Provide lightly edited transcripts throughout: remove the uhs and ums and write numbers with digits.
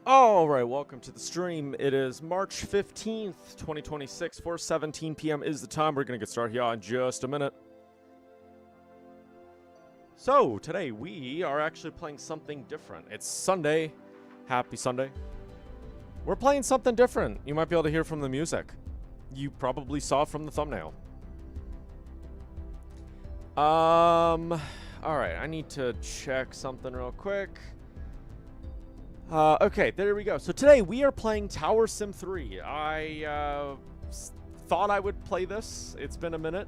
Alright, welcome to the stream. It is March 15th, 2026, 4:17 p.m. is the time. We're going to get started here in just a minute. So, today we are actually playing something different. It's Sunday. Happy Sunday. We're playing something different. You might be able to hear from the music. You probably saw from the thumbnail. Alright, I need to check something real quick. Okay, there we go. So today we are playing Tower Sim 3. I thought I would play this. It's been a minute.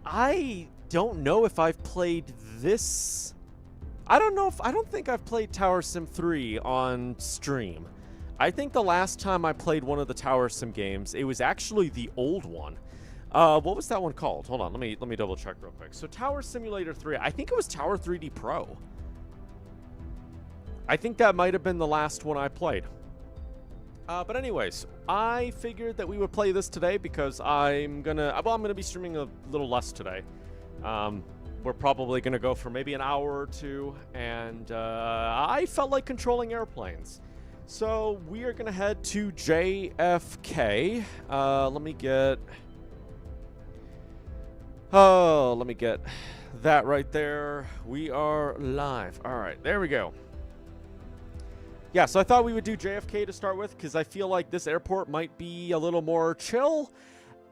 I don't know if I've played this. I don't think I've played Tower Sim 3 on stream. I think the last time I played one of the Tower Sim games, it was actually the old one. What was that one called? Hold on, let me double check real quick. So Tower Simulator 3, I think it was Tower 3D Pro. I think that might have been the last one I played. But anyways, I figured that we would play this today because I'm gonna be streaming a little less today. We're probably gonna go for maybe an hour or two, and I felt like controlling airplanes. So we are gonna head to JFK. Let me get that right there. We are live. All right, there we go. Yeah, so I thought we would do JFK to start with because I feel like this airport might be a little more chill.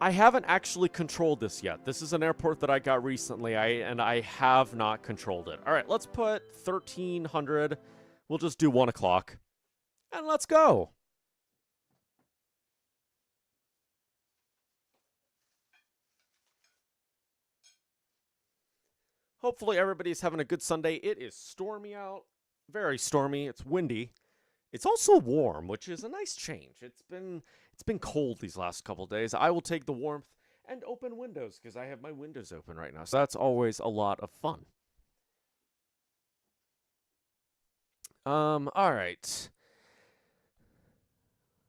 I haven't actually controlled this yet. This is an airport that I got recently, and I have not controlled it. All right, let's put 1300. We'll just do 1 o'clock. And let's go. Hopefully everybody's having a good Sunday. It is stormy out. Very stormy. It's windy. It's also warm, which is a nice change. It's been cold these last couple days. I will take the warmth and open windows because I have my windows open right now. So that's always a lot of fun. All right.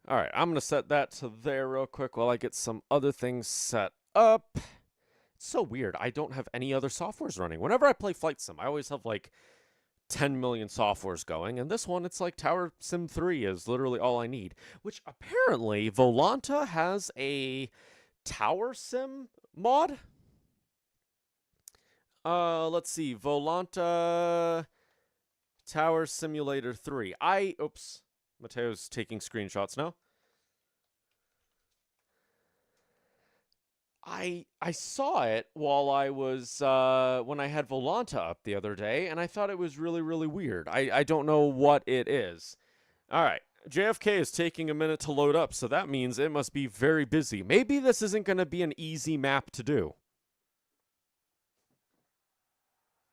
All right, I'm going to set that to there real quick while I get some other things set up. It's so weird. I don't have any other softwares running. Whenever I play Flight Sim, I always have like 10 million softwares going, and this one, it's like Tower Sim 3 is literally all I need, which apparently Volanta has a Tower Sim mod. Let's see, Volanta Tower Simulator 3. Oops, Mateo's taking screenshots now. I saw it while I was, when I had Volanta up the other day, and I thought it was really, really weird. I don't know what it is. All right, JFK is taking a minute to load up, so that means it must be very busy. Maybe this isn't going to be an easy map to do.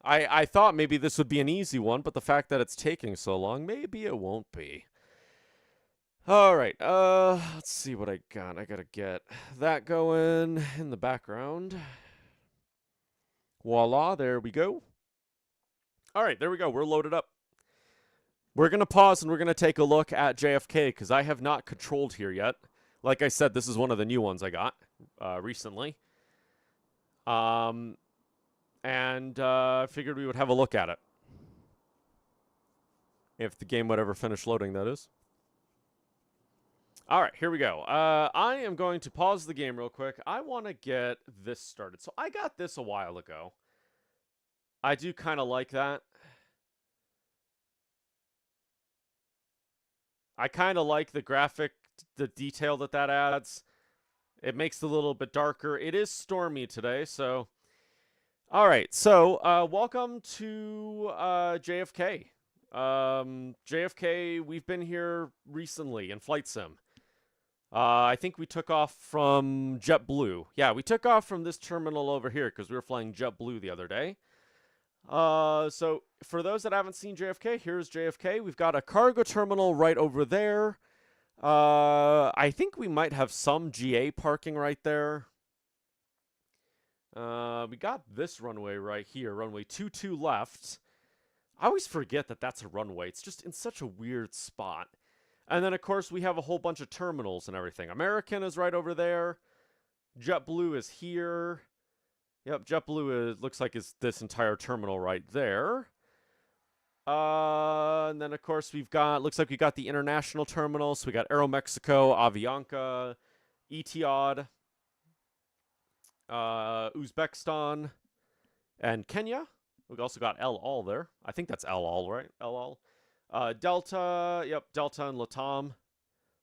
I thought maybe this would be an easy one, but the fact that it's taking so long, maybe it won't be. All right, let's see what I got. I gotta get that going in the background. Voila, there we go. All right, there we go. We're loaded up. We're gonna pause and we're gonna take a look at JFK because I have not controlled here yet. Like I said, this is one of the new ones I got recently. And I figured we would have a look at it. If the game would ever finish loading, that is. All right, here we go. I am going to pause the game real quick. I want to get this started. So I got this a while ago. I do kind of like that. I kind of like the graphic, the detail that adds. It makes it a little bit darker. It is stormy today, so... All right, so welcome to JFK. JFK, we've been here recently in Flight Sim. I think we took off from JetBlue. Yeah, we took off from this terminal over here because we were flying JetBlue the other day. So for those that haven't seen JFK, here's JFK. We've got a cargo terminal right over there. I think we might have some GA parking right there. We got this runway right here, runway 22 left. I always forget that that's a runway. It's just in such a weird spot. And then, of course, we have a whole bunch of terminals and everything. American is right over there. JetBlue is here. Yep, JetBlue looks like it's this entire terminal right there. And then, of course, we've got, looks like we got the international terminal. So we got Aeromexico, Avianca, Etihad, Uzbekistan, and Kenya. We've also got El Al there. I think that's El Al, right? El Al. Delta, yep, Delta and Latam.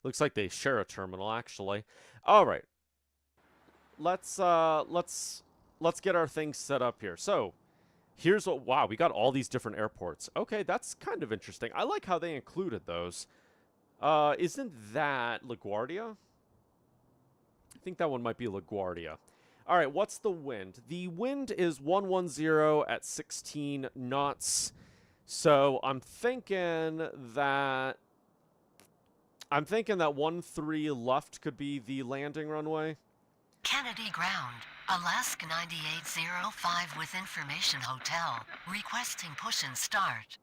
Looks like they share a terminal, actually. All right. Let's get our things set up here. So, here's what, wow, we got all these different airports. Okay, that's kind of interesting. I like how they included those. Isn't that LaGuardia? I think that one might be LaGuardia. All right, what's the wind? The wind is 110 at 16 knots. So I'm thinking that 13 left could be the landing runway. Kennedy Ground, Alaska 9805 with Information Hotel, requesting push and start.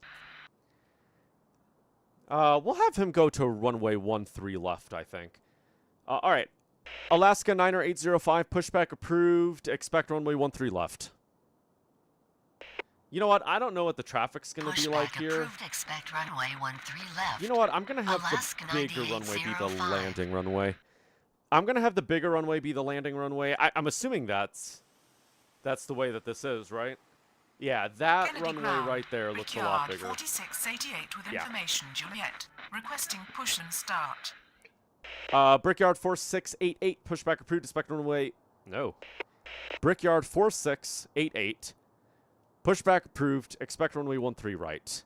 We'll have him go to runway 13 left, I think. All right. Alaska 90805, pushback approved. Expect runway 13 left. You know what? I don't know what the traffic's going to be like here. Approved, expect runway 13 left. You know what? I'm going to have Alaska the bigger runway be the landing runway. I'm going to have the bigger runway be the landing runway. I'm assuming that's the way that this is, right? Yeah, that Kennedy runway Ground, right there looks a lot bigger. 4688 with Information Juliet, requesting push and start. Brickyard 4688, pushback approved, expect runway. No. Brickyard 4688, pushback approved, expect runway 13 right.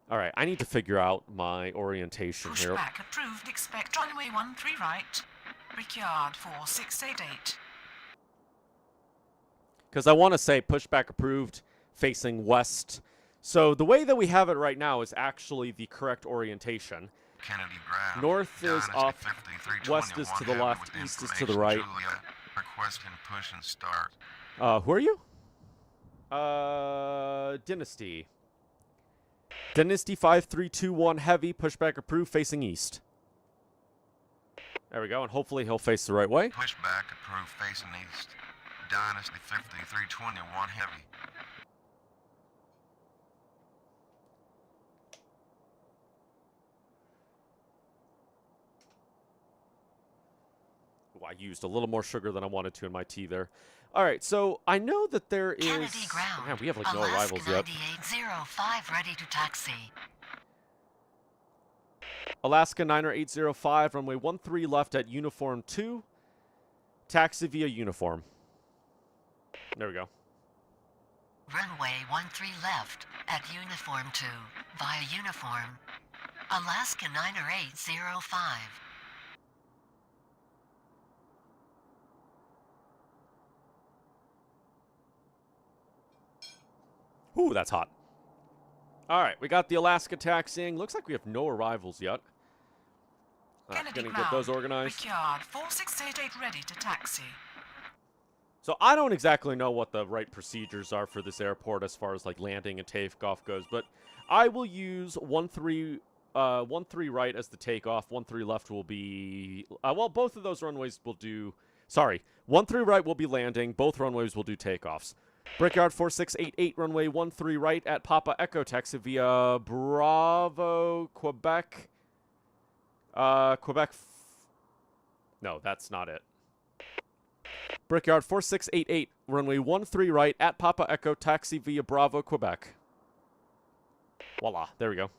All right, I need to figure out my orientation here. Pushback approved, expect runway 13 right. Brickyard 4688. Because I want to say pushback approved, facing west. So the way that we have it right now is actually the correct orientation. Kennedy Ground. North is up, west is to the left, east is to the right. Julia, requesting push and start. Who are you? Dynasty. Dynasty 5321 heavy, pushback approved, facing east. There we go, and hopefully he'll face the right way. Pushback approved, facing east. Dynasty 5321 heavy. Ooh, I used a little more sugar than I wanted to in my tea there. All right, so I know that there is... Kennedy Ground, man, we have like no arrivals yet. 9805 ready to taxi. Alaska 90805, runway 13 left at Uniform 2. Taxi via Uniform. There we go. Runway 13 left at Uniform 2 via Uniform. Alaska 90805. Ooh, that's hot. All right, we got the Alaska taxiing. Looks like we have no arrivals yet. Kennedy Gonna Ground, get those organized. Brickyard 4688 ready to taxi. So I don't exactly know what the right procedures are for this airport as far as like landing and takeoff goes, but I will use 13 right as the takeoff. 13 left will be well, both of those runways will do. Sorry, 13 right will be landing. Both runways will do takeoffs. Brickyard 4688, runway 13 right at Papa Echo, taxi via Bravo, Quebec. No, that's not it. Brickyard 4688, runway 13 right at Papa Echo, taxi via Bravo, Quebec. Voila, there we go.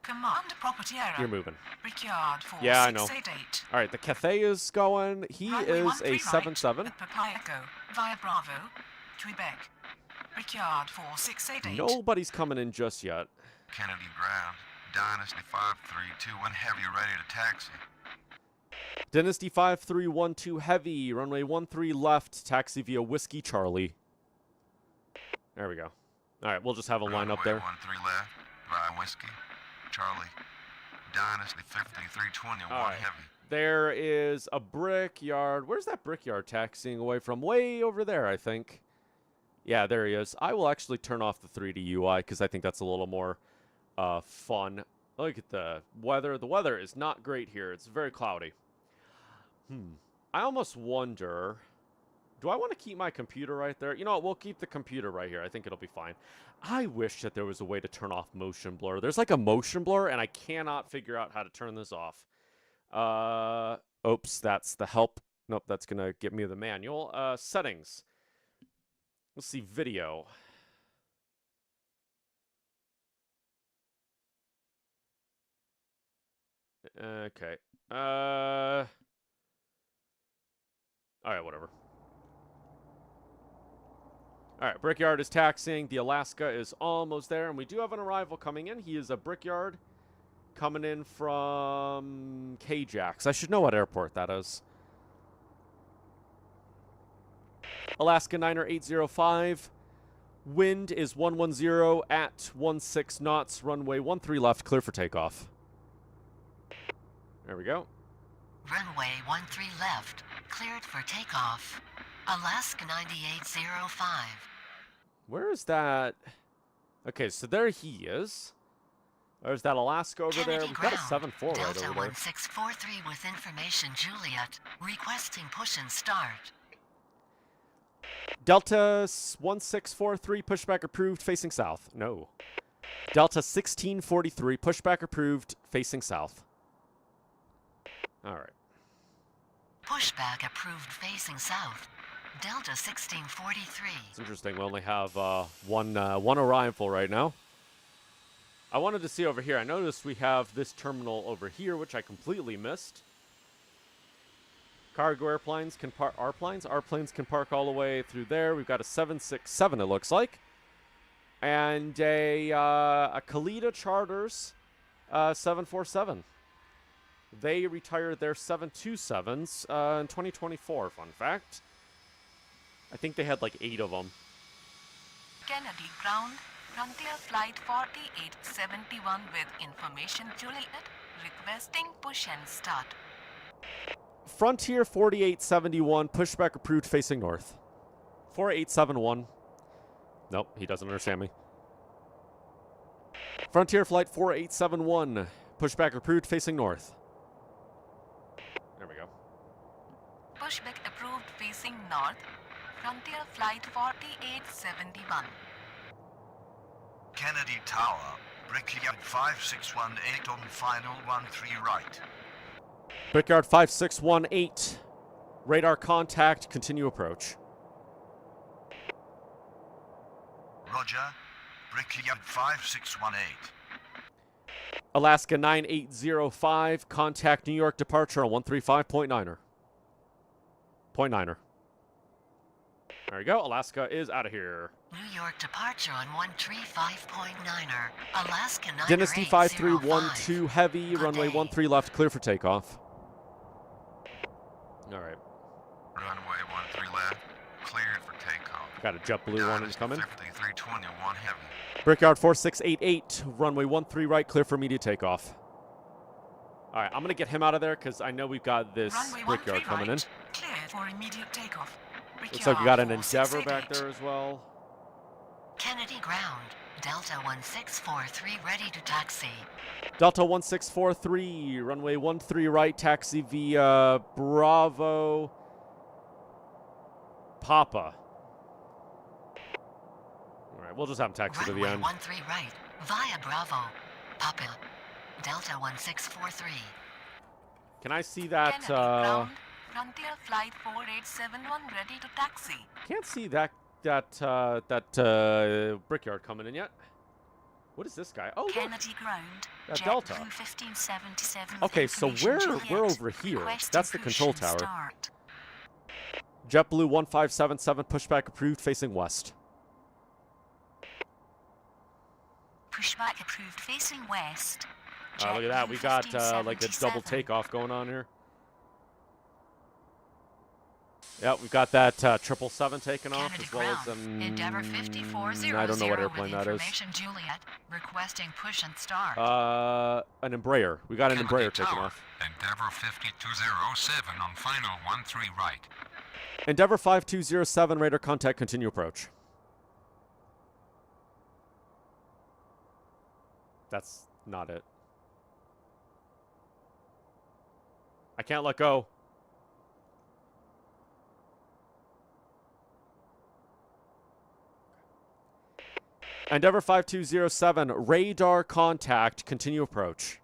Command property error. You're moving. Brickyard 4688. Yeah, I know. All right, the Cathay is going. He Runway is a 13 7-7. right at Papa Echo via Bravo, Quebec. Brickyard 4688. Nobody's coming in just yet. Kennedy Ground. Dynasty 5321 heavy ready to taxi. Dynasty 5312 heavy, runway 13 left, taxi via Whiskey Charlie. There we go. All right, we'll just have a line up there. Runway 13 left via Whiskey Charlie. Dynasty 5321 All right. heavy. There is a brickyard. Where's that brickyard taxiing away from? Way over there, I think. Yeah, there he is. I will actually turn off the 3D UI because I think that's a little more fun. Look at the weather. The weather is not great here. It's very cloudy. I almost wonder, Do I want to keep my computer right there? You know what? We'll keep the computer right here. I think it'll be fine. I wish that there was a way to turn off motion blur. There's like a motion blur, and I cannot figure out how to turn this off. Oops, that's the help. Nope, that's going to give me the manual. Settings. Let's see, video. Okay. All right, whatever. All right, Brickyard is taxiing. The Alaska is almost there, and we do have an arrival coming in. He is a Brickyard coming in from K-Jax. I should know what airport that is. Alaska 9er805. Wind is 110 at 16 knots. Runway 13 left, clear for takeoff. There we go. Runway 13 left, cleared for takeoff. Alaska 9805. Where is that? Okay, so there he is. There's that Alaska over Kennedy there. We've got a ground. 7-4 right Delta over there. 1643 with information Juliet. Requesting push and start. Delta 1643, pushback approved, facing south. No. Delta 1643, pushback approved, facing south. All right. Pushback approved facing south. Delta 1643. It's interesting. We only have one arrival right now. I wanted to see over here. I noticed we have this terminal over here, which I completely missed. Cargo airplanes can park. Our planes can park all the way through there. We've got a 767, it looks like, and a Kalita Charters 747. They retired their 727s in 2024. Fun fact. I think they had like 8 of them. Kennedy ground. Frontier flight 4871 with information Juliet. Requesting push and start. Frontier 4871, pushback approved, facing north. 4871. Nope, he doesn't understand me. Frontier flight 4871, pushback approved, facing north. There we go. Pushback approved facing north. Frontier flight 4871. Kennedy Tower, Brickyard 5618 on final 13 right. Brickyard 5618. Radar contact, continue approach. Roger, Brickyard 5618. Alaska 9805, contact New York departure on 135.9er. .9er. There we go. Alaska is out of here. New York departure on 135.9er. Alaska 9805. Dynasty 5312 heavy, Good runway day. 13 left, clear for takeoff. All right. Runway 13 left, cleared for takeoff. Got a JetBlue one coming. 5321 heavy. Brickyard 4688, runway 13 right, clear for immediate takeoff. All right, I'm going to get him out of there because I know we've got this Runway Brickyard 13 coming in. right. Cleared for immediate takeoff. Looks like we got an Brickyard Endeavor back 4688. there as well. Kennedy ground. Delta 1643 ready to taxi. Delta 1643, runway 13 right, taxi via Bravo Papa. All right, we'll just have him taxi to the Runway end. 13 right. Via Bravo. Papa. Delta 1643. Can I see that? Kennedy ground. Frontier flight 4871 ready to taxi. Can't see that Brickyard coming in yet. What is this guy? Oh, look. Kennedy ground. That JetBlue Delta. 1577. Okay, so we're over here. That's the control tower. JetBlue 1577, pushback approved, facing west. Pushback approved facing west. Look at that. We got like a double 1577. takeoff going on here. Yeah, we've got that 777 taking off Kennedy as well as ground. Endeavor 5400 I don't know what airplane with that is. information Juliet. Requesting push and start. An Embraer. We got an Kennedy Embraer taking Tower, off. Endeavor 5207 on final 13 right. Endeavor 5207, radar contact, continue approach. That's not it. I can't let go. Endeavor 5207, radar contact, continue approach.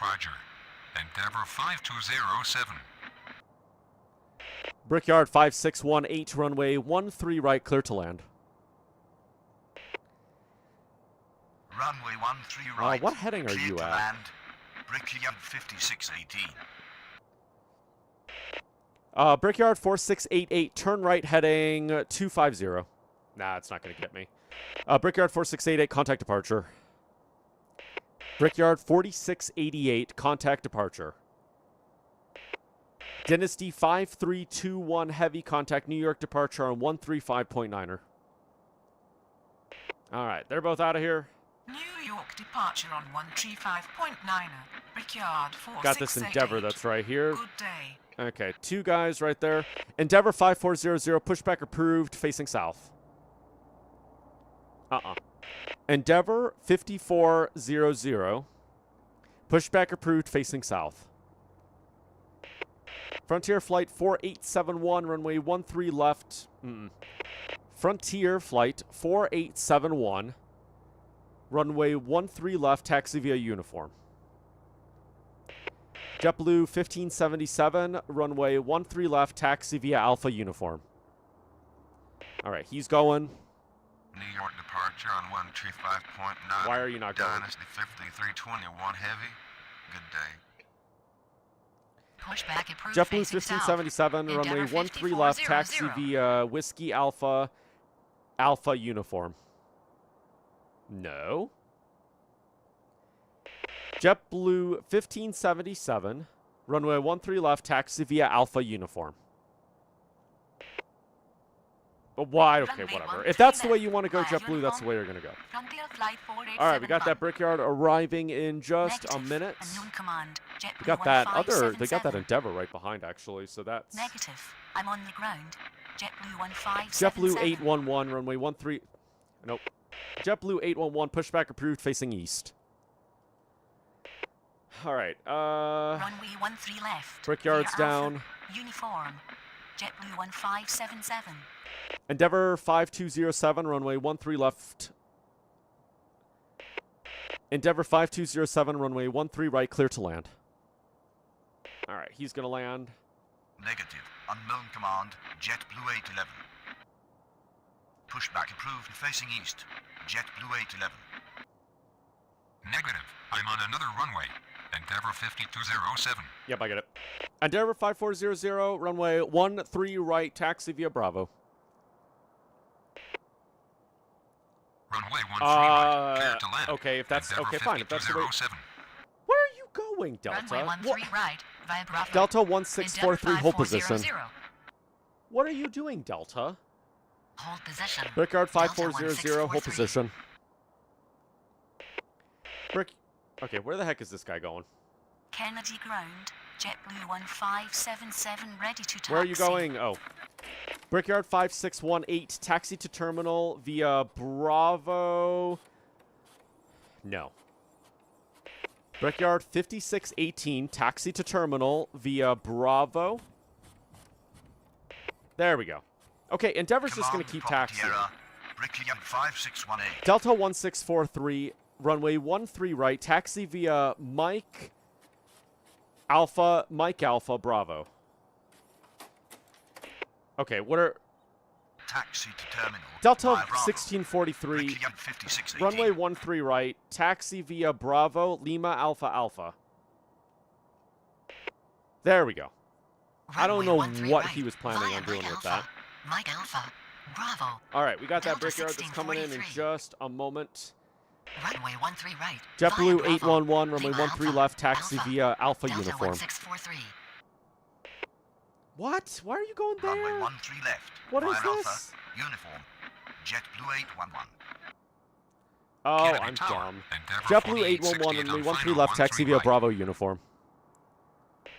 Roger. Endeavor 5207. Brickyard 5618, runway 13 right, clear to land. Runway 13 right. What heading are Clear you to at? land. Brickyard 5618. Brickyard 4688, turn right heading 250. Nah, it's not going to get me. Brickyard 4688, contact departure. Brickyard 4688, contact departure. Dynasty 5321, heavy contact New York departure on 135.9er. All right, they're both out of here. New York departure on 135.9er. Brickyard 4688. Got this Endeavor that's right here. Good day. Okay, 2 guys right there. Endeavor 5400, pushback approved, facing south. Endeavor 5400, pushback approved, facing south. Frontier Flight 4871, runway 13 left. Frontier Flight 4871, runway 13 left, taxi via uniform. JetBlue 1577, runway 13 left, taxi via Alpha uniform. All right, he's going. New York departure on 135.9. Why are you not going? Dynasty 5321 heavy. Good day. Pushback approved. JetBlue facing south. 1577, runway Endeavor 13 left, taxi 5400. via Whiskey Alpha, Alpha uniform. No. JetBlue 1577, runway 13 left, taxi via Alpha uniform. But why? Okay, Runway whatever. 13 If that's the way left, you want to go, via JetBlue, that's the uniform. way you're going to go. Frontier Flight 4871. All right, we got that Brickyard arriving in just a Negative. minute. Unknown command. JetBlue We got that other, they got that 1577. Endeavor right behind, actually, so that's... Negative. I'm on the ground. JetBlue 1577. JetBlue 811, runway 13... Nope. JetBlue 811, pushback approved, facing east. All right, Runway 13 left. Brickyard's Clear Alpha. down. Uniform. JetBlue 1577. Endeavor 5207, runway 13 left. Endeavor 5207, runway 13 right, clear to land. All right, he's going to land. Negative. Unknown command. JetBlue 811. Pushback approved. Facing east. JetBlue 811. Negative. I'm on another runway. Endeavor 5207. Yep, I get it. Endeavor 5400, runway 13 right, taxi via Bravo. Runway 13 right. Clear to land. Okay, if that's... Endeavor Okay, fine, if that's the way... 5207. Where are you going, Delta? Runway 13 right. Via Bravo. Delta Endeavor 1643, hold position. 5400. What are you doing, Delta? Hold position. Brickyard Delta 5400, hold 1643. position. Okay, where the heck is this guy going? Kennedy ground. JetBlue 1577 ready to taxi. Where are you going? Oh. Brickyard 5618, taxi to terminal via Bravo. No. Brickyard 5618, taxi to terminal via Bravo. There we go. Okay, Endeavor's just going to keep taxiing. Brickyard 5618. Delta 1643, runway 13 right, taxi via Mike Alpha, Bravo. Okay, what are... Taxi to terminal. Delta via Bravo. 1643, Brickyard 5618. runway 13 right, taxi via Bravo, Lima Alpha. There we go. I don't know Runway 13 what right, he was planning via on doing Mike with Alpha. that. Mike Alpha. Bravo. All right, we got that Delta Brickyard that's coming in 1643. just a moment. Runway 13 right. JetBlue via Bravo. 811, runway Lima 13 Alpha. left, taxi Alpha. via Alpha Delta uniform. 1643. What? Why are you going there? Runway 13 left. What is via this? Alpha. Uniform. JetBlue 811. Oh, Kennedy I'm Tower. dumb. Endeavor JetBlue 811, 4868 runway on 13 final left, taxi 13 via right. Bravo uniform.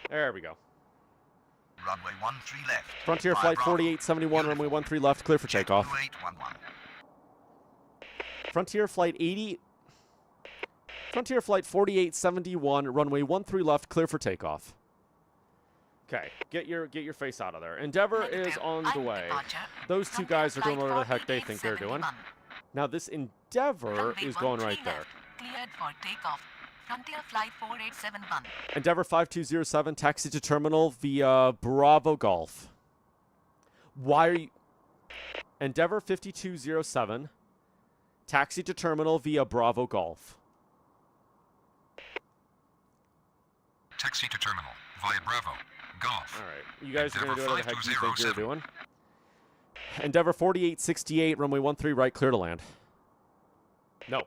There we go. Runway 13 left. Frontier via Flight Bravo. 4871, runway Uniform. 13 left, clear for takeoff. JetBlue 811. Frontier Flight 4871, runway 13 left, clear for takeoff. Okay, get your face out of there. Endeavor is on the way. Those two guys are doing whatever the heck they think they're doing. Now this Endeavor is going right there. Cleared for takeoff. Frontier Flight 4871. Endeavor 5207, taxi to terminal via Bravo Golf. Why are you... Endeavor 5207, taxi to terminal via Bravo Golf. Taxi to terminal via Bravo. Golf. All right, you guys are going to do whatever the heck you think you're 5207. doing. Endeavor 4868, runway 13 right, clear to land. No.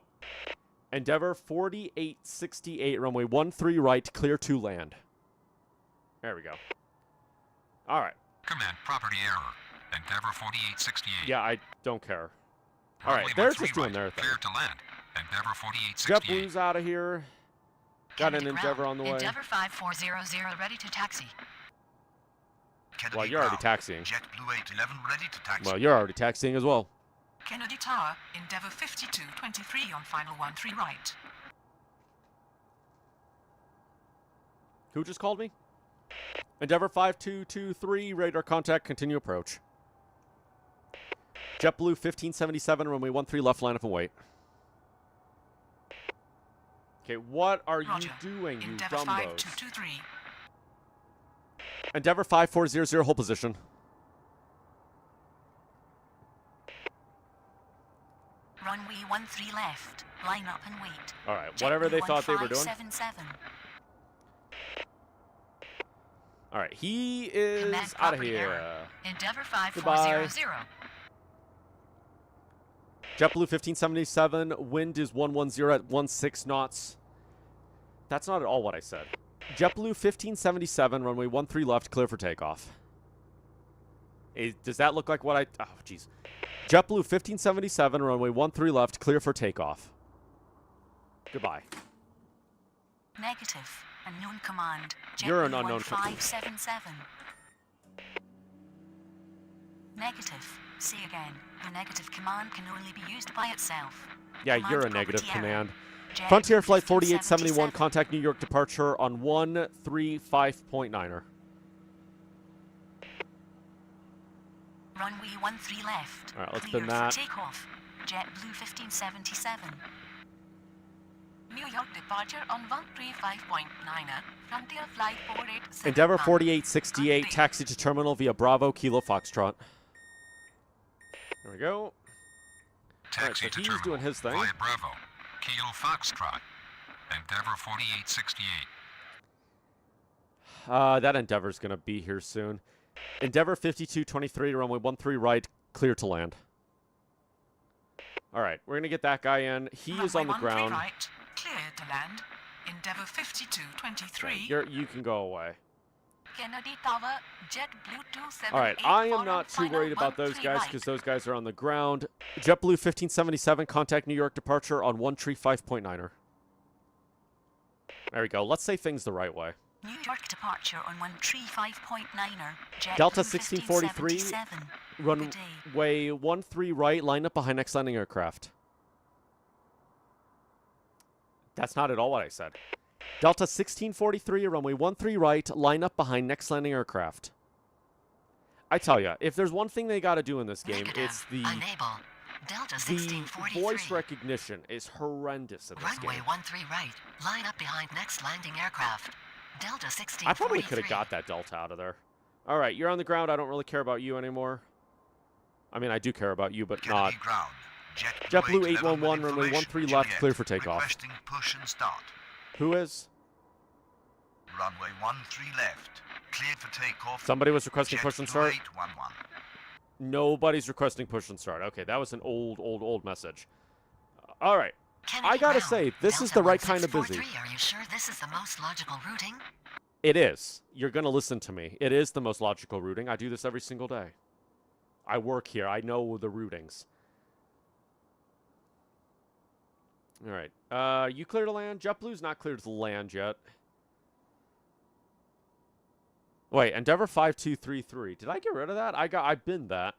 Endeavor 4868, runway 13 right, clear to land. There we go. All right. Command property error. Endeavor 4868. Yeah, I don't care. All right, Runway they're 13 just doing right, their thing. Clear to land. Endeavor 4868. JetBlue's out of here. Got an Endeavor on the way. Endeavor 5400 ready to taxi. Kennedy Well, you're already ground. taxiing. JetBlue 811 ready to taxi. Well, you're already taxiing as well. Kennedy Tower, Endeavour 5223 on final 13 right. Who just called me? Endeavor 5223, radar contact, continue approach. JetBlue 1577, runway 13 left, line up and wait. Okay, what are Roger. you doing, you Endeavour dumbos? 5223. Endeavor 5400, hold position. Runway 13 left. Line up and wait. All right, whatever they thought they were doing. 1577. All right, he is Command out of property here. error. Endeavour Goodbye. 5400. JetBlue 1577, wind is 110 at 16 knots. That's not at all what I said. JetBlue 1577, runway 13 left, clear for takeoff. Does that look like what I... Oh, jeez. JetBlue 1577, runway 13 left, clear for takeoff. Goodbye. Negative. Unknown command. You're an JetBlue unknown 1577. Negative. See again. The negative command can only be used by itself. Yeah, Command you're a property negative error. command. JetBlue Frontier Flight 4871, 1577. contact New York departure on 135.9er. Runway 13 left. All right, let's Clear spin for that. takeoff. JetBlue 1577. New York departure on 135.9er. Frontier Flight 4871. Endeavor 4868, Update. taxi to terminal via Bravo, Kilo Foxtrot. There we go. Taxi so to he's terminal doing his thing. via Bravo. Kilo Foxtrot. Endeavor 4868. That Endeavor's going to be here soon. Endeavor 5223, runway 13 right, clear to land. All right, we're going to get that guy in. He is on the Runway 13 ground. right. Cleared to land. Endeavour 5223. You can go away. Kennedy Tower, JetBlue 278. All right, I am not too final worried about those 13 guys right. because those guys are on the ground. JetBlue 1577, contact New York departure on 135.9er. There we go. Let's say things the right way. New York departure on 135.9er. JetBlue Delta 1643, 1577. Good day. Runway 13 right, line up behind next landing aircraft. That's not at all what I said. Delta 1643, runway 13 right, line up behind next landing aircraft. I tell you, if there's one thing they got to do in this game, Negative. it's the Unable. Delta the 1643. voice recognition is horrendous in this Runway game. 13 right. Line up behind next landing aircraft. Delta 1643. I probably could have got that Delta out of there. All right, you're on the ground. I don't really care about you anymore. I mean, I do care about you, but not. Kennedy ground. JetBlue 811, with runway information, 13 left, Juliet. clear for takeoff. Requesting push and start. Who is? Runway 13 left. Cleared for takeoff. Somebody was requesting push and start? 811. Nobody's requesting push and start. Okay, that was an old message. All right. Kennedy I gotta ground. say, this is Delta the right kind of busy. 1643. Are you sure this is the most logical routing? It is. You're going to listen to me. It is the most logical routing. I do this every single day. I work here. I know the routings. All right. You clear to land? JetBlue's not clear to land yet. Wait, Endeavor 5233. Did I get rid of that? I binned that.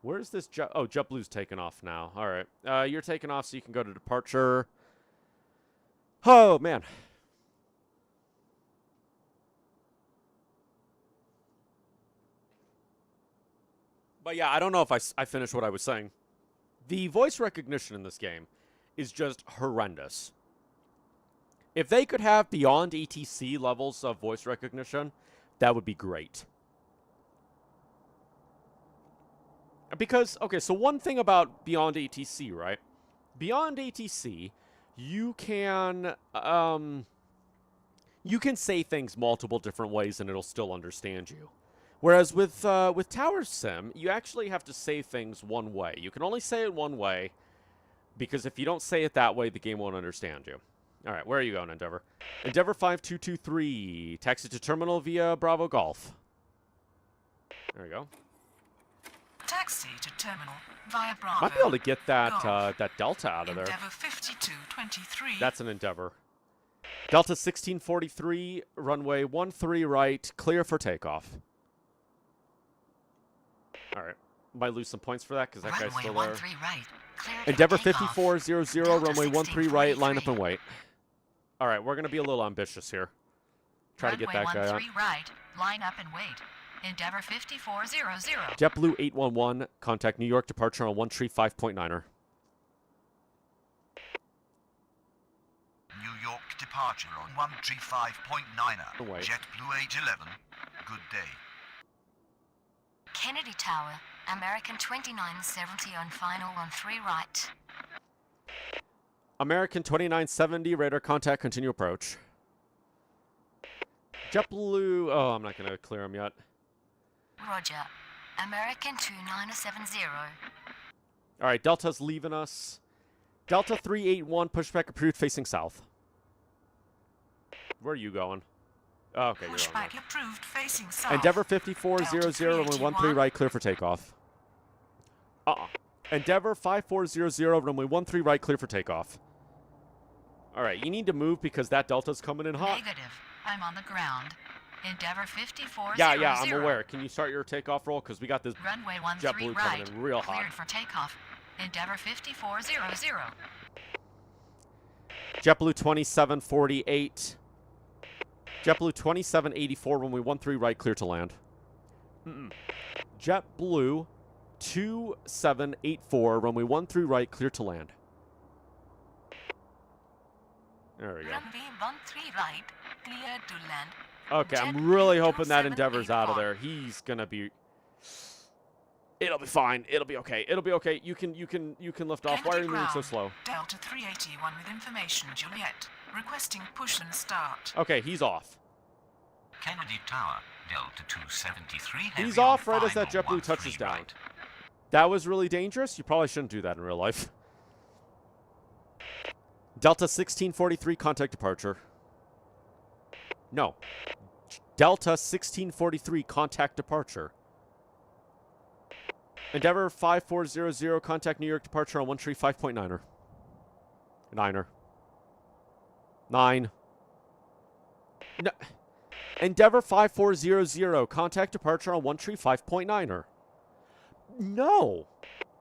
Where's this Oh, JetBlue's taking off now. All right. You're taking off so you can go to departure. Oh, man. But yeah, I don't know if I finished what I was saying. The voice recognition in this game is just horrendous. If they could have beyond ETC levels of voice recognition, that would be great. Because, okay, so one thing about beyond ATC, right? Beyond ATC, you can say things multiple different ways and it'll still understand you. Whereas with Tower Sim, you actually have to say things one way. You can only say it one way, because if you don't say it that way, the game won't understand you. All right, where are you going, Endeavor? Endeavor 5223, taxi to terminal via Bravo Golf. There we go. Taxi to terminal via Bravo. Might be able to get that Golf. that Delta out of there. Endeavor 5223. That's an Endeavor. Delta 1643, runway 13 right, clear for takeoff. All right. Might lose some points for that because that guy's still there. 13 right. Clear for Endeavor takeoff. 5400, Delta runway 13 right, line up 1643. and wait. All right, we're going to be a little ambitious here. Try to get that guy out. Runway 13 right. Line up and wait. Endeavor 5400. JetBlue 811, contact New York departure on 135.9er. New York departure on 135.9er. Away. JetBlue 811. Good day. Kennedy Tower. American 2970 on final on 3 right. American 2970, radar contact, continue approach. JetBlue, oh, I'm not going to clear him yet. Roger. American 2970. All right, Delta's leaving us. Delta 381, pushback approved, facing south. Where are you going? Oh, okay, you're on Pushback there. approved facing south. Endeavor 5400, runway 13 right, clear for takeoff. Endeavor 5400, runway 13 right, clear for takeoff. All right, you need to move because that Delta's coming in hot. Negative. I'm on the ground. Endeavor 5400. Yeah, I'm aware. Can you start your takeoff roll? Because we got this Runway 13 JetBlue right. coming in real hot. Cleared for takeoff. Endeavor 5400. JetBlue 2748. JetBlue 2784, runway 13 right, clear to land. JetBlue 2784, runway 13 right, clear to land. There we go. Runway 13 right. Cleared to land. Okay, JetBlue I'm really hoping that Endeavor's out of 2784. there. He's gonna be. It'll be fine. It'll be okay. It'll be okay. You can lift off. Why are you moving so ground. slow? Delta 381 with information, Juliet. Requesting push and start. Okay, he's off. Kennedy Tower, Delta 273. He's heavy on off right as that final JetBlue touches 13 down. right. That was really dangerous. You probably shouldn't do that in real life. Delta 1643, contact departure. No. Delta 1643, contact departure. Endeavor 5400, contact New York departure on 135.9er. 9er. 9. No. Endeavor 5400, contact departure on 135.9er. No.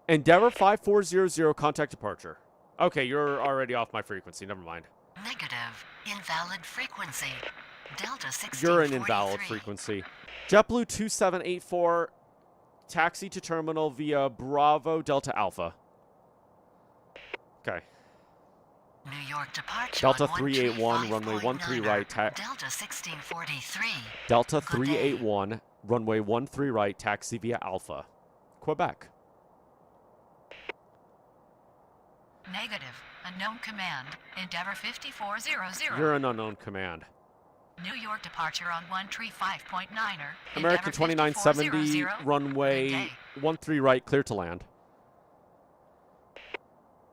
Endeavor 5400, contact departure. Okay, you're already off my frequency. Never mind. Negative. Invalid frequency. Delta 1643. You're an invalid frequency. JetBlue 2784, taxi to terminal via Bravo Delta Alpha. Okay. New York departure Delta on 381, runway 13 135.9er. right. Delta 1643. Delta Good day. 381, runway 13 right, taxi via Alpha. Quebec. Negative. Unknown command. Endeavor 5400. You're an unknown command. New York departure on 135.9er. American 2970, runway Good day. 13 right, clear to land.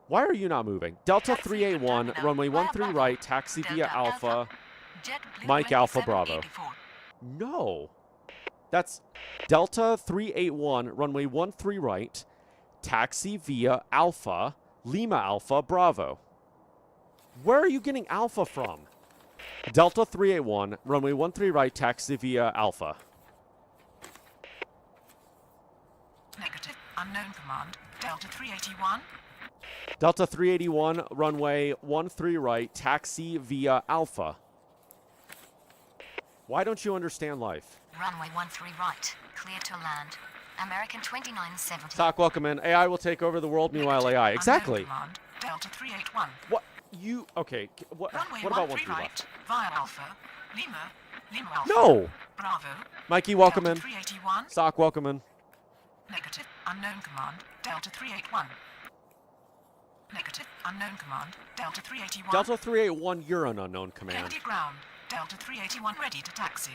Why are you not moving? Delta Taxi to 381, terminal runway via 13 Bravo. right, taxi via Delta Alpha. JetBlue Mike Alpha Bravo. 2784. No. That's Delta 381, runway 13 right, taxi via Alpha, Lima Alpha Bravo. Where are you getting Alpha from? Delta 381, runway 13 right, taxi via Alpha. Negative. Unknown command. Delta 381. Delta 381, runway 13 right, taxi via Alpha. Why don't you understand life? Runway 13 right. Clear to land. American 2970. Talk, welcome in. AI will take over the world, meanwhile Negative. AI. Unknown Exactly. command, Delta 381. What? You... Okay. What Runway about 13 13 right. left? Via Alpha. Lima Alpha. No! Bravo. Mikey, welcome Delta in. 381. Sock, welcome in. Negative. Unknown command, Delta 381. Negative. Unknown command, Delta 381. Delta 381, you're an unknown command. Kennedy ground. Delta 381 ready to taxi.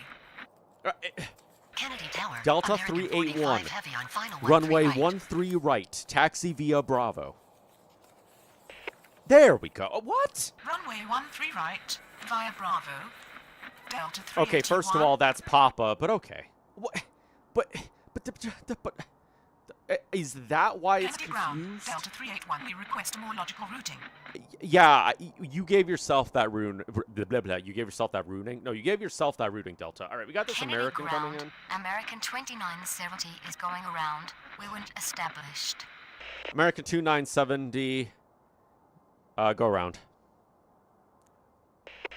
Kennedy Tower. Delta American 381. 45 heavy on final Runway 13 13 right, taxi via Bravo. There we go. What? Runway 13 right. Via Bravo. Delta 381. Okay, first of all, that's Papa, but okay. What? But is that why it's Kennedy ground. confused? Delta 381. We request a more logical routing. Yeah, you gave yourself that rune. Blah, blah, blah. You gave yourself that runing. No, you gave yourself that routing, Delta. All right, we got this Kennedy American ground. coming in. American 2970 is going around. Wind established. American 2970. Go around.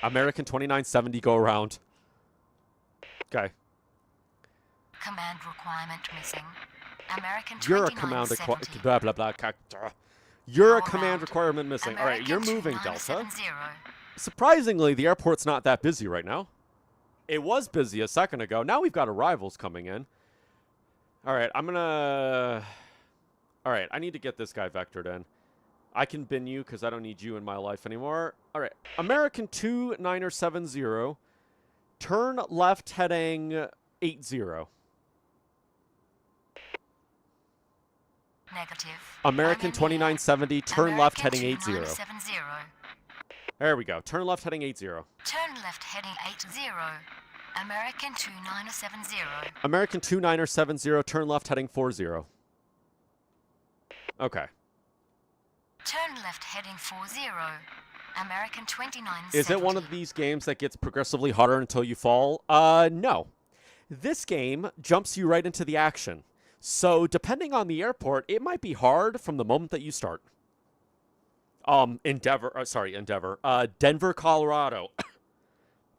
American 2970, go around. Okay. Command requirement missing. American You're a command 2970. blah blah blah. You're a Go command around. requirement missing. All right, you're American moving, Delta. 2970. Surprisingly, the airport's not that busy right now. It was busy a second ago. Now we've got arrivals coming in. All right, I'm gonna. All right, I need to get this guy vectored in. I can bin you because I don't need you in my life anymore. All right, American 2970. Turn left heading 80. Negative. American I'm in 2970. Turn American left heading 80. 2970. There we go. Turn left heading 80. Turn left heading 80. American 2970. American 2970. Turn left heading 40. Okay. Turn left heading 40. American 2970. Is it one of these games that gets progressively harder until you fall? No. This game jumps you right into the action. So, depending on the airport, it might be hard from the moment that you start. Denver, Colorado.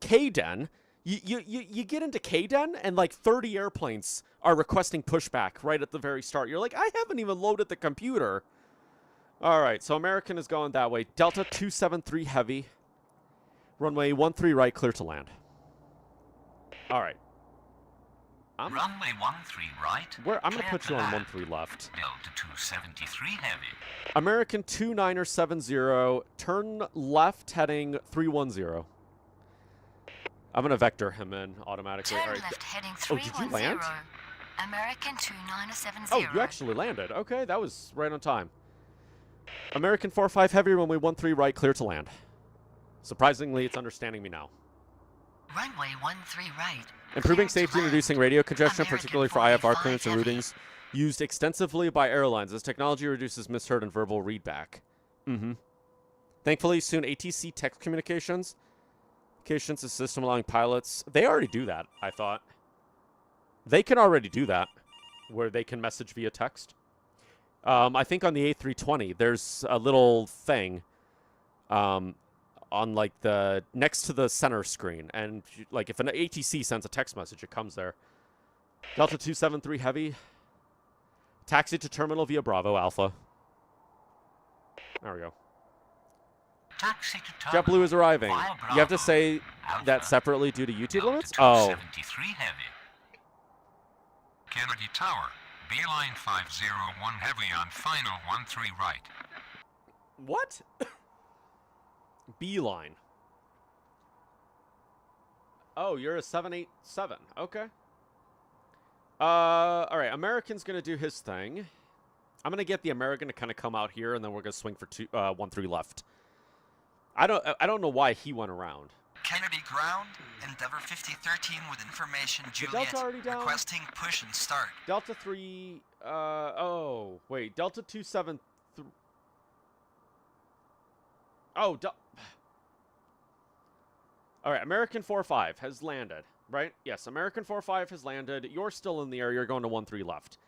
Kden, you get into Kden, and like 30 airplanes are requesting pushback right at the very start. You're like, I haven't even loaded the computer. All right, so American is going that way. Delta 273 heavy. Runway 13 right, clear to land. All right. Runway 13 right. I'm going to clear put to you on land. 13 left. Delta 273 heavy. American 2970, turn left heading 310. I'm going to vector him in automatically. Turn All right. left heading Oh, did you 310. land? American 2970. Oh, you actually landed. Okay, that was right on time. American 45 heavy, runway 13 right, clear to land. Surprisingly, it's understanding me now. Runway 13 right. Improving Clear to safety and land. reducing radio congestion, American particularly for 45 IFR clearance and heavy. routings, used extensively by airlines as technology reduces misheard and verbal readback. Thankfully, soon ATC text communications a system allowing pilots. They already do that, I thought. They can already do that, where they can message via text. I think on the A320, there's a little thing on like the next to the center screen, and like if an ATC sends a text message, it comes there. Delta 273 heavy. Taxi to terminal via Bravo Alpha. There we go. Taxi to terminal. JetBlue is arriving. via You have to Bravo. say Alpha. that separately due to YouTube Delta limits? Oh. 273 heavy. Kennedy Tower. Beeline 501 heavy on final 13 right. What? Beeline. Oh, you're a 787. Okay. All right. American's gonna do his thing. I'm gonna get the American to kind of come out here, and then we're gonna swing for 13 left. I don't know why he went around. Kennedy ground, Endeavour 5013 with information Juliet, Delta already down? requesting push and start. Delta 3. Oh wait. Delta 273. Oh. All right. American 45 has landed. Right? Yes. American 45 has landed. You're still in the air. You're going to 13 left.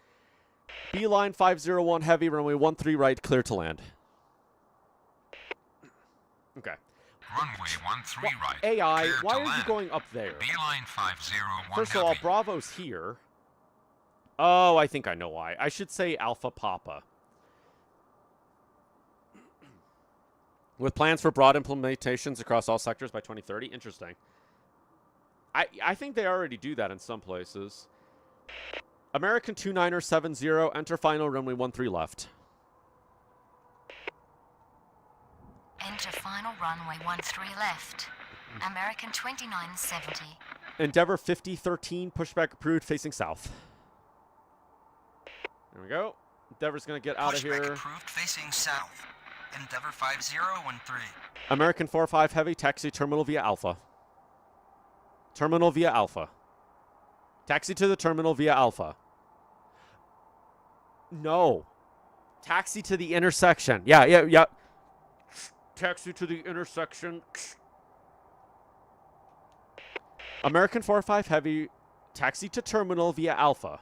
Beeline 501 heavy, runway 13 right, clear to land. Okay. Runway 13 right. AI, Clear why to are you land. going up there? Beeline 501 First of all, heavy. Bravo's here. Oh, I think I know why. I should say Alpha Papa. With plans for broad implementations across all sectors by 2030. Interesting. I think they already do that in some places. American 29er70, enter final runway 13 left. Enter final runway 13 left. American 2970. Endeavor 5013, pushback approved, facing south. There we go. Endeavor's going to get out of Pushback here. approved facing south. Endeavor 5013. American 45 heavy, taxi terminal via Alpha. Terminal via Alpha. Taxi to the terminal via Alpha. No. Taxi to the intersection. Yeah. Taxi to the intersection. American 45 heavy, taxi to terminal via Alpha.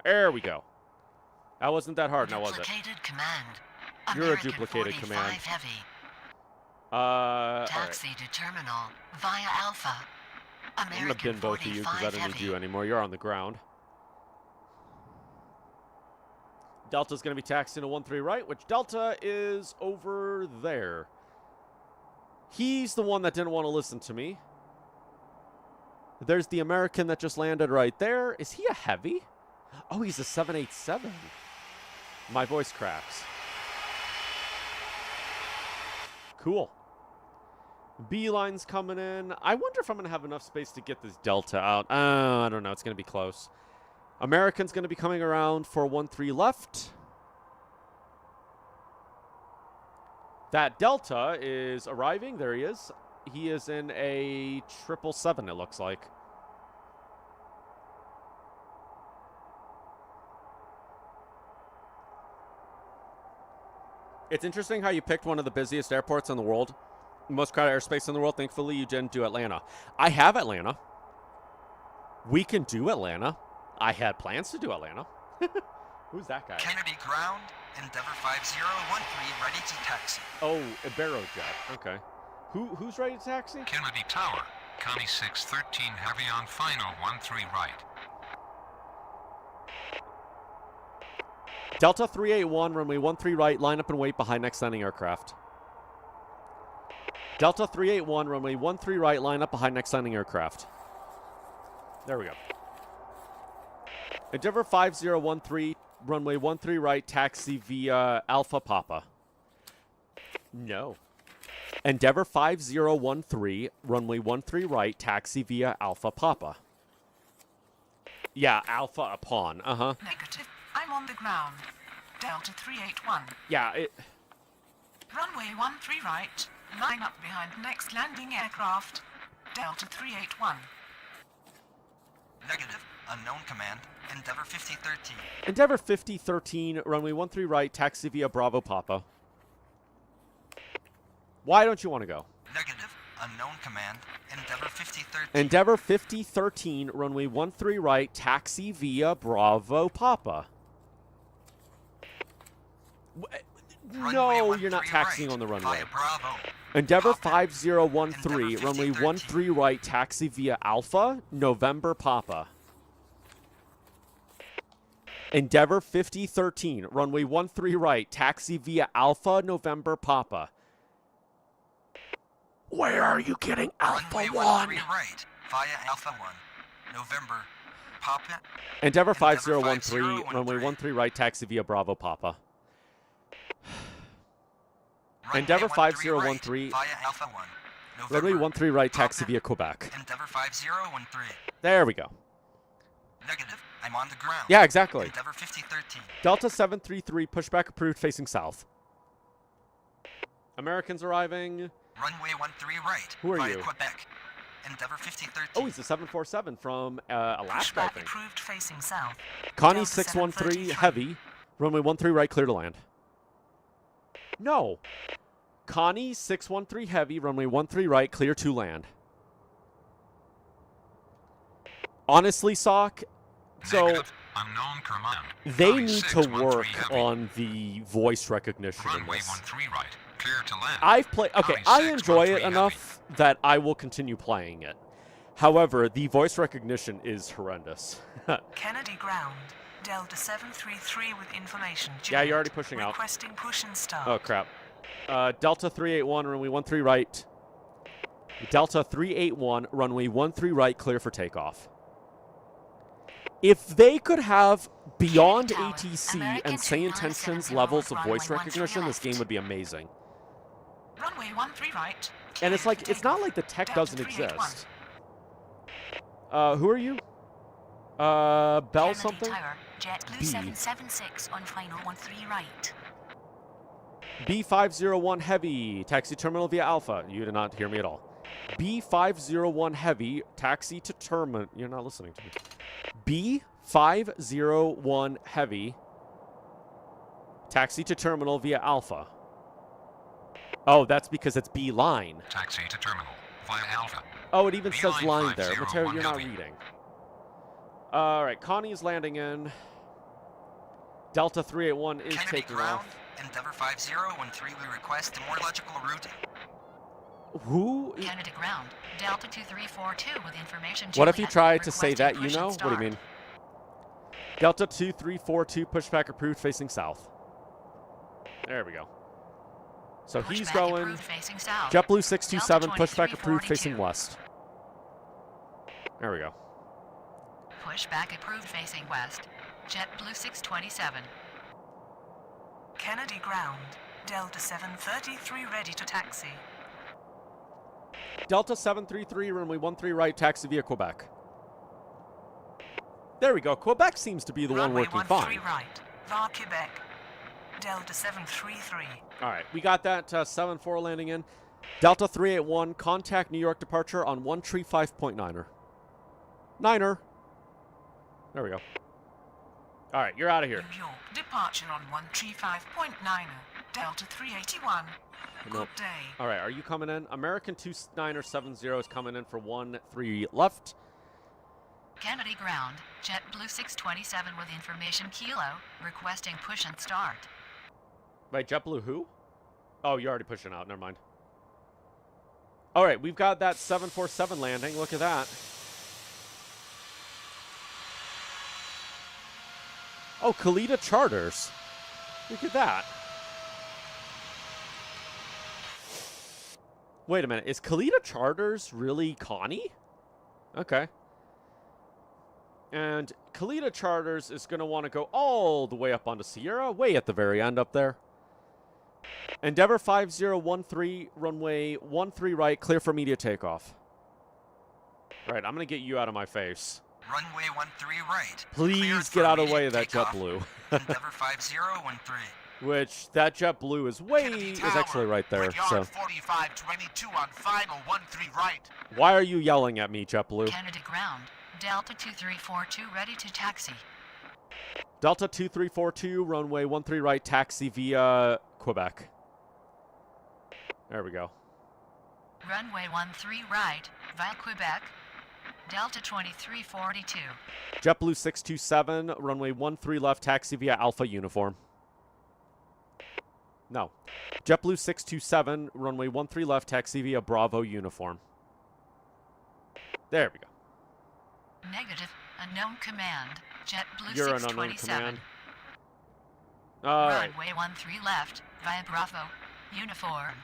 There we go. That wasn't that hard, now was it? Duplicated command. You're a American duplicated 45 command. heavy. Alright. Taxi to terminal via Alpha. I'm going to American bin both of you because I 45 don't need heavy. you anymore. You're on the ground. Delta's going to be taxiing to 13 right, which Delta is over there. He's the one that didn't want to listen to me. There's the American that just landed right there. Is he a heavy? Oh, he's a 787. My voice cracks. Cool. Beeline's coming in. I wonder if I'm going to have enough space to get this Delta out. I don't know. It's going to be close. American's going to be coming around for 13 left. That Delta is arriving. There he is. He is in a 777, it looks like. It's interesting how you picked one of the busiest airports in the world. Most crowded airspace in the world. Thankfully, you didn't do Atlanta. I have Atlanta. We can do Atlanta. I had plans to do Atlanta. Who's that guy? Kennedy ground. Endeavor 5013 ready to taxi. Oh, a Barrow jet. Okay. Who's ready to taxi? Kennedy Tower. Connie 613 heavy on final 13 right. Delta 381, runway 13 right, line up and wait behind next landing aircraft. Delta 381, runway 13 right, line up behind next landing aircraft. There we go. Endeavor 5013, runway 13 right, taxi via Alpha Papa. No. Endeavor 5013, runway 13 right, taxi via Alpha Papa. Yeah, Alpha upon. Uh-huh. Negative. I'm on the ground. Delta 381. Yeah, it... Runway 13 right. Line up behind next landing aircraft. Delta 381. Negative. Unknown command. Endeavor 5013. Endeavor 5013, runway 13 right, taxi via Bravo Papa. Why don't you want to go? Negative. Unknown command. Endeavor 5013. Endeavor 5013, runway 13 right, taxi via Bravo Papa. No, you're not taxiing on the runway. Via Bravo. Endeavor Papa. 5013, Endeavor runway 5013. 13 right, taxi via Alpha, November Papa. Endeavor 5013, runway 13 right, taxi via Alpha, November Papa. Where are you getting Alpha Runway 1? 13 right. Via Alpha 1. November. Papa. Endeavor Endeavor 5013, 5013. runway 13 right, taxi via Bravo Papa. Runway Endeavor 13 5013, right. Via Alpha 1. runway November. 13 right, taxi Papa. via Quebec. Endeavor 5013. There we go. Negative. I'm on the ground. Yeah, exactly. Endeavor 5013. Delta 733, pushback approved, facing south. Americans arriving. Runway 13 right. Who are via you? Quebec. Endeavor 5013. Oh, he's a 747 from Alaska, I Pushback think. approved facing south. Connie Delta 613, 733. heavy. Runway 13 right, clear to land. No. Connie 613, heavy. Runway 13 right, clear to land. Honestly, Sock, so Negative. Unknown command. they Connie need to 613 work heavy. on the voice recognition in Runway this. 13 right. Clear to land. I've played... Okay, I 26, enjoy it 13 enough that I will continue playing it. However, the voice recognition is horrendous. Kennedy ground. Delta 733 with information. Yeah, you're already pushing out. Requesting push and start. Oh, crap. Delta 381, runway 13 right. Delta 381, runway 13 right, clear for takeoff. If they could have beyond ATC and say intentions levels of voice recognition, this game would be amazing. Runway 13 right. And it's like, it's not like the tech doesn't exist. Who are you? Bell Kennedy something? Tower, JetBlue B. 776 on final 13 right. B501 Heavy, taxi terminal via Alpha. You did not hear me at all. B501 Heavy, taxi to terminal. You're not listening to me. B501 Heavy, taxi to terminal via Alpha. Oh, that's because it's B line. Taxi to terminal via Alpha. Oh, it even B says line line there. 501 Mateo, you're not Heavy. reading. All right, Connie's landing in. Delta 381 is Kennedy taking ground. off. Endeavor 5013, we request a more logical route. Who? Kennedy ground, Delta 2342 with information. What if you Juliet, tried to say requesting that, you push and know? What do you start. mean? Delta 2342, pushback approved, facing south. There we go. So he's Pushback going. approved facing south. JetBlue 627, Delta pushback approved, 2342. facing west. There we go. Pushback approved facing west. JetBlue 627. Kennedy ground. Delta 733 ready to taxi. Delta 733, runway 13 right, taxi via Quebec. There we go. Quebec seems to be the one Runway working 13 fine. right. VAR Quebec. Delta 733. All right, we got that 7-4 landing in. Delta 381, contact New York departure on 135.9er. Niner. There we go. All right, you're out of here. New York. Departure on 135.9. Delta 381. Nope. Good day. All right, are you coming in? American 2970 is coming in for 13 left. Kennedy ground, JetBlue 627 with information Kilo, requesting push and start. Wait, JetBlue who? Oh, you're already pushing out. Never mind. All right, we've got that 747 landing. Look at that. Oh, Kalita Charters. Look at that. Wait a minute. Is Kalita Charters really Connie? Okay. And Kalita Charters is going to want to go all the way up onto Sierra, way at the very end up there. Endeavor 5013, runway 13 right, clear for immediate takeoff. Right, I'm going to get you out of my face. Runway 13 right. Please Cleared get for out of the way immediate of that takeoff. JetBlue. Endeavor 5013. Which, that JetBlue is way, Kennedy is Tower, actually right there, with yard so. 4522 on final 13 right. Why are you yelling at me, JetBlue? Kennedy ground, Delta 2342 ready to taxi. Delta 2342, runway 13 right, taxi via Quebec. There we go. Runway 13 right, via Quebec, Delta 2342. JetBlue 627, runway 13 left, taxi via Alpha uniform. No. JetBlue 627, runway 13 left, taxi via Bravo uniform. There we go. Negative, unknown command, JetBlue You're an unknown 627. command. All right. Runway 13 left, via Bravo, uniform.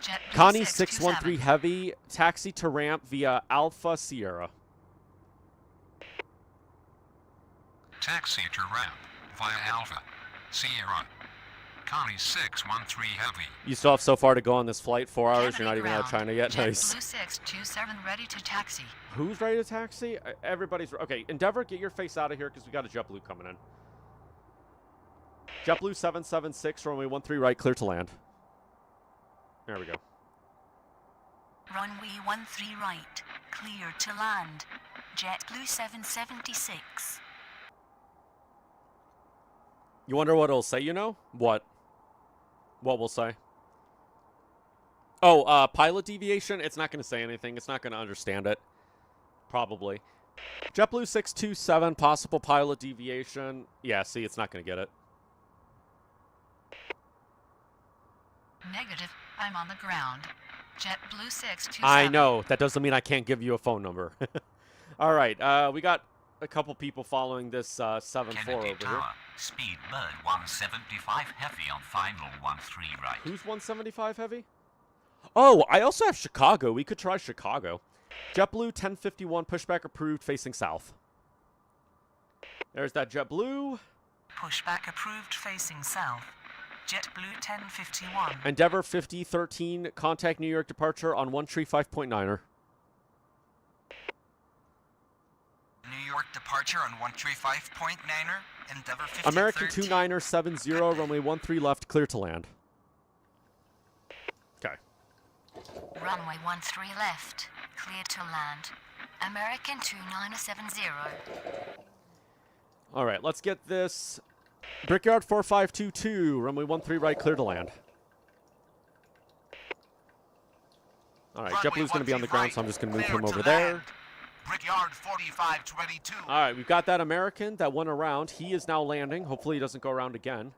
JetBlue Connie 627. 613 heavy, taxi to ramp via Alpha Sierra. Taxi to ramp via Alpha. Sierra. Connie 613 heavy. You still have so far to go on this flight, 4 hours. Kennedy You're not even out of ground, China yet. Nice. JetBlue 627 ready to taxi. Who's ready to taxi? Everybody's... Okay, Endeavor, get your face out of here because we got a JetBlue coming in. JetBlue 776, runway 13 right, clear to land. There we go. Runway 13 right, clear to land. JetBlue 776. You wonder what it'll say, you know? What? What will say? Oh, pilot deviation? It's not going to say anything. It's not going to understand it. Probably. JetBlue 627, possible pilot deviation. Yeah, see, it's not going to get it. Negative. I'm on the ground. JetBlue 627. I know. That doesn't mean I can't give you a phone number. All right. We got a couple people following this 7-4 Kennedy over here. Tower, speed bird 175 heavy on final 13 right. Who's 175 heavy? Oh, I also have Chicago. We could try Chicago. JetBlue 1051 pushback approved facing south. There's that JetBlue. Pushback approved facing south. JetBlue 1051. Endeavor 5013 contact New York departure on 135.9er. New York departure on 135.9er. Endeavor 5013. American 2970 runway 13 left clear to land. Okay. Runway 13 left. Clear to land. American 2970. All right, let's get this. Brickyard 4522, runway 13 right, clear to land. All right, Runway JetBlue's going to be on the 13 ground, right, so I'm just going to move clear him to over there. land. Brickyard 4522. All right, we've got that American that went around. He is now landing. Hopefully he doesn't go around again.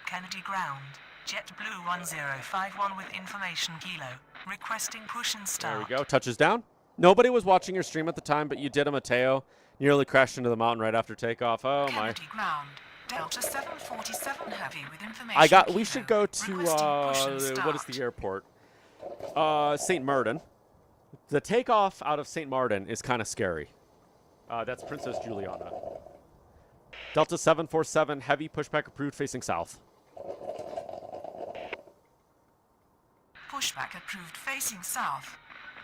Kennedy ground. JetBlue 1051 with information kilo. Requesting push and start. There we go, touches down. Nobody was watching your stream at the time, but you did a Mateo. Nearly crashed into the mountain right after takeoff. Oh, my. Kennedy ground. Delta 747 heavy with information We kilo. should go to, Requesting push and what is start. the airport? St. Martin. The takeoff out of St. Martin is kind of scary. That's Princess Juliana. Delta 747, heavy pushback approved facing south. Pushback approved facing south.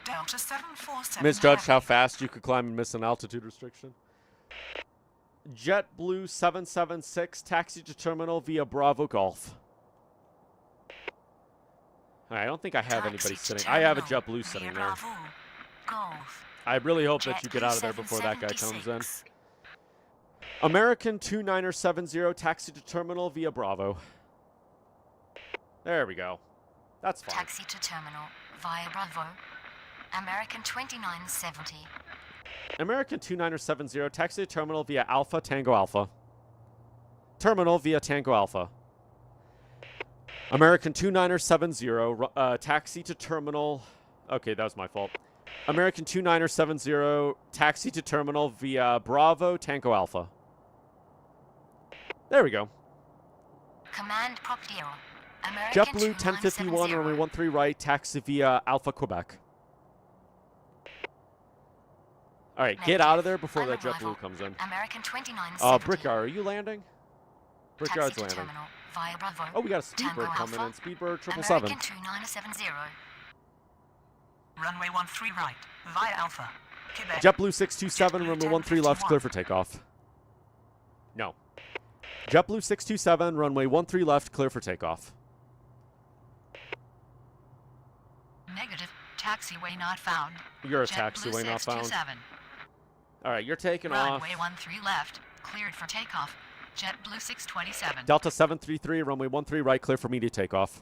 Delta 747 Misjudged heavy. how fast you could climb and miss an altitude restriction. JetBlue 776, taxi to terminal via Bravo Golf. All right, I don't think I have Taxi anybody to sitting. I have a terminal JetBlue via sitting there. Bravo. Golf. I really hope that you get out of there before that guy comes in. American 2970, taxi to terminal via Bravo. There we go. That's fine. Taxi to terminal via Bravo. American 2970. American 2970, taxi to terminal via Alpha Tango Alpha. Terminal via Tango Alpha. American 2970, taxi to terminal. Okay, that was my fault. American 2970, taxi to terminal via Bravo Tango Alpha. There we go. Command Propio. American JetBlue 1051, 2970. runway 13 right, taxi via Alpha Quebec. All right, get out of there before that Arrival. JetBlue comes in. American 2970. Brickyard, are you landing? Brickyard's Taxi to landing. terminal via Bravo. Oh, we got a Tango Speedbird coming Alpha. in. Speedbird 777. American 2970. Runway 13 right. Via Alpha. Quebec. JetBlue 627, runway 13 left, clear for takeoff. No. JetBlue 627, runway 13 left, clear for takeoff. Negative. Taxiway not found. You're a JetBlue taxiway not found. 627. All right, you're taking off. Runway 13 left. Cleared for takeoff. JetBlue 627. Delta 733, runway 13 right, clear for immediate takeoff.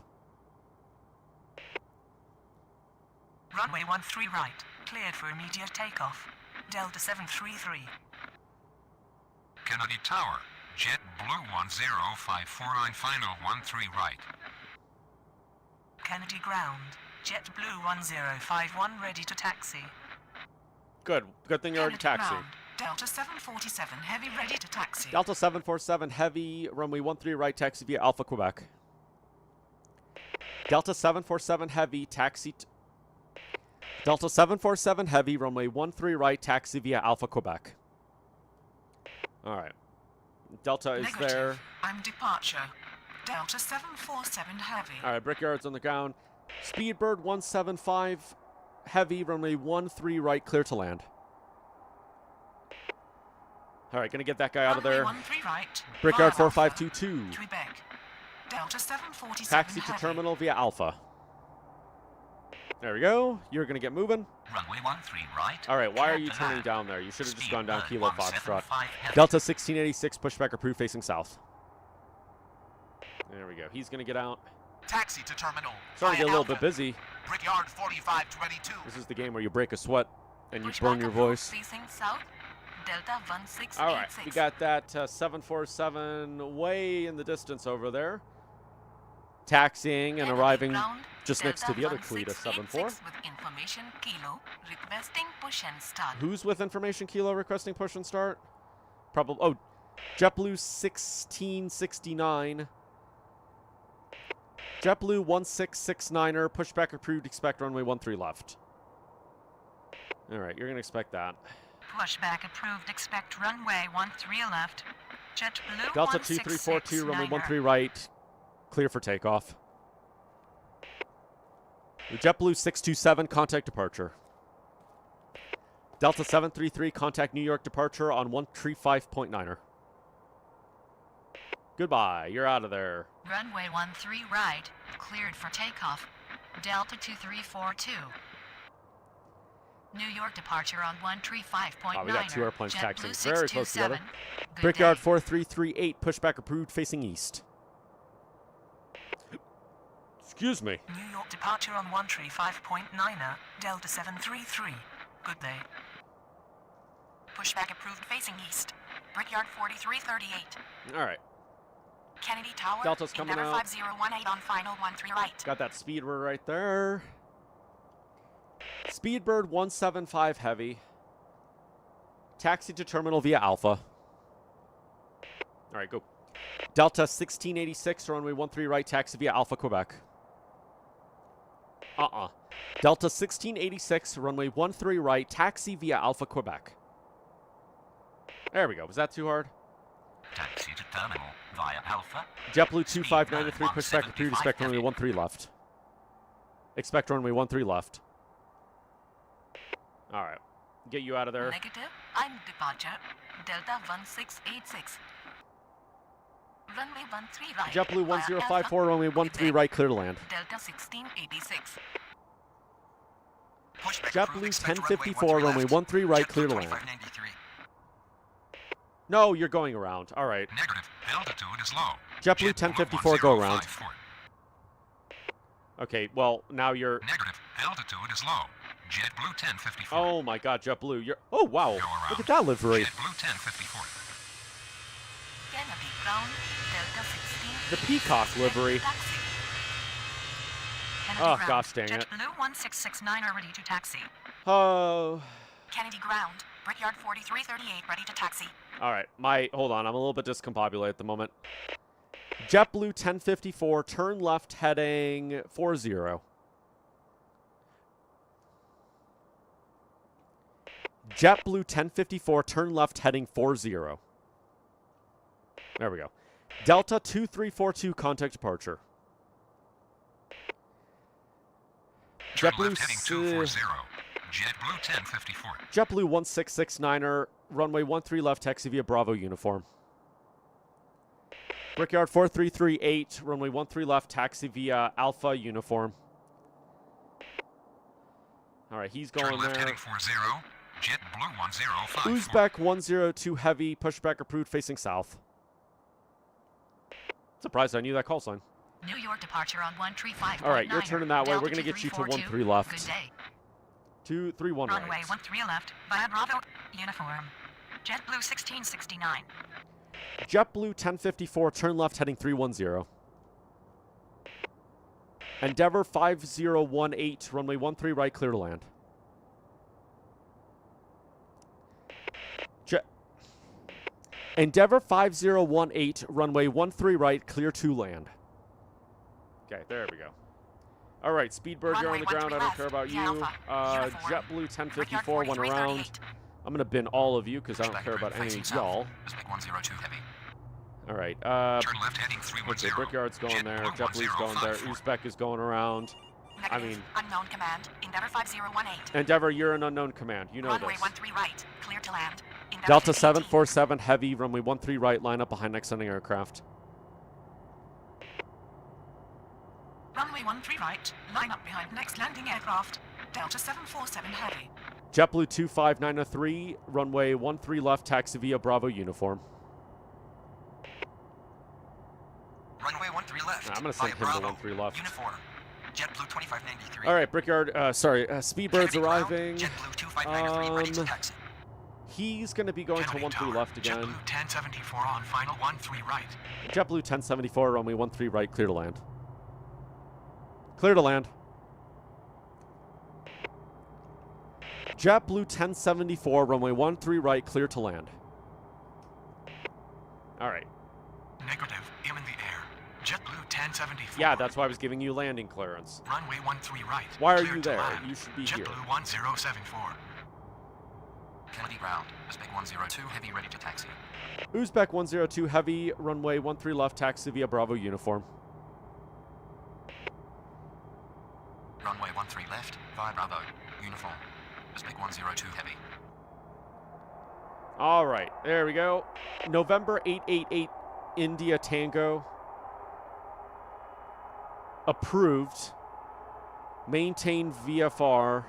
Runway 13 right. Cleared for immediate takeoff. Delta 733. Kennedy Tower, JetBlue 10549 final 13 right. Kennedy ground. JetBlue 1051 ready to taxi. Good. Good thing you already Kennedy taxied. ground. Delta 747 heavy ready to taxi. Delta 747 heavy, runway 13 right, taxi via Alpha Quebec. Delta 747 heavy, taxi. Delta 747 heavy, runway 13 right, taxi via Alpha Quebec. All right. Delta is Negative. there. I'm departure. Delta 747 heavy. All right, Brickyard's on the ground. Speedbird 175 heavy, runway 13 right, clear to land. All right, gonna get that guy out of there. Runway 13 right. Brickyard via Alpha. 4522. Quebec. Delta 747 Taxi to heavy. terminal via Alpha. There we go. You're gonna get moving. Runway 13 right. All right, why are you Clear to turning land. down there? You should have just Speed gone down bird Kilo Foxtrot. 175 heavy. Delta 1686, pushback approved facing south. There we go. He's gonna get out. Taxi to terminal. Starting to get a little via bit busy. Brickyard 4522. This is the game where you break a sweat and you Pushback burn your approved voice. Facing south. Delta 1686. All right, we got that 747 way in the distance over there. taxiing and Kennedy arriving ground, just next to Delta the other Cleta 1686 7-4. with information Kilo, requesting push and start. Who's with information Kilo requesting push and start? Probably. Oh, JetBlue 1669. JetBlue 1669er. Pushback approved. Expect runway 13 left. All right, you're gonna expect that. Pushback approved. Expect runway 13 left. JetBlue Delta 2342. Runway 13 right. Clear for takeoff. JetBlue 627. Contact departure. Delta 733. Contact New York departure on 135.9er. Goodbye. You're out of there. Runway 13 right. Cleared for takeoff. Delta 2342. New York departure on 135.9er. Oh, we got 2 airplanes taxiing very close together. Good Brickyard day. 4338. Pushback approved. Facing east. Excuse me. New York departure on 135.9er, Delta 733. Good day. Pushback approved facing east. Brickyard 4338. All right. Kennedy Tower. Delta's coming Endeavor out. 5018 on final 13 right. Got that Speedbird right there. Speedbird 175 heavy. Taxi to terminal via Alpha. All right, go. Delta 1686, runway 13 right, taxi via Alpha, Quebec. Delta 1686, runway 13 right, taxi via Alpha, Quebec. There we go. Was that too hard? Taxi to terminal via Alpha. JetBlue 2593, pushback approved. Expect runway 13 left. Expect runway 13 left. All right. Get you out of there. Negative. I'm departure. Delta 1686. Runway 13 right. JetBlue via 1054, runway Alpha, 13 Quebec. right, clear to land. Delta 1686. Pushback JetBlue approved. Expect 1054, runway 13 right, clear to land. 2593. No, you're going around. All right. Negative. Altitude is low. JetBlue 1054, go around. Okay, well, now you're... Negative. Altitude is low. JetBlue 1054. Oh my god, JetBlue, you're... Oh, wow. Go around. Look at that livery. JetBlue 1054. Kennedy ground. Delta 16. The peacock livery. Taxi. Kennedy Oh, ground. gosh dang it. JetBlue 1669 are ready to taxi. Oh... Kennedy ground. Brickyard 4338 ready to taxi. All right, hold on, I'm a little bit discombobulated at the moment. JetBlue 1054, turn left heading 40. JetBlue 1054, turn left heading 40. There we go. Delta 2342, contact departure. Turn JetBlue left heading 240. JetBlue 1054. JetBlue 1669er, runway 13 left, taxi via Bravo uniform. Brickyard 4338, runway 13 left, taxi via Alpha uniform. All right, he's going Turn left there. heading 40. JetBlue 1054. Uzbek 102 heavy, pushback approved, facing south. Surprised I knew that call sign. New York departure on 135.9. All right, you're turning that way. We're going to get you to 13 left. Good day. 231 Runway right. 13 left via Bravo uniform. JetBlue 1669. JetBlue 1054, turn left heading 310. Endeavor 5018, runway 13 right, clear to land. Endeavor 5018, runway 13 right, clear to land. Okay, there we go. All right, Speedbird, you're on the ground. I don't care about you. JetBlue 1054 went around. I'm going to bin all of you because I don't care about any of y'all. Uzbek 102 heavy. All right. Turn left heading 310. Okay, Brickyard's going there. JetBlue's going there. Uzbek is going around. Negative. I mean- Unknown command. Endeavor 5018. Endeavor, you're an unknown command. You know Runway this. 13 right. Clear to land. Endeavor Delta 15. 747 heavy, runway 13 right, line up behind next landing aircraft. Runway 13 right, line up behind next landing aircraft. Delta 747 heavy. JetBlue 25903, runway 13 left, taxi via Bravo uniform. Runway 13 left. I'm going to send via him to Bravo. 13 left. Uniform. JetBlue 2593. All right, Brickyard, Speedbird's Kennedy ground, arriving. JetBlue 2593 ready to Um, taxi. He's going to be going to Kennedy 13 Tower, left again. JetBlue 1074 on final 13 right. JetBlue 1074, runway 13 right, clear to land. Clear to land. JetBlue 1074, runway 13 right, clear to land. All right. Negative. I'm in the air. JetBlue 1074. Yeah, that's why I was giving you landing clearance. Runway 13 right. Why are Cleared you to there? land. You should be here. JetBlue 1074. Kennedy ground. Uzbek 102 heavy ready to taxi. Uzbek 102 heavy, runway 13 left, taxi via Bravo uniform. Runway 13 left, via Bravo, uniform. Uzbek 102 heavy. All right, there we go. November 888 India Tango. Approved. Maintain VFR.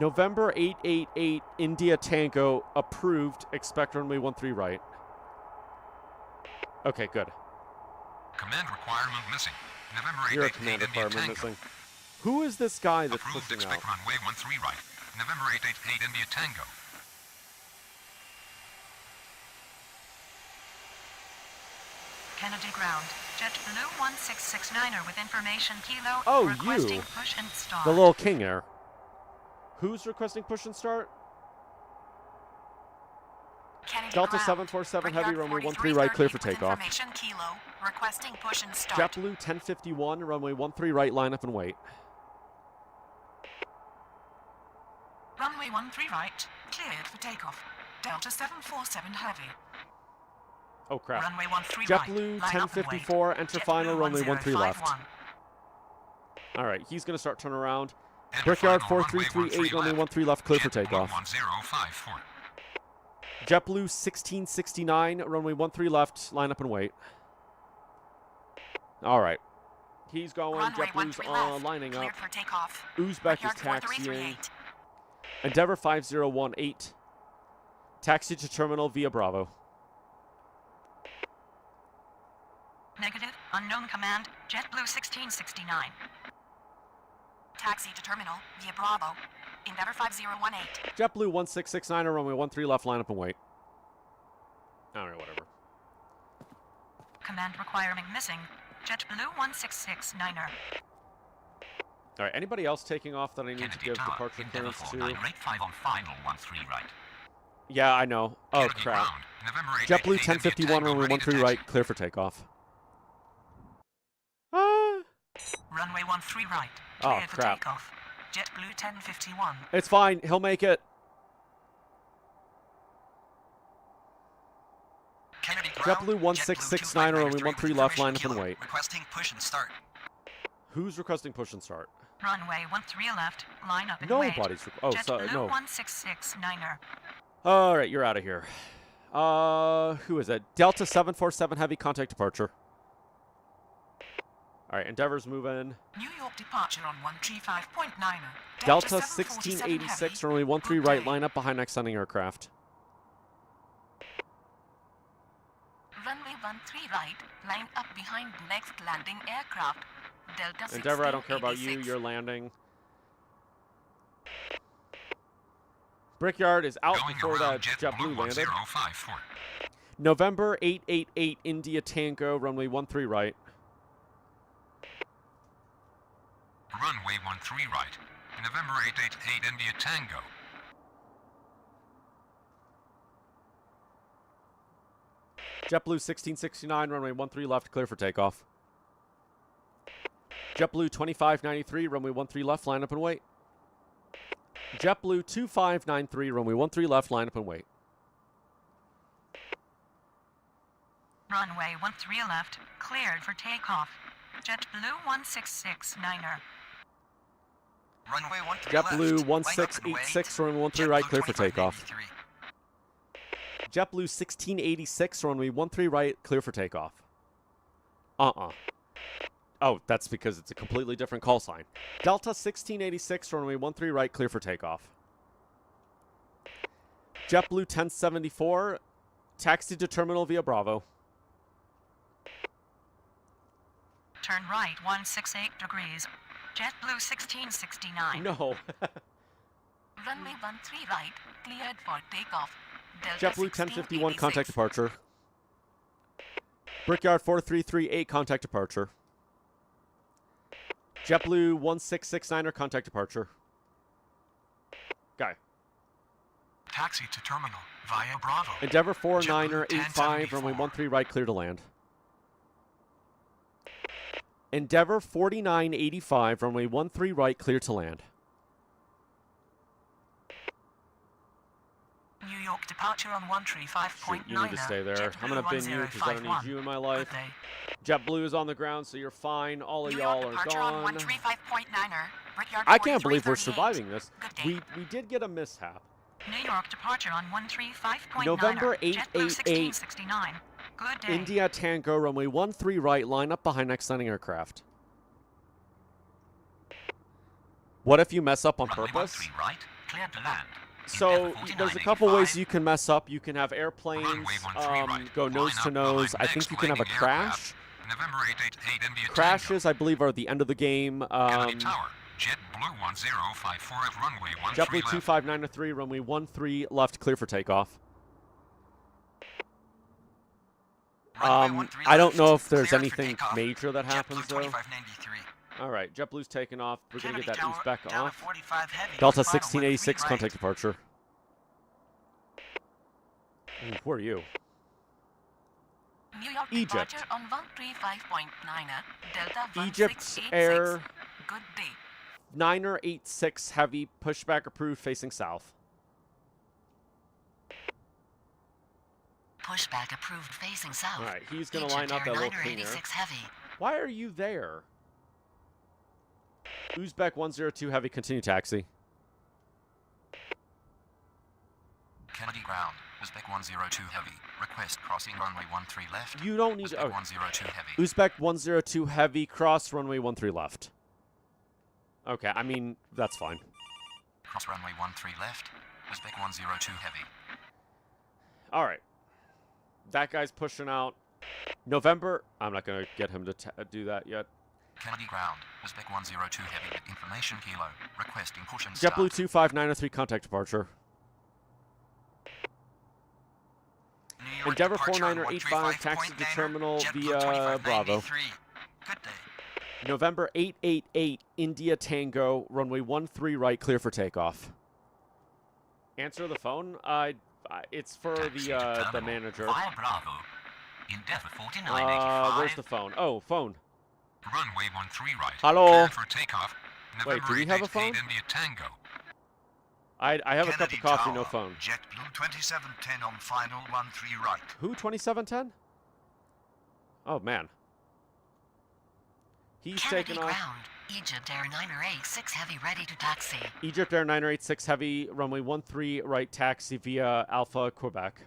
November 888 India Tango. Approved. Expect runway 13 right. Okay, good. Command requirement missing. November You're a 888 command India requirement Tango. missing. Who is this guy that's Approved, pushing out? expect runway 13 right. November 888 India Tango. Kennedy ground. JetBlue 1669er with information kilo. Oh, requesting you. push and start. The little King Air. Who's requesting push and start? Kennedy Delta ground. 747 heavy, Brickyard runway 13 4330 right, clear for with takeoff. Information kilo. Requesting push and start. JetBlue 1051, runway 13 right, line up and wait. Runway 13 right. Cleared for takeoff. Delta 747 heavy. Oh crap. Runway 13 JetBlue right. Line up and wait. 1054, enter JetBlue final, runway 13 left. 1051. Alright, he's going to start turn around. Enter Brickyard final, runway 4338, runway left. 13 left, clear for JetBlue takeoff. 1054. JetBlue 1669, runway 13 left, line up and wait. Alright. He's going, Runway JetBlue's 13 left. lining up. Cleared for takeoff. Uzbek is Brickyard taxiing. 4338. Endeavor 5018. Taxi to terminal via Bravo. Negative. Unknown command. JetBlue 1669. Taxi to terminal via Bravo. Endeavor 5018. JetBlue 1669, runway 13 left, line up and wait. Alright, whatever. Command requirement missing. JetBlue 1669er. Alright, anybody else taking off that I need to Kennedy give Tower, departure Endeavour clearance 49 to? rate 5 on final 13 right. Yeah, I know. Oh, Kennedy crap. ground. November JetBlue 888 India 1051, Tango, runway ready to 13 taxi. right, clear for takeoff. Ah, Runway 13 right. Oh, Cleared for crap. takeoff. JetBlue 1051. it's fine. He'll make it. Kennedy ground. JetBlue 1669, runway 13 left, line up and kilo. wait. Requesting push and start. Who's requesting push and start? Runway 13 left. Line up and wait. Nobody's. Oh, sorry, JetBlue no. 1669er. Alright, you're out of here. Who is it? Delta 747 heavy, contact departure. Alright, Endeavor's moving. New York departure on 135.9. Delta 747 1686, heavy. runway 13 Good right, day. line up behind next landing aircraft. Runway 13 right. Line up behind next landing aircraft. Delta Endeavor, I don't care about you. 1686. You're landing. Brickyard is out Going before around that JetBlue JetBlue landed. 1054. November 888 India Tango, runway 13 right. Runway 13 right. November 888 India Tango. JetBlue 1669, runway 13 left, clear for takeoff. JetBlue 2593, runway 13 left, line up and wait. JetBlue 2593, runway 13 left, line up and wait. Runway 13 left. Cleared for takeoff. JetBlue 1669er. Runway 13 JetBlue left. Line up and wait. 1686, runway 13 right, clear for takeoff. 2593. JetBlue 1686, runway 13 right, clear for takeoff. Oh, that's because it's a completely different call sign. Delta 1686, runway 13 right, clear for takeoff. JetBlue 1074, taxi to terminal via Bravo. Turn right 168 degrees. JetBlue 1669. No. Runway 13 right. Cleared for takeoff. Delta JetBlue 1051, contact 1686. departure. Brickyard 4338, contact departure. JetBlue 1669er, contact departure. Guy. Taxi to terminal via Bravo. Endeavor JetBlue 49er 85, 1074. runway 13 right, clear to land. Endeavor 4985, runway 13 right, clear to land. New York departure on 135.9. Shoot, you need to stay there. I'm going to bin you because I don't need you in my life. JetBlue is on the ground, so you're fine. All of y'all are gone. I can't believe we're surviving this. We did get a mishap. New York departure on 135.9. November JetBlue 888. 1669. Good day. India Tango, runway 13 right, line up behind next landing aircraft. What if you mess up on Runway purpose? 13 right, clear to land. So Endeavour there's a couple 4985. ways you can mess up. You can have airplanes Runway 13 right, go line nose to up nose. behind I think next you can have a landing crash. aircraft. November 888 India Crashes, I believe, are the end of the game. Tango. Kennedy Tower, JetBlue 1054 at runway 13 JetBlue left. 2593, runway 13 left, clear for takeoff. Runway 13 I don't know left, if there's cleared for anything takeoff. major that happens, JetBlue though. 2593. All right, JetBlue's taking off. We're going to Kennedy get that Tower, Uzbek Delta off. 45 heavy. Delta final 1686, 13 contact right. departure. Ooh, who are you? New York Egypt. departure on 135.9. Delta Egypt 1686. Air Good day. 9er 86 heavy, pushback approved, facing south. Pushback approved facing south. All right, he's going to Egypt line up Air that little 9er finger. 86 heavy. Why are you there? Uzbek 102 heavy, continue taxi. Kennedy ground, Uzbek 102 heavy. Request crossing runway 13 left. You don't need Uzbek to. Oh, 102 heavy. Uzbek 102 heavy, cross runway 13 left. Okay, I mean, that's fine. Cross runway 13 left. Uzbek 102 heavy. All right. That guy's pushing out. November. I'm not going to get him to do that yet. Kennedy ground, Uzbek 102 heavy with information kilo. Requesting push and start. JetBlue 25903, contact departure. New York Endeavor departure on 4985, taxi to 135.9er, terminal JetBlue via 2593. Bravo. Good day. November 888, India Tango, runway 13 right, clear for takeoff. Answer the phone. It's for Taxi to the terminal manager. Via Bravo. Endeavor 4985. Where's the phone? Oh, phone. Runway 13 right. Hello? Clear for takeoff. Wait, do we have a 888 phone? India Tango. I have a cup Kennedy of coffee, no Tower, phone. JetBlue 2710 on final 13 right. Who, 2710? Oh, man. He's Kennedy taking off. ground. Egypt Air 9er 86 heavy ready to taxi. Egypt Air 986 heavy, runway 13 right, taxi via Alpha, Quebec.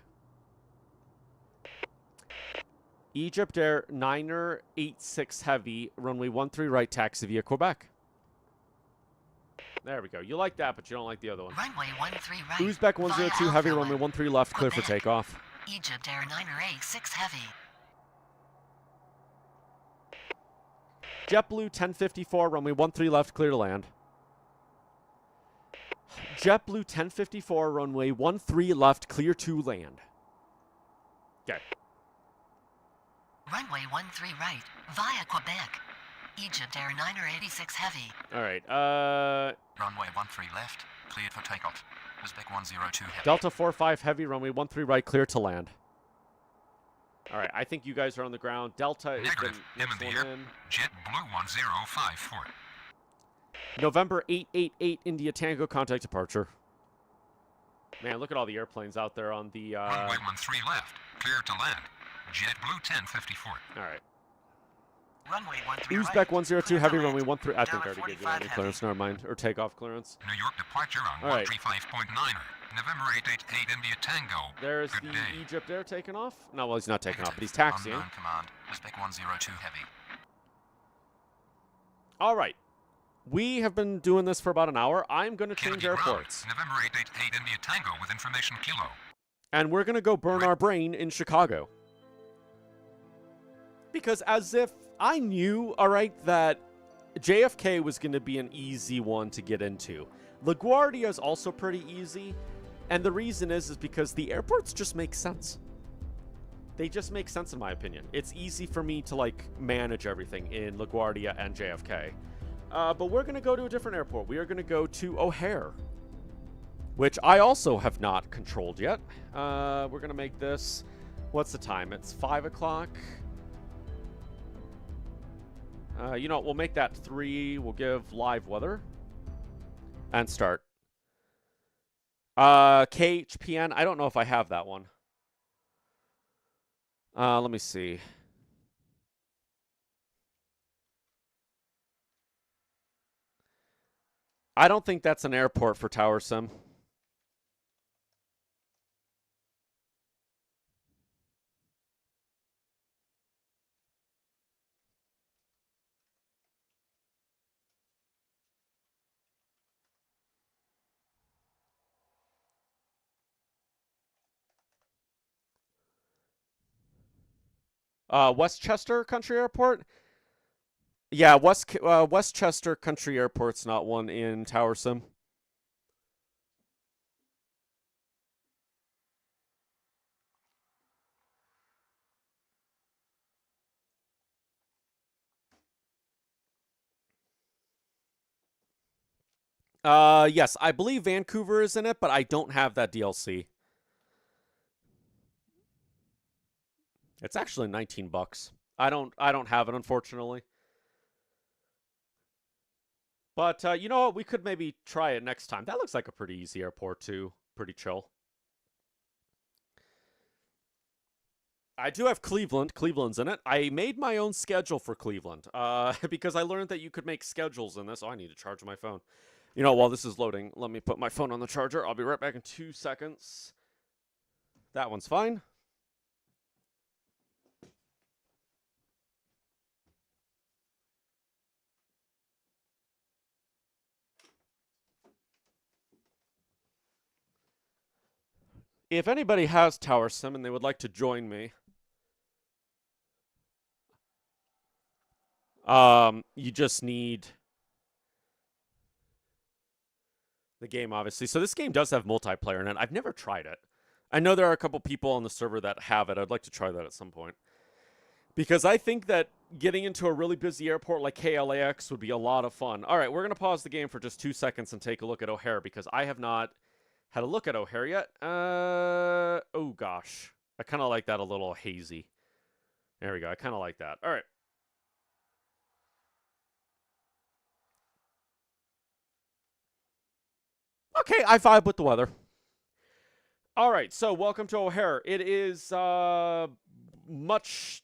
Egypt Air 9er 86 heavy, runway 13 right, taxi via Quebec. There we go. You like that, but you don't like the other one. Runway 13 right. Uzbek 102 via heavy, Alpha runway 1. 13 left, clear for Quebec. takeoff. Egypt Air 9er 86 heavy. JetBlue 1054, runway 13 left, clear to land. JetBlue 1054, runway 13 left, clear to land. Okay. Runway 13 right via Quebec. Egypt Air 9er 86 heavy. All right. Runway 13 left. Cleared for takeoff. Uzbek 102 heavy. Delta 45 heavy, runway 13 right, clear to land. All right. I think you guys are on the ground. Delta is the Negative. Him next in the one air. in. JetBlue 1054. November 888, India Tango, contact departure. Man, look at all the airplanes out there on the. Runway 13 left. Clear to land. JetBlue 1054. All right. Runway 13 Uzbek right. 102 Clear heavy, to runway land. 13. I think I Delta already gave you 45 landing heavy. clearance. Never mind. Or takeoff clearance. New York departure on All right. 135.9er. November 888 India Tango. There's Good the day. Egypt Air taking off. No, well, he's not taking off, but he's Negative. taxiing. Unknown command. Uzbek 102 heavy. All right. We have been doing this for about an hour. I'm going to change Kennedy ground. airports. November 888 India Tango with information kilo. And we're going to go burn our brain in Chicago. Because as if I knew, all right, that JFK was going to be an easy one to get into. LaGuardia is also pretty easy. And the reason is because the airports just make sense. They just make sense in my opinion. It's easy for me to like manage everything in LaGuardia and JFK. But we're going to go to a different airport. We are going to go to O'Hare, which I also have not controlled yet. We're going to make this... What's the time? It's 5 o'clock. You know what? We'll make that 3. We'll give live weather. And start. KHPN. I don't know if I have that one. Let me see. I don't think that's an airport for Tower Sim. Westchester Country Airport? Yeah, Westchester Country Airport's not one in Tower Sim. Yes, I believe Vancouver is in it, but I don't have that DLC. It's actually 19 bucks. I don't have it, unfortunately. But you know what? We could maybe try it next time. That looks like a pretty easy airport too. Pretty chill. I do have Cleveland. Cleveland's in it. I made my own schedule for Cleveland because I learned that you could make schedules in this. Oh, I need to charge my phone. You know, while this is loading, let me put my phone on the charger. I'll be right back in 2 seconds. That one's fine. If anybody has Tower Sim and they would like to join me, you just need the game, obviously. So this game does have multiplayer in it. I've never tried it. I know there are a couple people on the server that have it. I'd like to try that at some point. Because I think that getting into a really busy airport like KLAX would be a lot of fun. All right, we're going to pause the game for just 2 seconds and take a look at O'Hare because I have not had a look at O'Hare yet. Oh gosh. I kind of like that a little hazy. There we go. I kind of like that. All right. Okay, I vibe with the weather. All right, so welcome to O'Hare. It is much...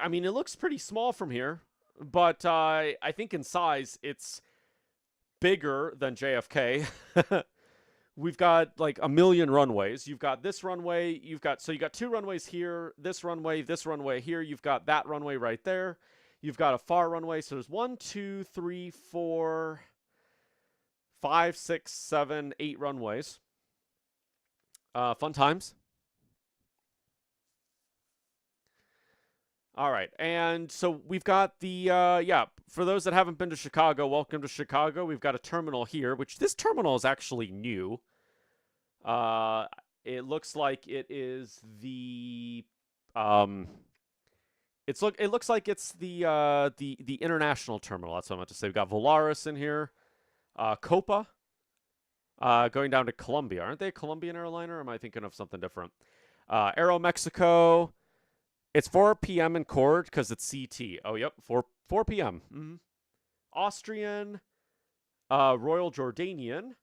I mean, it looks pretty small from here, but I think in size it's bigger than JFK. We've got like a million runways. You've got this runway. You got 2 runways here, this runway here. You've got that runway right there. You've got a far runway. So there's 1, 2, 3, 4, 5, 6, 7, 8 runways. Fun times. All right, and so we've got the, yeah, for those that haven't been to Chicago, welcome to Chicago. We've got a terminal here, which this terminal is actually new. It looks like it is the, it looks like it's the international terminal. That's what I meant to say. We've got Volaris in here, Copa, going down to Colombia. Aren't they a Colombian airliner, or am I thinking of something different? Aeromexico. It's 4 p.m. in Cord because it's CT. Oh, yep, 4 p.m. Mm-hmm. Austrian, Royal Jordanian,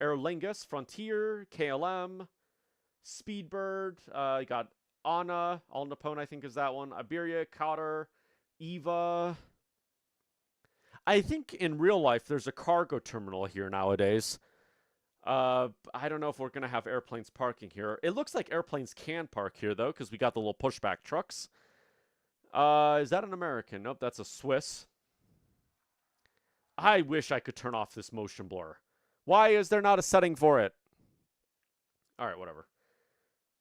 Aer Lingus, Frontier, KLM, Speedbird. You got ANA, All Nippon, I think is that one. Iberia, Qatar, EVA. I think in real life there's a cargo terminal here nowadays. I don't know if we're going to have airplanes parking here. It looks like airplanes can park here, though, because we got the little pushback trucks. Is that an American? Nope, that's a Swiss. I wish I could turn off this motion blur. Why is there not a setting for it? All right, whatever.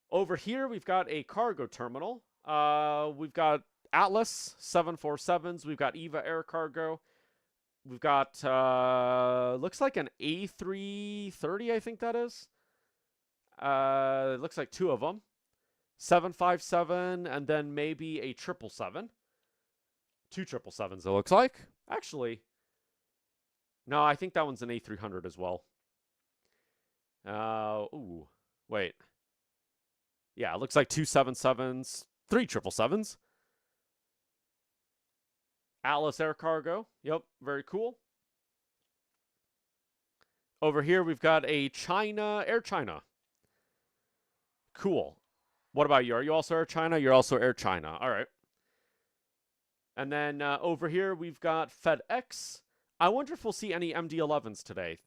Over here, we've got a cargo terminal. We've got Atlas 747s. We've got EVA Air Cargo. We've got, looks like an A330, I think that is. It looks like 2 of them. 757, and then maybe a 777. 2 777s, it looks like. Actually, no, I think that one's an A300 as well. Ooh, wait. Yeah, it looks like 2 777s, 3 777s. Atlas Air Cargo. Yep, very cool. Over here, we've got a Air China. Cool. What about you? Are you also Air China? You're also Air China. All right. And then over here, we've got FedEx. I wonder if we'll see any MD-11s today.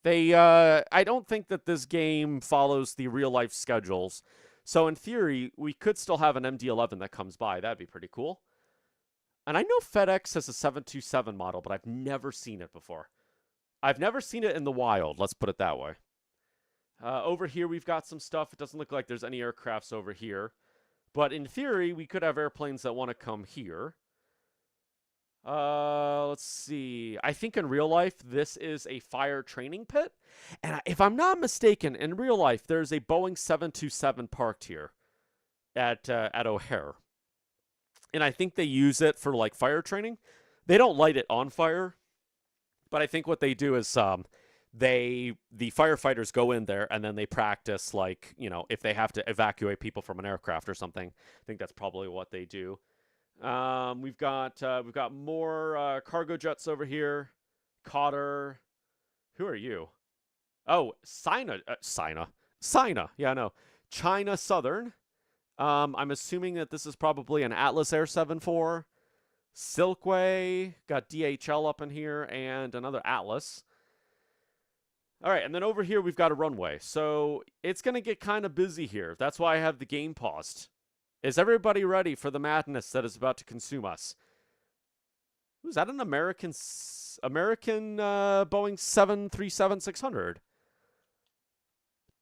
I don't think that this game follows the real-life schedules. So in theory, we could still have an MD-11 that comes by. That'd be pretty cool. And I know FedEx has a 727 model, but I've never seen it before. I've never seen it in the wild, let's put it that way. Over here, we've got some stuff. It doesn't look like there's any aircrafts over here. But in theory, we could have airplanes that want to come here. Let's see. I think in real life, this is a fire training pit. And if I'm not mistaken, in real life, there's a Boeing 727 parked here at O'Hare. And I think they use it for, like, fire training. They don't light it on fire. But I think what they do is the firefighters go in there and then they practice, like, you know, if they have to evacuate people from an aircraft or something. I think that's probably what they do. We've got more cargo jets over here. Cotter. Who are you? Oh, Sina. Yeah, no. China Southern. I'm assuming that this is probably an Atlas Air 74. Silkway. Got DHL up in here and another Atlas. All right, and then over here we've got a runway. So it's going to get kind of busy here. That's why I have the game paused. Is everybody ready for the madness that is about to consume us? Is that an American Boeing 737-600?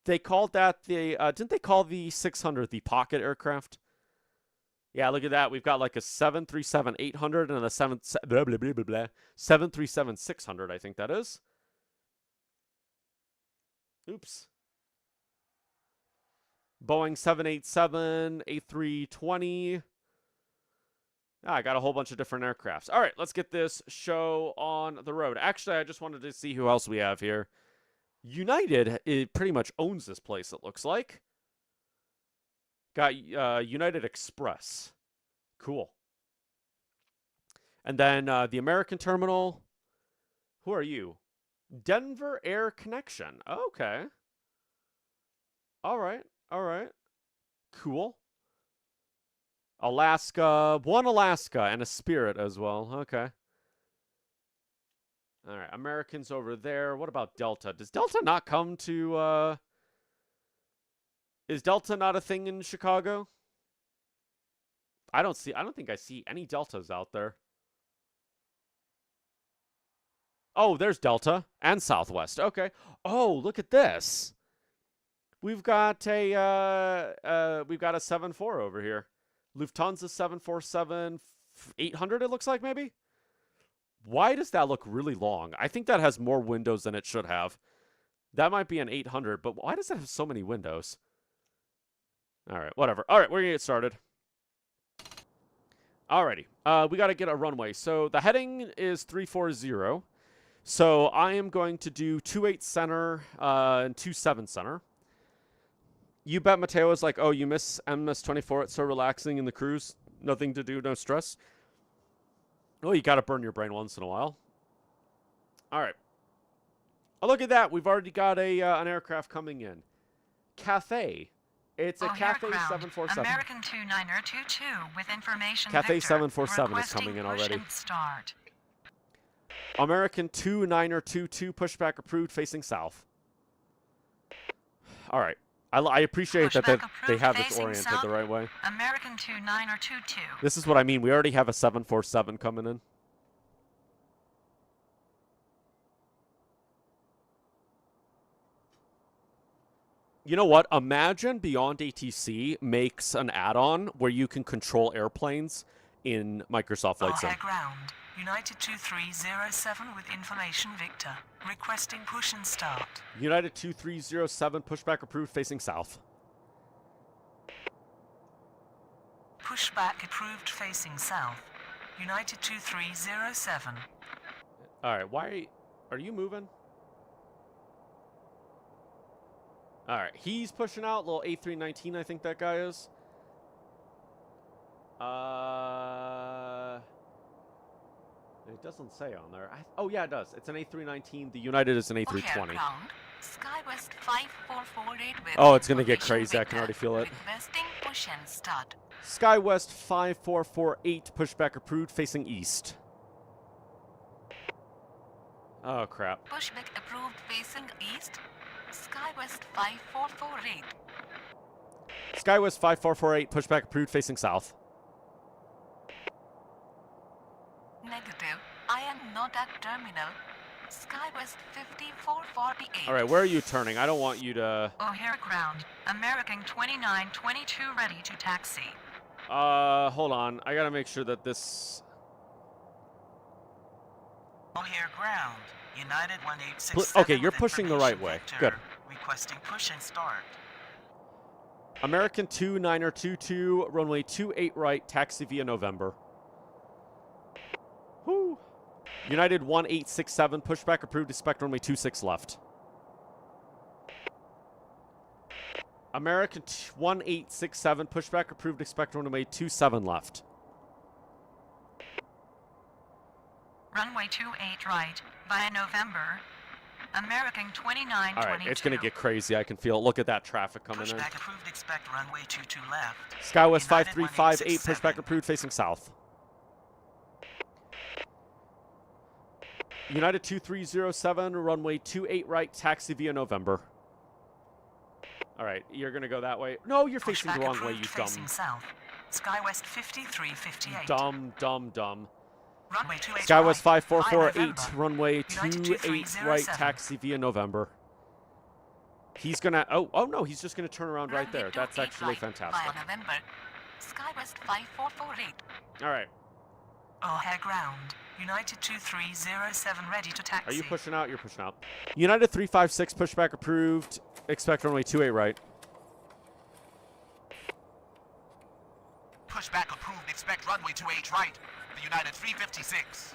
They called that the, didn't they call the 600 the pocket aircraft? Yeah, look at that. We've got like a 737-800 and a 737-600, I think that is. Oops. Boeing 787, A320. I got a whole bunch of different aircrafts. All right, let's get this show on the road. Actually, I just wanted to see who else we have here. United, it pretty much owns this place, it looks like. Got United Express. Cool. And then the American terminal. Who are you? Denver Air Connection. Okay. All right. All right. Cool. Alaska. One Alaska and a Spirit as well. Okay. All right. Americans over there. What about Delta? Does Delta not come to... Is Delta not a thing in Chicago? I don't think I see any Deltas out there. Oh, there's Delta and Southwest. Okay. Oh, look at this. We've got a 747 over here. Lufthansa 747-800, it looks like, maybe? Why does that look really long? I think that has more windows than it should have. That might be an 800, but why does it have so many windows? All right, whatever. All right, we're going to get started. Alrighty. We got to get a runway. So the heading is 340. So I am going to do 28 center and 27 center. You bet Mateo is like, oh, you miss MS-24. It's so relaxing in the cruise. Nothing to do, no stress. Oh, you got to burn your brain once in a while. All right. Oh, look at that. We've already got an aircraft coming in. Cathay. It's a Cathay 747. American 2922 with information. Cathay Victor, 747 is coming in already. Start. American 2922 pushback approved facing south. All right. I appreciate that they have this oriented south, the right way. American 2922. This is what I mean. We already have a 747 coming in. You know what? Imagine Beyond ATC makes an add-on where you can control airplanes in Microsoft Flight Sim. Ground. United 2307 with information Victor. Requesting push and start. United 2307 pushback approved facing south. Pushback approved facing south. United 2307. All right, why are you moving? All right, he's pushing out. Little A319, I think that guy is. It doesn't say on there. Oh, yeah, it does. It's an A319. The United is an A320. Sky West 5448 with Oh, it's going to get information crazy. I can already feel it. Requesting push and start. Sky West 5448, pushback approved, facing east. Oh, crap. Pushback approved facing east. Sky West 5448. Sky West 5448, pushback approved, facing south. Negative. I am not at terminal. Sky West 5448. All right, where are you turning? I don't want you to... O'Hare ground. American 2922 ready to taxi. Hold on. I got to make sure that this... O'Hare ground. United 1867. Okay, you're with pushing the right way. information Good. vector. Requesting push and start. American 2922, runway 28 right, taxi via November. Whoo. United 1867, pushback approved, expect runway 26 left. American 1867, pushback approved, expect runway 27 left. Runway 28 right, via November. American 2922. All right, it's going to get crazy. I can feel it. Look at that traffic coming in. Pushback approved, expect runway 22 left. Skywest United 5358, 1867. pushback approved, facing south. United 2307, runway 28 right, taxi via November. All right, you're going to go that way. No, you're facing the Pushback wrong way, approved, you dumb. facing south. Skywest 5358. Dumb, dumb, dumb. Runway 28 Skywest right, 5448, via runway United 28 right, 2307. taxi via November. He's going to... Oh, no, he's just going to turn around right Runway there. That's 28 actually right, fantastic. Via November. Skywest 5448. All right. O'Hare ground. United 2307 ready to taxi. Are you pushing out? You're pushing out. United 356, pushback approved. Expect runway 28 right. Pushback approved. Expect runway 28 right. The United 356.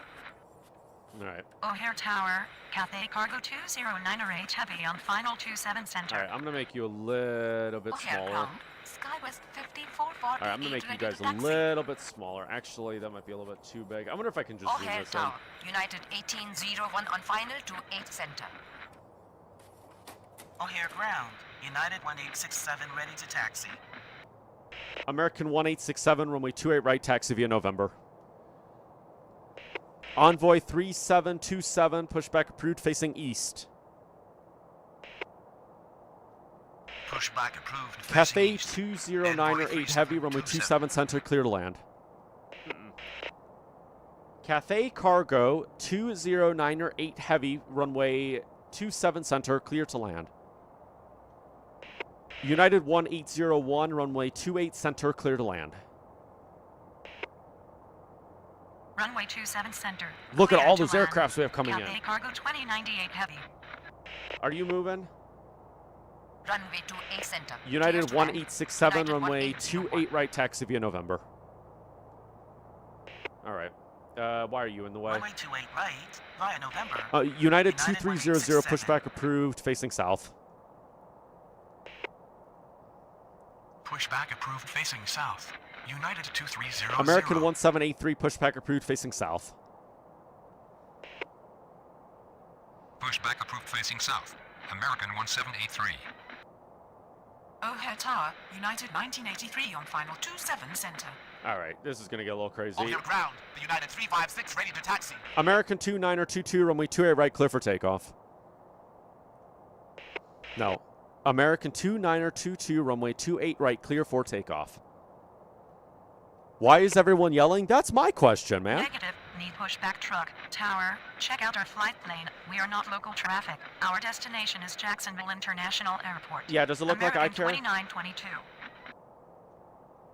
All right. O'Hare Tower. Cathay Cargo 2098 heavy on final 27 center. All right, I'm going to make you a little bit O'Hare smaller. ground. Skywest 5448. All right, I'm going to make you guys a little bit smaller. Actually, that might be a little bit too big. I wonder if I can just zoom O'Hare this in. Tower. United 1801 on final to 8 center. O'Hare ground. United 1867 ready to taxi. American 1867, runway 28 right, taxi via November. Envoy 3727, pushback approved, facing east. Pushback approved. facing Cathay east. 209 or 8 heavy, runway 27 center, clear to land. Cathay Cargo 209 or 8 heavy, runway 27 center, clear to land. United 1801, runway 28 center, clear to land. Runway 27 center. Look at Clear all to those land. aircrafts we have coming in. Cathay Cargo 2098 heavy. Are you moving? Runway 28 center. United Clear to land. 1867, United runway 1801. 28 right, taxi via November. All right. Why are you in the way? Runway 28 right, via November. United United 2300, 1867. pushback approved, facing south. Pushback approved. Facing south. United 2300. American 1783, pushback approved, facing south. Pushback approved facing south. American 1783. O'Hare Tower. United 1983 on final 27 center. All right, this is going to get a little crazy. O'Hare ground. The United 356 ready to taxi. American 2922, runway 28 right, clear for takeoff. No. American 2922, runway 28 right, clear for takeoff. Why is everyone yelling? That's my question, man. Negative. Need pushback truck. Tower. Check out our flight plane. We are not local traffic. Our destination is Jacksonville International Airport. Yeah, does it look like I American care? 2922.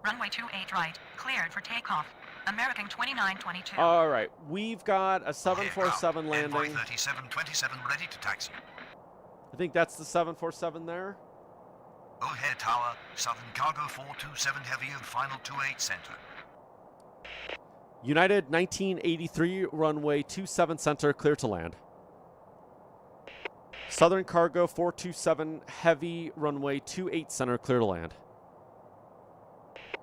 Runway 28 right. Cleared for takeoff. American 2922. All right, we've got a O'Hare ground. 747 Envoy landing. 3727 ready to taxi. I think that's the 747 there. O'Hare Tower, Southern Cargo 427 Heavy and Final 28 Center. United 1983, runway 27 center, clear to land. Southern Cargo 427 Heavy, runway 28 center, clear to land.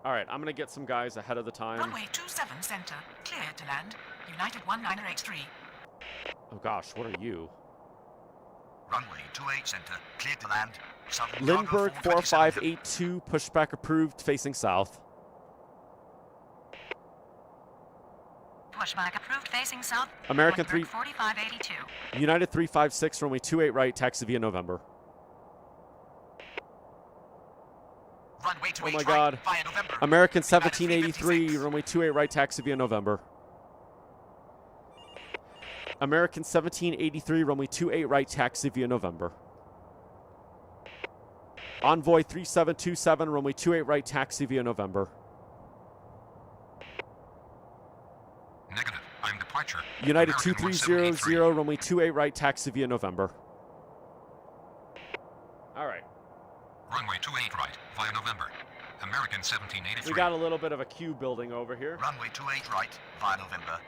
All right, I'm going to get some guys ahead of the time. Runway 27 Center, clear to land. United 1983. Oh gosh, what are you? Runway 28 Center, clear to land. Southern Lindbergh Cargo 427 4582, pushback approved, facing south. Pushback approved facing south. American Lindbergh 3 4582. United 356, runway 28 right, taxi via November. Runway Oh 28 my right, God. via November. American United 1783, 356. runway 28 right, taxi via November. American 1783, runway 28 right, taxi via November. Envoy 3727, runway 28 right, taxi via November. Negative. I'm departure. United American 2300, 1783. runway 28 right, taxi via November. All right. Runway 28 right, via November. American 1783. We got a little bit of a queue building over here. Runway 28 right, via November.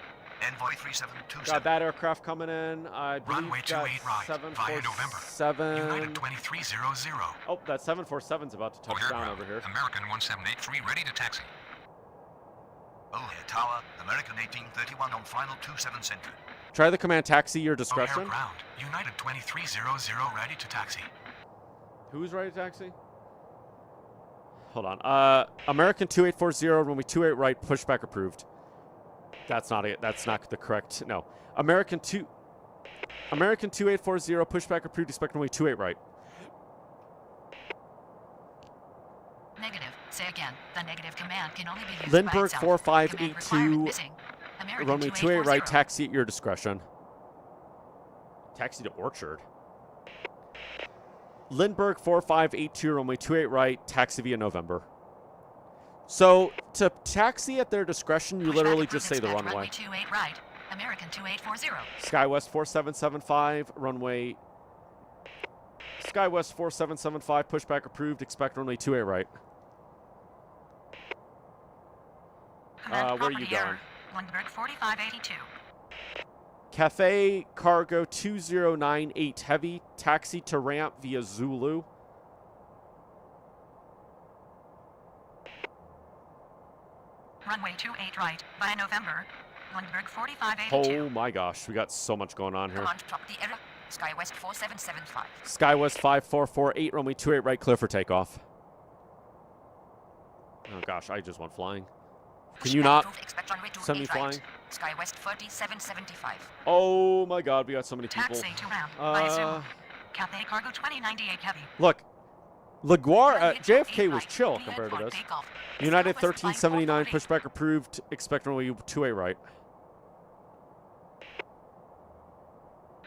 Envoy 3727. Got that aircraft coming in. I believe Runway got 28 right, via November. 747. United 2300. Oh, that 747's about to touch O'Hare down ground. over here. American 1783, ready to taxi. O'Hare Tower, American 1831 on Final 27 Center. Try the command taxi, your O'Hare discretion. ground. United 2300, ready to taxi. Who's ready to taxi? Hold on. American 2840, runway 28 right, pushback approved. That's not it. That's not the correct. No. American 2840, pushback approved, expect runway 28 right. Negative. Say again. The negative command can only be used Lindbergh by itself. 4582, Command requirement missing. American runway 28 right, 2840. taxi at your discretion. Taxi to Orchard. Lindbergh 4582, runway 28 right, taxi via November. So, to taxi at their discretion, you Pushback literally approved, just say the expect runway. Runway 28 right. American 2840. SkyWest 4775, runway... SkyWest 4775, pushback approved, expect runway 28 right. Command where are property you going? error. Lindbergh 4582. Cafe Cargo 2098, heavy, taxi to ramp via Zulu. Runway 28 right. Via November. Lindbergh 4582. Oh my gosh, we got so much going on here. Command property error. SkyWest 4775. SkyWest 5448, runway 28 right, clear for takeoff. Oh gosh, I just went flying. Can you Pushback not approved, expect runway 28 send me right. flying? SkyWest 4775. Oh my god, we got so many people. Taxi to ramp. Via Zulu. Cathay Cargo 2098 heavy. Look, LaGuardia, Runway JFK 28 was right, chill cleared compared to for this. takeoff. United Southwest 1379, 5448. pushback approved, expect runway 28 right.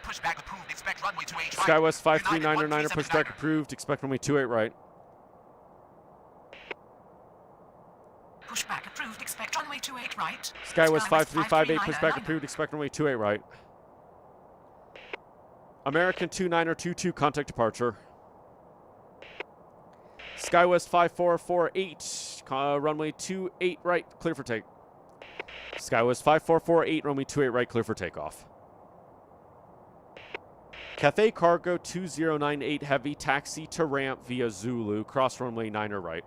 Pushback approved, expect runway 28 right. SkyWest United 5399, pushback 1379. approved, expect runway 28 right. Pushback approved, expect runway 28 right. SkyWest 5358, 5359, pushback approved, expect runway 28 right. American 2922, contact departure. SkyWest 5448, runway 28 right, clear for take. SkyWest 5448, runway 28 right, clear for takeoff. Cathay Cargo 2098, heavy, taxi to ramp via Zulu, cross runway 9 right.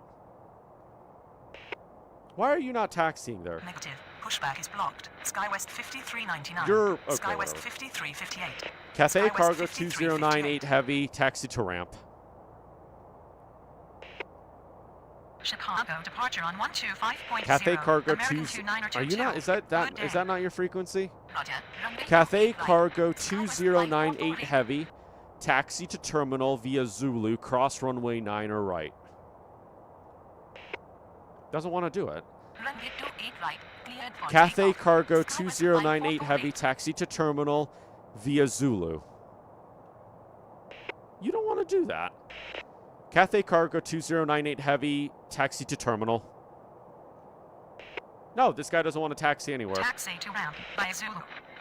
Why are you not taxiing there? Negative. Pushback is blocked. SkyWest 5399. You're- okay, SkyWest whatever. 5358. Cathay SkyWest Cargo 5358. 2098, heavy, taxi to ramp. Chicago departure on 125.0. Cathay Cargo American 29 Are you not? Is that Good is day. that not your frequency? Roger. Runway Cathay 28 right. Cargo SkyWest 2098 5448. heavy, taxi to terminal via Zulu, cross runway 9 right. Doesn't want to do it. Runway 28 right. Cleared for Cathay takeoff. Cargo SkyWest 2098 heavy, 5448. taxi to terminal via Zulu. You don't want to do that. Cathay Cargo 2098 heavy, taxi to terminal. No, this guy doesn't want to taxi anywhere. Taxi to ramp via Zulu.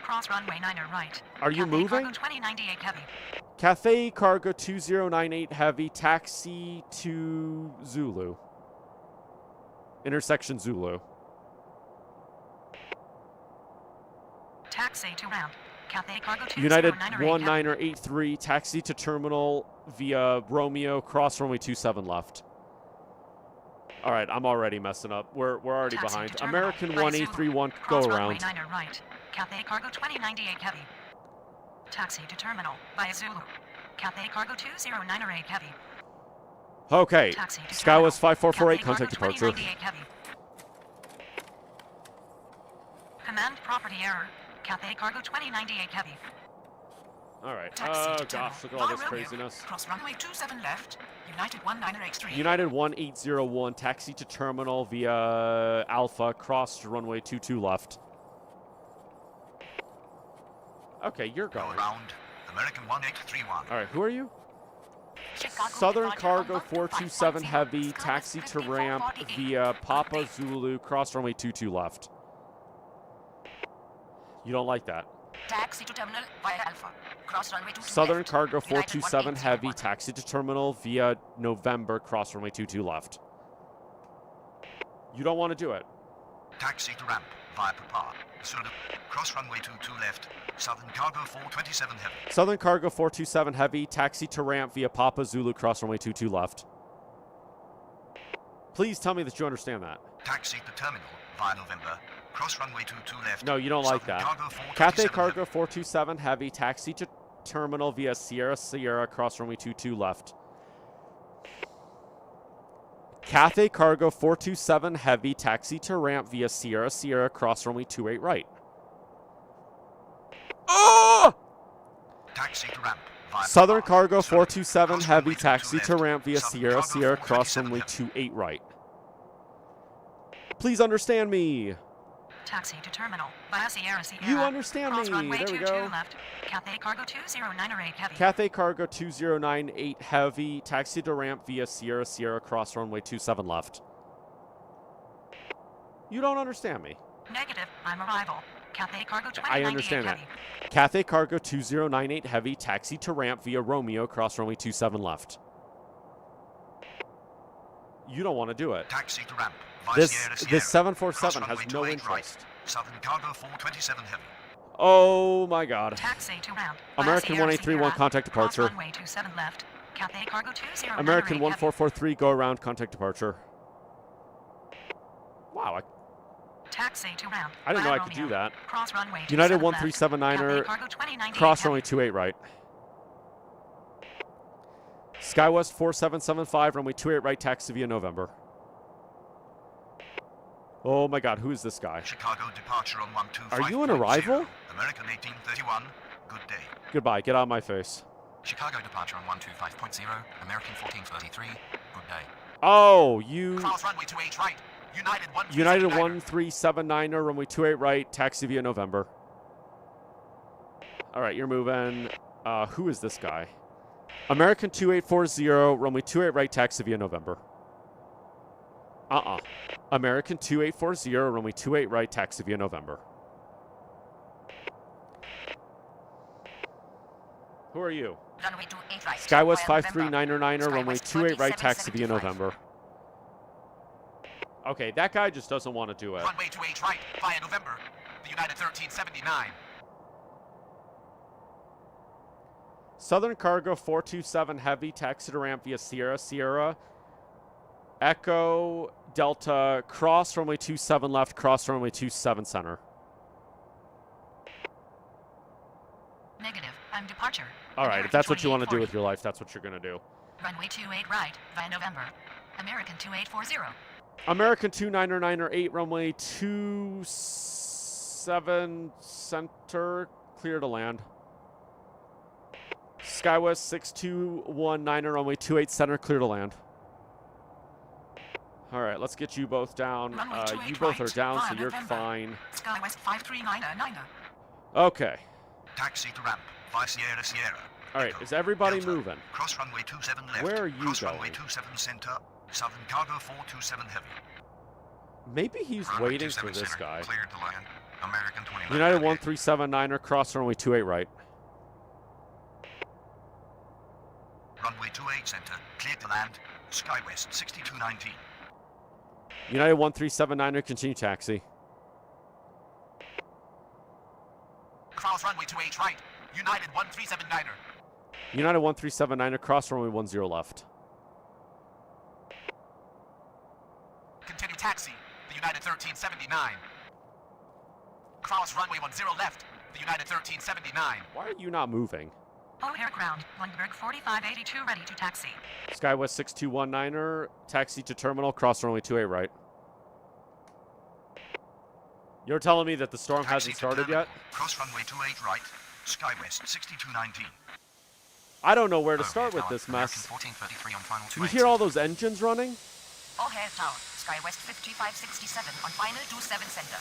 Cross runway 9 right. Are you Cathay moving? Cargo 2098 heavy. Cathay Cargo 2098 Heavy, taxi to Zulu. Intersection Zulu. Taxi to ramp. Cathay Cargo 2098 United Heavy. 1983, taxi to terminal via Romeo, cross runway 27 left. All right, I'm already messing up. We're already Taxi behind. to terminal American by 1831, Zulu. go Cross runway around. 9 right. Cathay Cargo 2098 Heavy. Taxi to terminal by Zulu. Cathay Cargo 2098 Heavy. Okay, Taxi to Skywest terminal. 5448, Cathay contact Cargo departure. 2098 Heavy. Command property error. Cathay Cargo 2098 Heavy. All right. Taxi Oh to terminal. gosh, look at all Via this Romeo. craziness. Cross runway 27 left. United 1983. United 1801, taxi to terminal via Alpha, cross runway 22 left. Okay, you're Go going. around. American 1831. All right, who are you? Chicago Southern departure Cargo on 427 1550, Heavy, Skywest taxi to ramp 5448. via Papa Zulu, cross runway 22 left. You don't like that. Taxi to terminal via Alpha. Cross runway 22 Southern left. Cargo United 427 Heavy, 1801. taxi to terminal via November, cross runway 22 left. You don't want to do it. Taxi to ramp via Papa. Zulu. Cross runway 22 left. Southern Cargo 427 Heavy. Southern Cargo 427 Heavy, taxi to ramp via Papa Zulu, cross runway 22 left. Please tell me that you understand that. Taxi to terminal via November. Cross runway 22 left. No, you don't like Southern that. Cargo 427 Cathay Heavy. Cargo 427 Heavy, taxi to terminal via Sierra, cross runway 22 left. Cathay Cargo 427 Heavy, taxi to ramp via Sierra, cross runway 28 right. Oh! Taxi to ramp via Southern Papa. Cargo Zulu. 427 Cross Heavy, runway 22 taxi to left. ramp via Southern Sierra, Cargo cross 427 runway Heavy. 28 right. Please understand me. Taxi to terminal via Sierra. You understand Cross me. runway There we 22 go. left. Cathay Cargo 2098 Heavy. Cathay Cargo 2098 Heavy, taxi to ramp via Sierra, cross runway 27 left. You don't understand me. Negative. I'm arrival. Cathay Cargo I 2098 understand that. Heavy. Cathay Cargo 2098 Heavy, taxi to ramp via Romeo, cross runway 27 left. You don't want to do it. Taxi to ramp via This Sierra. this 747 Cross has runway no 28 right. interest. Southern Cargo 427 Heavy. Oh my god. Taxi to ramp. via American Sierra 1831, contact Cross departure. runway 27 left. Cathay Cargo 2098 American Heavy. 1443, go around, contact departure. Wow, Taxi to ramp. I didn't know via I could do Romeo. that. Cross runway United 27 left. 1379er, Cathay Cargo 2098 cross Heavy. runway 28 right. Skywest 4775, runway 28 right, taxi via November. Oh my god, who is this guy? Chicago departure on 125.0. Are you an arrival? American 1831. Good day. Goodbye, get out of my face. Chicago departure on 125.0, American 1433, good day. Oh, you... Cross runway 28 right. United 1379er, runway 28 right, taxi via November. All right, you're moving. Who is this guy? American 2840, runway 28 right, taxi via November. American 2840, runway 28 right, taxi via November. Who are you? Runway 28 right. Skywest via 539er, runway Skywest 28 right, taxi via 2775. November. Okay, that guy just doesn't want to do it. Runway 28 right via November. The United 1379. Southern Cargo 427 Heavy, taxi to ramp via Sierra. Echo Delta, cross runway 27 left, cross runway 27 center. Negative. I'm departure. All right, if American that's what you want to do 2840. with your life, that's what you're going to do. Runway 28 right via November. American 2840. American 2998, runway 27 center, clear to land. Skywest 6219er, runway 28 center, clear to land. All right, let's get you both down. Runway 28 You both are right, down, so via you're November. fine. Skywest 539er. Okay. Taxi to ramp via Sierra. All right, Echo, is everybody Delta. moving? Cross runway 27 left. Where are you Cross going? runway 27 center. Southern Cargo 427 Heavy. Maybe he's Runway waiting for 27 this center, guy. Cleared to land. American 29. United 1379er, cross runway 28 right. runway 28 center, cleared to land, SkyWest 6219. United 1379er, continue taxi. Cross runway 28 right. United 1379er. United 1379er, cross runway 10 left. Continue taxi. The United 1379. Cross runway 10 left. The United 1379. Why are you not moving? O'Hare ground, Lundberg 4582, ready to taxi. SkyWest 6219er, taxi to terminal, cross runway 28 right. You're telling me that the storm Taxi hasn't to started terminal. yet? Cross runway 28 right, SkyWest 6219. I don't know where to O'Hare start with Tower, this American mess. 1433 on final Do you 28 hear all center. those engines running? O'Hare Tower, SkyWest 5567 on final 27 center.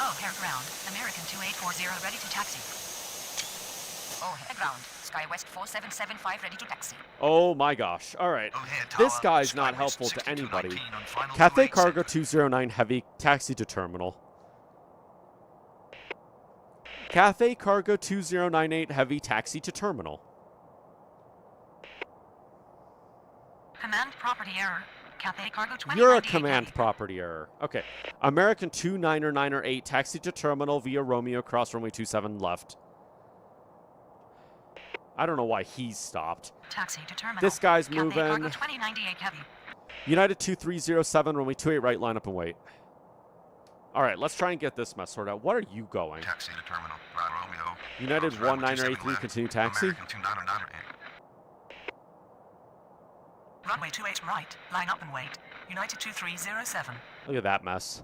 O'Hare ground, American 2840, ready to taxi. O'Hare ground, SkyWest 4775, ready to taxi. Oh my gosh. All right. O'Hare This Tower, guy's not SkyWest helpful to anybody. 6219 on final Cathay 28 Cargo center. 209 Heavy, taxi to terminal. Cathay Cargo 2098 Heavy, taxi to terminal. Command property error. Cathay Cargo 2098. You're a command property error. Okay. American 299er8, taxi to terminal via Romeo, cross runway 27 left. I don't know why he's stopped. Taxi to terminal. This guy's Cathay moving. Cargo 2098 heavy. United 2307, runway 28 right, line up and wait. All right, let's try and get this mess sorted out. What are you going? Taxi to terminal. Right, Romeo. United Cross runway 27 1983, left. continue taxi. American 299er8. Runway 28 right, line up and wait. United 2307. Look at that mess.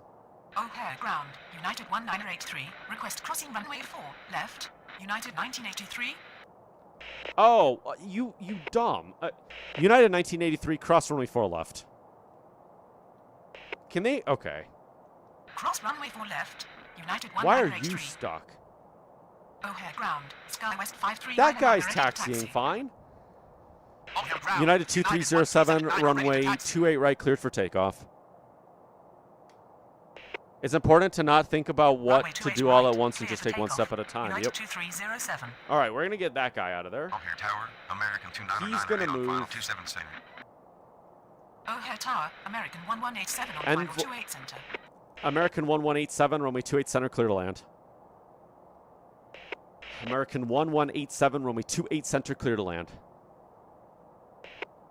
O'Hare ground, United 1983, request crossing runway 4, left. United 1983. Oh, you dumb. United 1983, cross runway 4 left. Can they? Okay. Cross runway 4 left. United Why are 1983. you stuck? O'Hare ground, SkyWest 53. That guy's taxiing fine. O'Hare ground. United 2307, 1379er, runway ready to taxi. 28 right, cleared for takeoff. It's important to not think about what Runway to 28 do all right, at once and clear just for take one takeoff. step at a time. United Yep. 2307. All right, we're going to get that guy out of there. O'Hare Tower. American 299er8 He's gonna on final move. 27 center. O'Hare Tower, American 1187 on And final 28 center. American 1187, runway 28 center, clear to land. American 1187, runway 28 center, clear to land.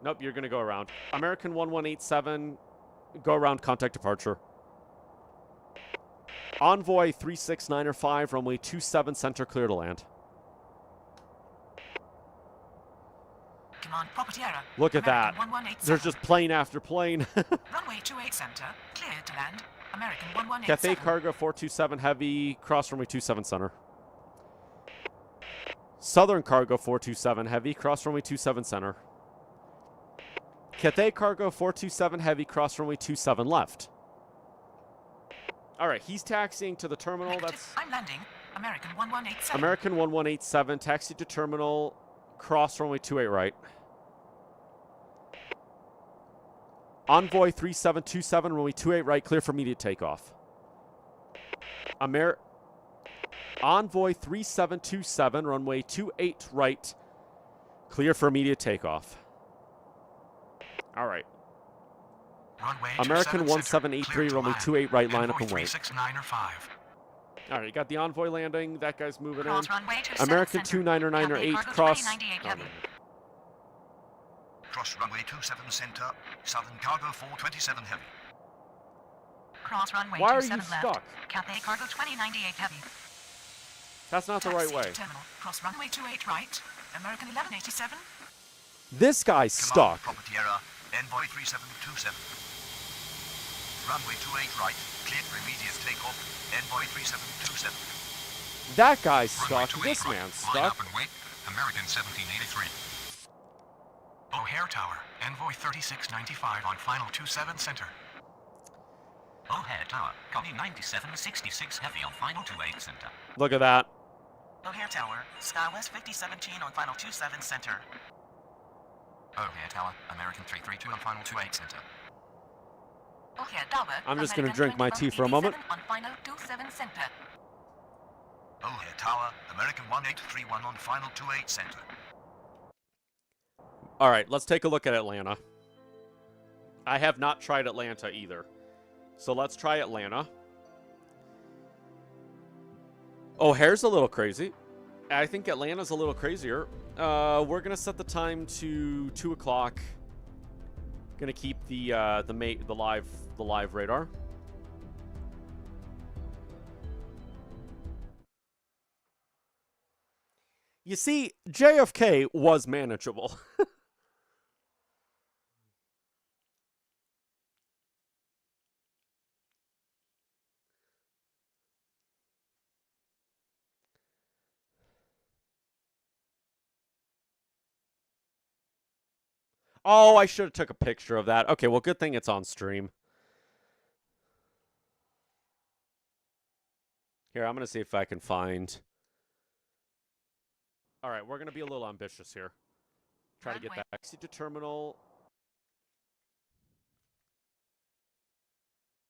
Nope, you're going to go around. American 1187, go around, contact departure. Envoy 369er5, runway 27 center, clear to land. Command property error. Look at that. American 1187. There's just plane after plane. Runway 28 center, cleared to land. American Cathay 1187. Cargo 427 Heavy, cross runway 27 center. Southern Cargo 427 Heavy, cross runway 27 center. Cathay Cargo 427 Heavy, cross runway 27 left. All right, he's taxiing to the terminal. Negative. That's I'm landing. American 1187. American 1187, taxi to terminal, cross runway 28 right. Envoy 3727, runway 28 right, clear for immediate takeoff. Envoy 3727, runway 28 right, clear for immediate takeoff. All right. Runway American 27 center, 1783, clear to runway land. 28 right, line up Envoy and wait. 369er 5. All right, you got the Envoy landing. That guy's moving in. Cross runway 27 American center. 299er Cathay 8, Cargo cross. 2098 heavy. Cross runway 27 center, Southern Cargo 427 heavy. Cross runway Why are 27 you left. stuck? Cathay Cargo 2098 heavy. That's not the right Taxi way. to terminal. Cross runway 28 right. American 1187. This guy's Command stuck. property error, Envoy 3727. Runway 28 right, cleared for immediate takeoff, Envoy 3727. That guy's Runway stuck. 28 This right. man's Line stuck. up and wait. American 1783. O'Hare Tower. Envoy 3695 on final 27 center. O'Hare Tower, copy 9766 heavy on final 28 center. Look at that. O'Hare Tower, SkyWest 5017 on final 27 center. O'Hare Tower, American 332 on final 28 center. O'Hare Tower. I'm just gonna American drink my tea for a moment. 2187 on final 27 center. O'Hare Tower, American 1831 on final 28 center. All right, let's take a look at Atlanta. I have not tried Atlanta either. So let's try Atlanta. O'Hare's a little crazy. I think Atlanta's a little crazier. We're gonna set the time to 2 o'clock. Gonna keep the live radar. You see, JFK was manageable. Oh, I should have took a picture of that. Okay, well, good thing it's on stream. Here, I'm going to see if I can find... All right, we're going to be a little ambitious here. Try to get that taxi to terminal.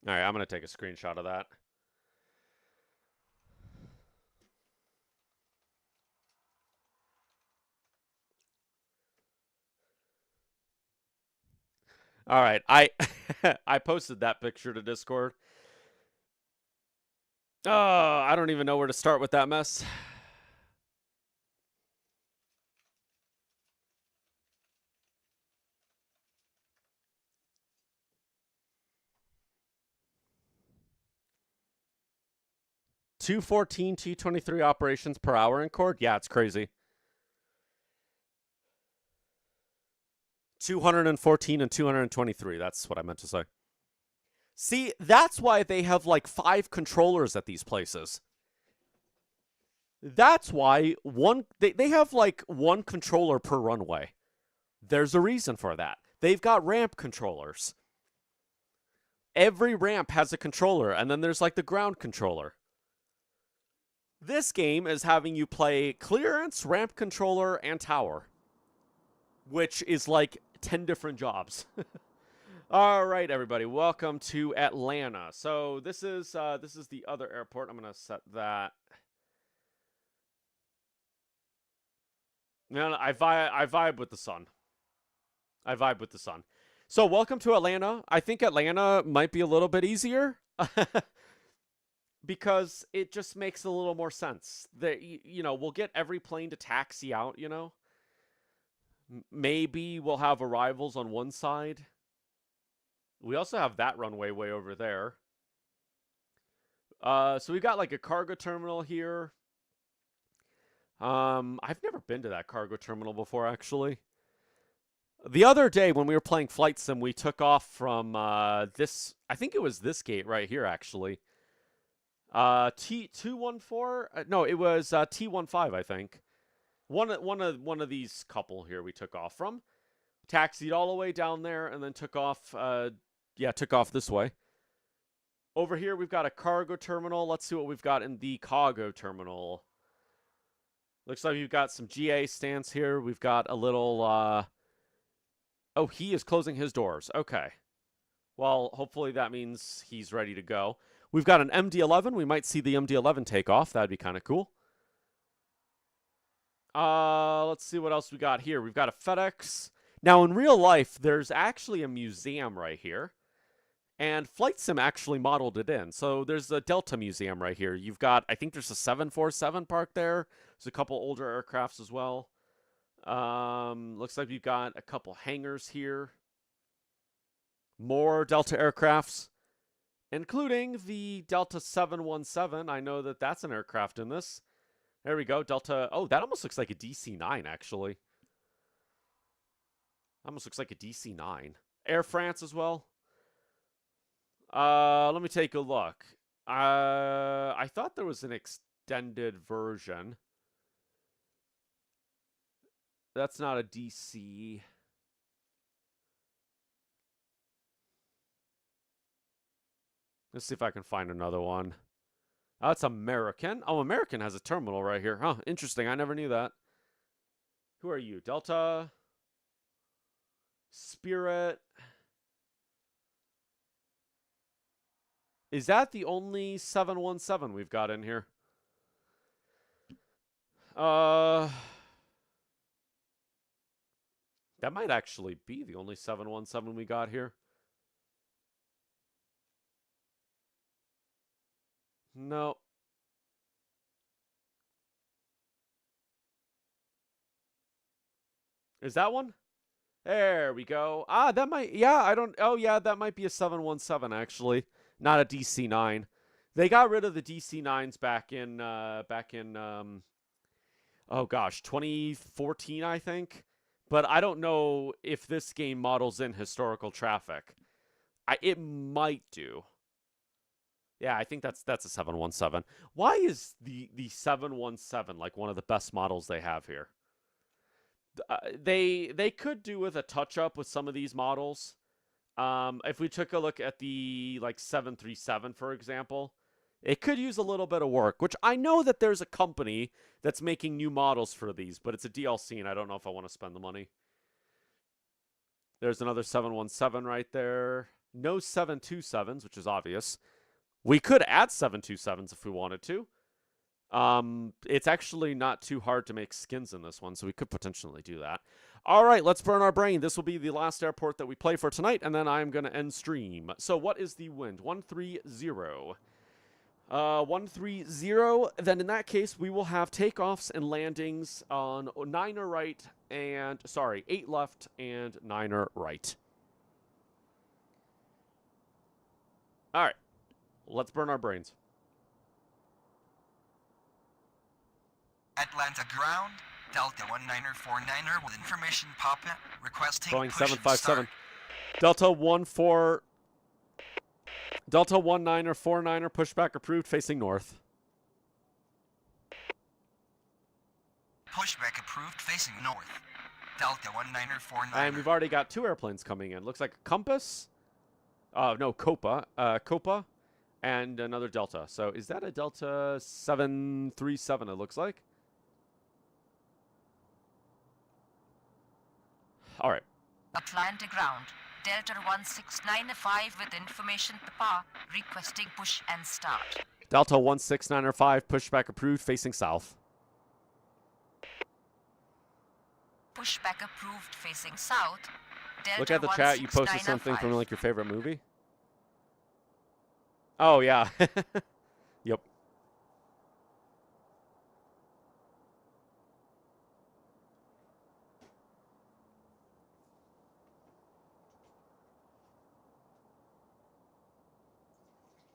All right, I'm going to take a screenshot of that. All right, I posted that picture to Discord. Oh, I don't even know where to start with that mess. $214 T23 operations per hour in court? Yeah, it's crazy. 214 and 223. That's what I meant to say. See, that's why they have like 5 controllers at these places. That's why they have like 1 controller per runway. There's a reason for that. They've got ramp controllers. Every ramp has a controller, and then there's like the ground controller. This game is having you play clearance, ramp controller, and tower, which is like 10 different jobs. All right, everybody, welcome to Atlanta. So this is the other airport. I'm gonna set that. No, I vibe with the sun. I vibe with the sun. So welcome to Atlanta. I think Atlanta might be a little bit easier. Because it just makes a little more sense. That, you know, we'll get every plane to taxi out, you know. Maybe we'll have arrivals on one side. We also have that runway way over there. So we've got like a cargo terminal here. I've never been to that cargo terminal before, actually. The other day when we were playing Flight Sim, we took off from this, I think it was this gate right here, actually. T214? No, it was T15, I think. One of these couple here we took off from. Taxied all the way down there and then took off took off this way. Over here we've got a cargo terminal. Let's see what we've got in the cargo terminal. Looks like we've got some GA stands here. We've got a little oh, he is closing his doors. Okay. Well, hopefully that means he's ready to go. We've got an MD-11. We might see the MD-11 take off. That'd be kind of cool. Let's see what else we got here. We've got a FedEx. Now, in real life, there's actually a museum right here. And Flight Sim actually modeled it in. So there's a Delta Museum right here. You've got, I think there's a 747 parked there. There's a couple older aircrafts as well. Looks like we've got a couple hangars here. More Delta aircrafts, including the Delta 717. I know that that's an aircraft in this. There we go, Delta. Oh, that almost looks like a DC-9, actually. Almost looks like a DC-9. Air France as well. Let me take a look. I thought there was an extended version. That's not a DC. Let's see if I can find another one. Oh, that's American. Oh, American has a terminal right here. Huh, interesting. I never knew that. Who are you? Delta? Spirit? Is that the only 717 we've got in here? That might actually be the only 717 we got here. No. Is that one? There we go. Ah, that might, yeah, I don't, oh yeah, that might be a 717 actually, not a DC-9. They got rid of the DC-9s back in, oh gosh, 2014, I think. But I don't know if this game models in historical traffic. It might do. Yeah, I think that's a 717. Why is the 717 like one of the best models they have here? They could do with a touch up with some of these models. If we took a look at the like 737, for example, it could use a little bit of work, which I know that there's a company that's making new models for these, but it's a DLC, and I don't know if I want to spend the money. There's another 717 right there. No 727s, which is obvious. We could add 727s if we wanted to. It's actually not too hard to make skins in this one, so we could potentially do that. All right, let's burn our brain. This will be the last airport that we play for tonight, and then I'm going to end stream. So what is the wind? 130. 130. Then in that case, we will have takeoffs and landings on 9er right and, sorry, 8 left and 9er right. All right, let's burn our brains. Atlanta ground, Delta 1949er with information pop-up requesting Boeing push and 757. start. Delta 19er 49er pushback approved facing north. Pushback approved facing north. Delta 1949er. And we've already got 2 airplanes coming in. Looks like a Compass. No, Copa. Copa and another Delta. So is that a Delta 737 it looks like? All right. Atlanta ground. Delta 1695 with information Papa requesting push and start. Delta 16905 pushback approved facing south. Pushback approved facing south. Delta Look at the chat. You posted something from 16905. like your favorite movie. Oh yeah. Yep.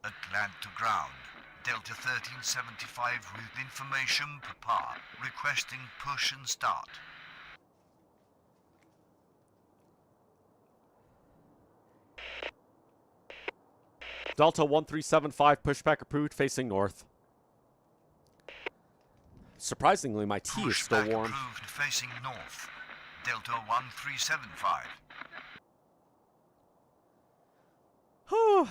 Atlanta ground. Delta 1375 with information Papa requesting push and start. Delta 1375 pushback approved facing north. Surprisingly, my tea is still Pushback warm. approved facing north. Delta 1375. Whew.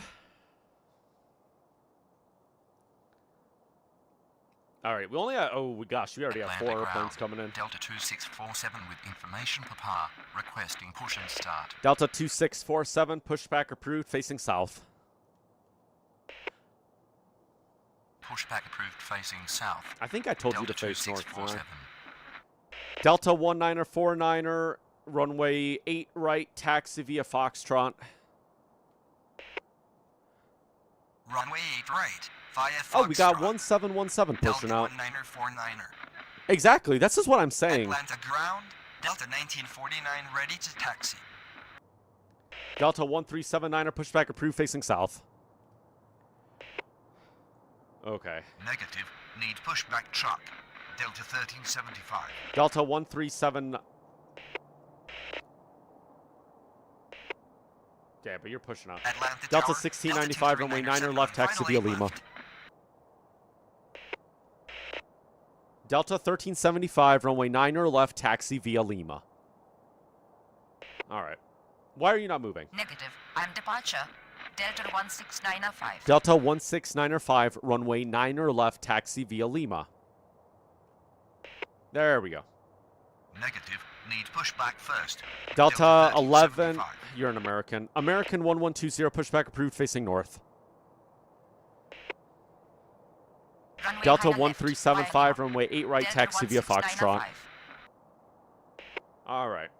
All right, we only have, oh gosh, we already have Atlanta 4 airplanes ground. coming in. Delta 2647 with information Papa requesting push and start. Delta 2647 pushback approved facing south. Pushback approved facing south. I think I told you Delta to face north. didn't I? 2647. Delta 1949er runway 8 right taxi via Foxtrot. Runway 8 right via Foxtrot. Oh, we got 1717 pushing Delta out. 1949er. Exactly, this is what I'm saying. Atlanta ground, Delta 1949 ready to taxi. Delta 1379er pushback approved facing south. Okay. Negative. Need pushback truck. Delta 1375. Delta 137. Yeah, but you're pushing out. Atlanta Delta Tower, 1695 runway 9er left taxi via Lima. Delta 1375 runway 9er left taxi via Lima. All right. Why are you not moving? Negative. I'm departure. Delta 16905. Delta 16905 runway 9er left taxi via Lima. There we go. Negative. Need pushback first. Delta 11. 1375. You're an American. American 1120 pushback approved facing north. Runway Delta higher left, 1375 via runway 8 right Delta taxi via Foxtrot. 16905. All right.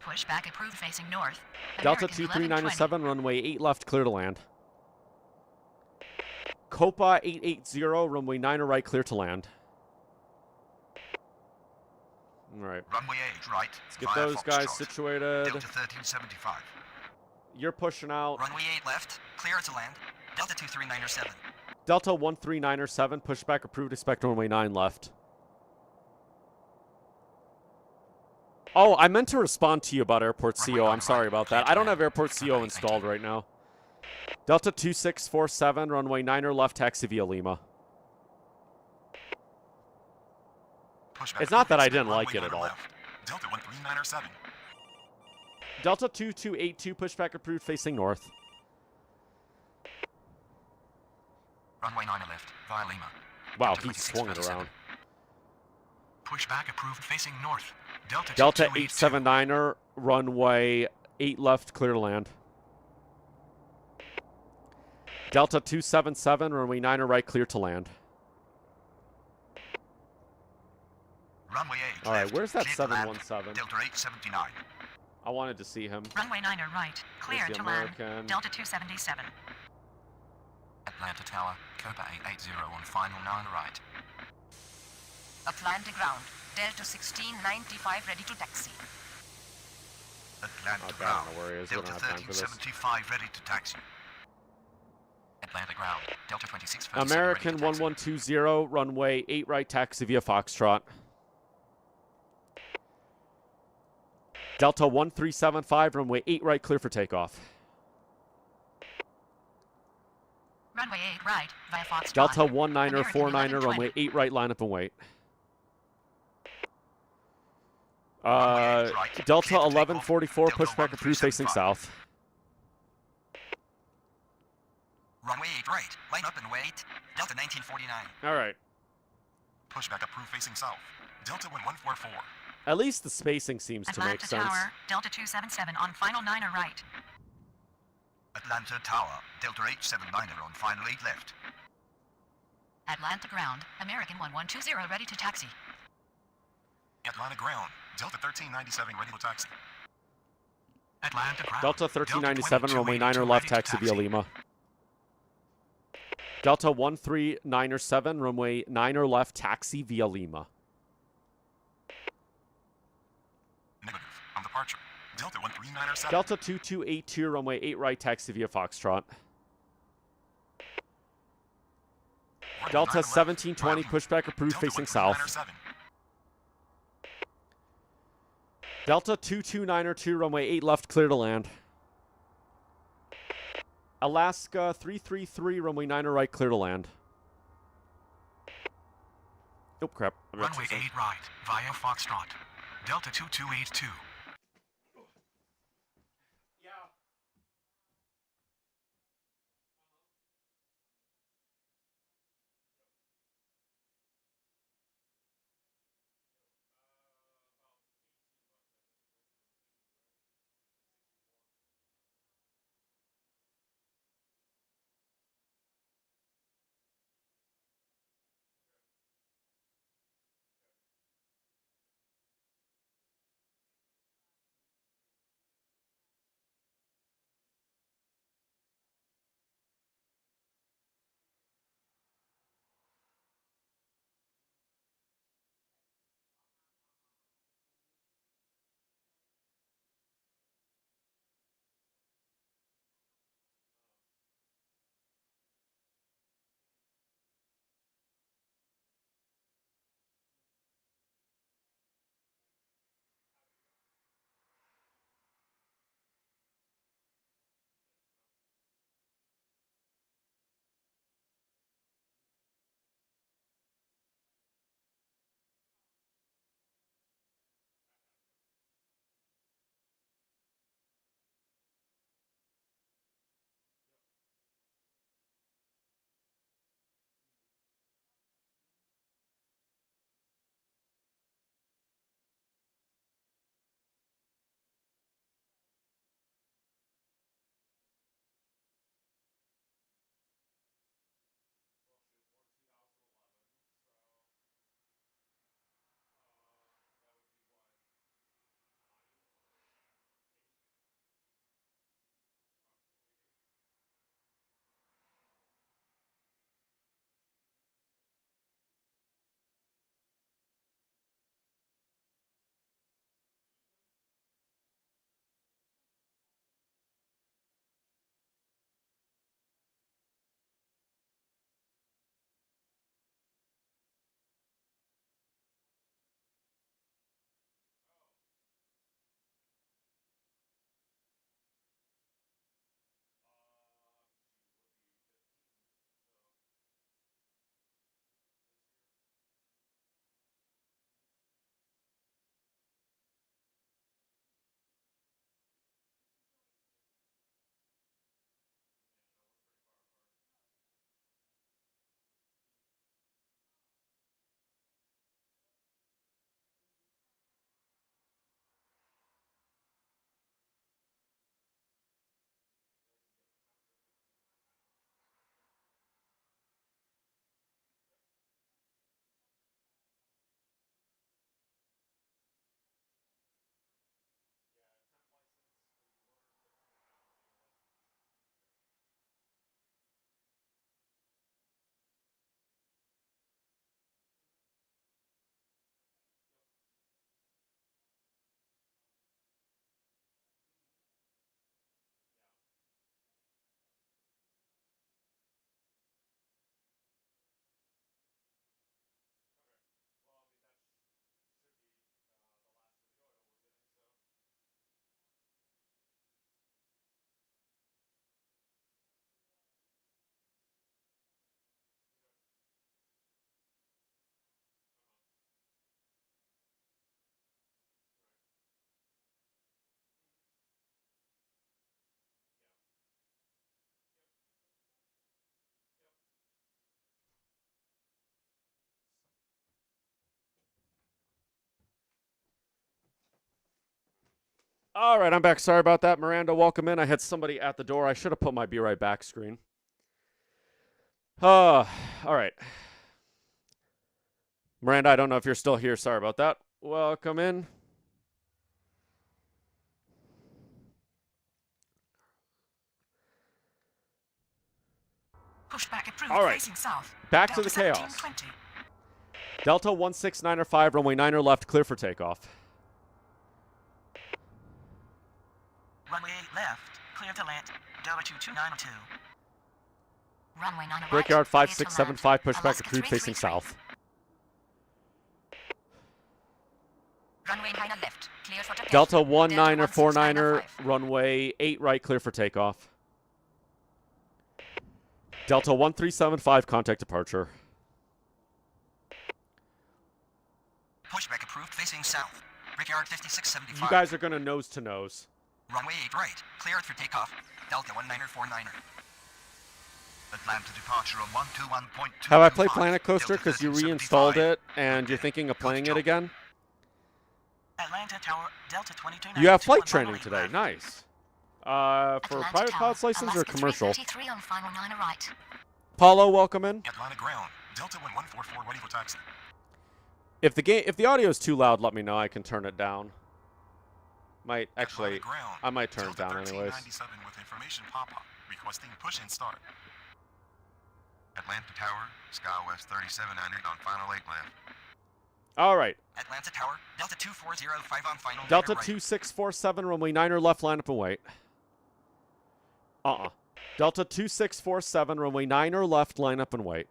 Pushback approved facing north. Delta American 2397, runway 8 left, clear to land. Copa 880, runway 9 right, clear to land. All right. Runway 8 right. Let's get via those guys Foxtrot. situated. Delta 1375. You're pushing out. Runway 8 left, clear to land. Delta 23907. Delta 13907, pushback approved, expect runway 9 left. Oh, I meant to respond to you about Airport CO. I'm sorry about that. I don't have Airport CO installed right now. Delta 2647, runway 9 left, taxi via Lima. Pushback It's not that I approved, didn't runway like it at 9 all. left. Delta 13907. Delta 2282, pushback approved, facing north. Runway 9 left, via Lima. Wow, Delta he swung it 2637. around. Pushback approved facing north. Delta Delta 2282. 879er, runway 8 left, clear to land. Delta 277, runway 9 right, clear to land. Runway 8 All right, left, where's that clear to land. 717? Delta 879. I wanted to see him. Runway 9 right. Clear There's the to land. American. Delta 277. Atlanta Tower, Copa 880 on final 9 right. Atlanta ground. Delta 1695 ready to taxi. Atlanta Okay, I ground. don't know where he is. We Delta don't have time for this. 1375 ready to taxi. Atlanta ground, Delta 26. American 1120, runway 8 right, taxi via Foxtrot. Delta 1375, runway 8 right, clear for takeoff. Runway 8 right via Foxtrot. Delta 19er, American 49er, 1120. runway 8 right, line up and wait. Runway 8 right, Delta clear to take 1144, off. Delta pushback approved, facing 1375. south. Runway 8 right, line up and wait. Delta 1949. All right. Pushback approved facing south. Delta 1144. At least the spacing seems to make Atlanta sense. Tower. Delta 277 on final 9 right. Atlanta Tower. Delta 879 on final 8 left. Atlanta ground. American 1120 ready to taxi. Atlanta ground, Delta 1397 ready to taxi. Atlanta ground. Delta 1397, runway 9 2282 left, ready to taxi via Lima. Delta 1397, runway 9 left, taxi via Lima. Negative. On departure. Delta 1397. Delta 2282, runway 8 right, taxi via Foxtrot. Runway Delta 9 left, 1720, via pushback approved, Delta facing south. 1397. Delta 2292, runway 8 left, clear to land. Alaska 333, runway 9 right, clear to land. Oh, crap. I meant to Runway say- 8 right, via Foxtrot. Delta 2282. All right, I'm back. Sorry about that, Miranda. Welcome in. I had somebody at the door. I should have put my Be Right Back screen. All right. Miranda, I don't know if you're still here. Sorry about that. Welcome in. Pushback approved. All right. Facing south. Back to Delta the chaos. 1720. Delta 16905, runway 9er left, clear for takeoff. Runway 8 left. Clear to land. Delta 22902. Runway 9 right. Brickyard clear to land. 5675, pushback Alaska approved, facing 333. south. Runway 9 left. Clear for takeoff. Delta 19er 16905. 49er, runway 8 right, clear for takeoff. Delta 1375, contact departure. Pushback approved facing south. Brickyard 5675. You guys are going to nose to nose. Runway 8 right. Cleared for takeoff. Delta 1949er. Atlanta departure on 121.2. Have I played Planet Coaster because you reinstalled it and you're thinking of playing it again? Atlanta Tower. Delta 2292. You have flight on training runway today. left. Nice. For Atlanta private Tower, pilot's license or Alaska commercial? 333 on final 9 right. Paulo, welcome in. Atlanta ground. Delta 1144 ready for taxi. If the audio is too loud, let me know. I can turn it down. Might actually, Atlanta ground. I might turn it Delta down anyways. 1397 with information pop-up requesting push and start. Atlanta Tower, SkyWest 3700 on final 8 left. All right. Atlanta Tower. Delta 2405 on final. Delta 9er right. 2647, runway 9er left, line up and wait. Delta 2647, runway 9er left, line up and wait.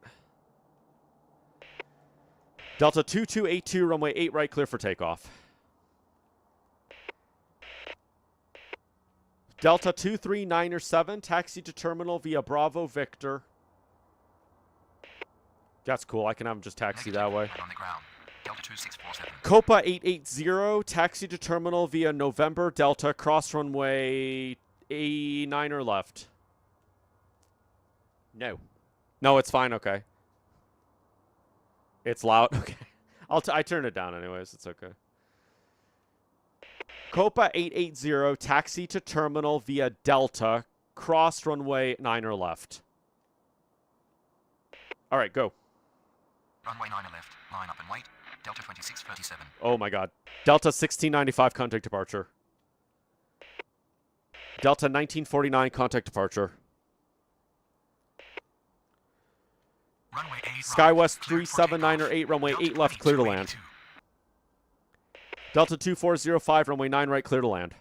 Delta 2282, runway 8 right, clear for takeoff. Delta 239er taxi to terminal via Bravo Victor. That's cool. I can have him just taxi that way. On the ground. Delta 2647. Copa 880, taxi to terminal via November Delta, cross runway A9er left. No. No, it's fine. Okay. It's loud. Okay. I turn it down anyways. It's okay. Copa 880, taxi to terminal via Delta, cross runway 9er left. All right, go. Runway 9 left. Line up and wait. Delta 2637. Oh my god. Delta 1695, contact departure. Delta 1949, contact departure. Runway 8 SkyWest right. Cleared for 379er takeoff. 8, runway Delta 8 left, clear to land. 2282. Delta 2405, runway 9 right, clear to land.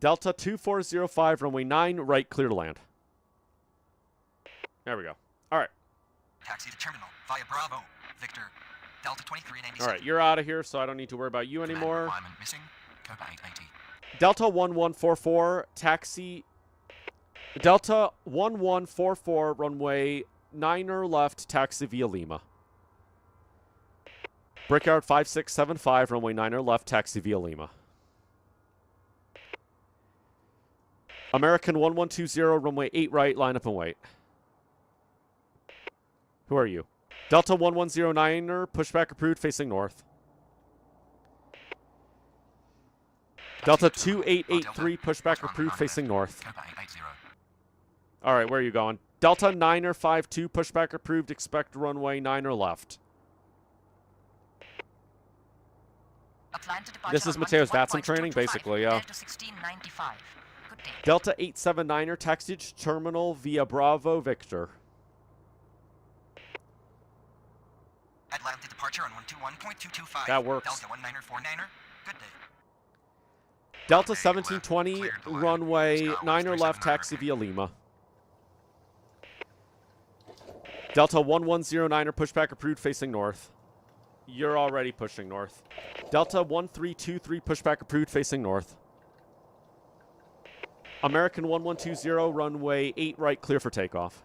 Delta 2405, runway 9 right, clear to land. There we go. All right. Taxi to terminal via Bravo. Victor. Delta 2397. All right, you're out of here, so I don't need to worry about you Command anymore. requirement missing. Copa 880. Delta 1144, taxi. Delta 1144, runway 9er left, taxi via Lima. Brickyard 5675, runway 9er left, taxi via Lima. American 1120, runway 8 right, line up and wait. Who are you? Delta 1109er, pushback approved, facing north. Delta 2883, pushback approved, facing north. Copa 880. All right, where are you going? Delta 9er 52, pushback approved, expect runway 9er left. Atlanta departure This is on Mateo's 121.225, VATSIM training, basically, yeah. Delta 1695. Good day. Delta 879er, taxi to terminal via Bravo Victor. Atlanta departure on 121.225. That works. Delta 1949er. Good day. Delta Runway 1720, left, cleared to land. runway SkyWest 9er left, 379er taxi again. via Lima. Delta 1109er, pushback approved, facing north. You're already pushing north. Delta 1323, pushback approved, facing north. American 1120, runway 8 right, clear for takeoff.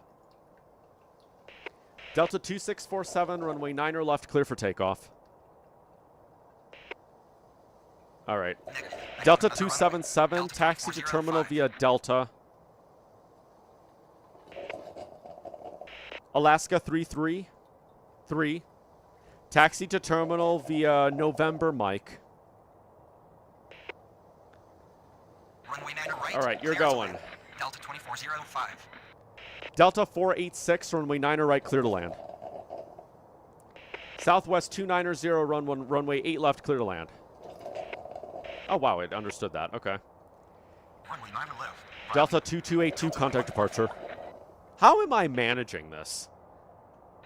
Delta 2647, runway 9er left, clear for takeoff. All right. Delta 277, taxi to terminal via Delta. Alaska 333, taxi to terminal via November Mike. Runway 9 right. All right, you're clear to going. land. Delta 2405. Delta 486, runway 9 right, clear to land. Southwest 290, runway 8 left, clear to land. Oh, wow, it understood that. Okay. Runway 9 left. Delta 2282, contact departure. How am I managing this?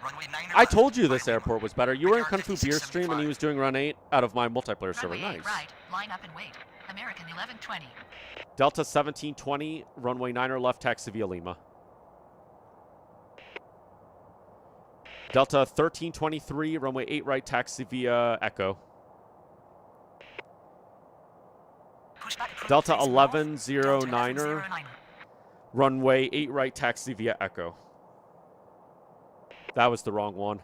Runway 9 I left. told you this Five airport was better. You were in Radar Kung Fu Beer Stream, and he 5675. was doing run 8 out of my multiplayer server. Runway 8 Nice. right. Line up and wait. American 1120. Delta 1720, runway 9 left, taxi via Lima. Delta 1323, runway 8 right, taxi via Echo. Pushback approved. Delta Facing north. 1109er, runway 8 right, taxi via Echo. That was the wrong one.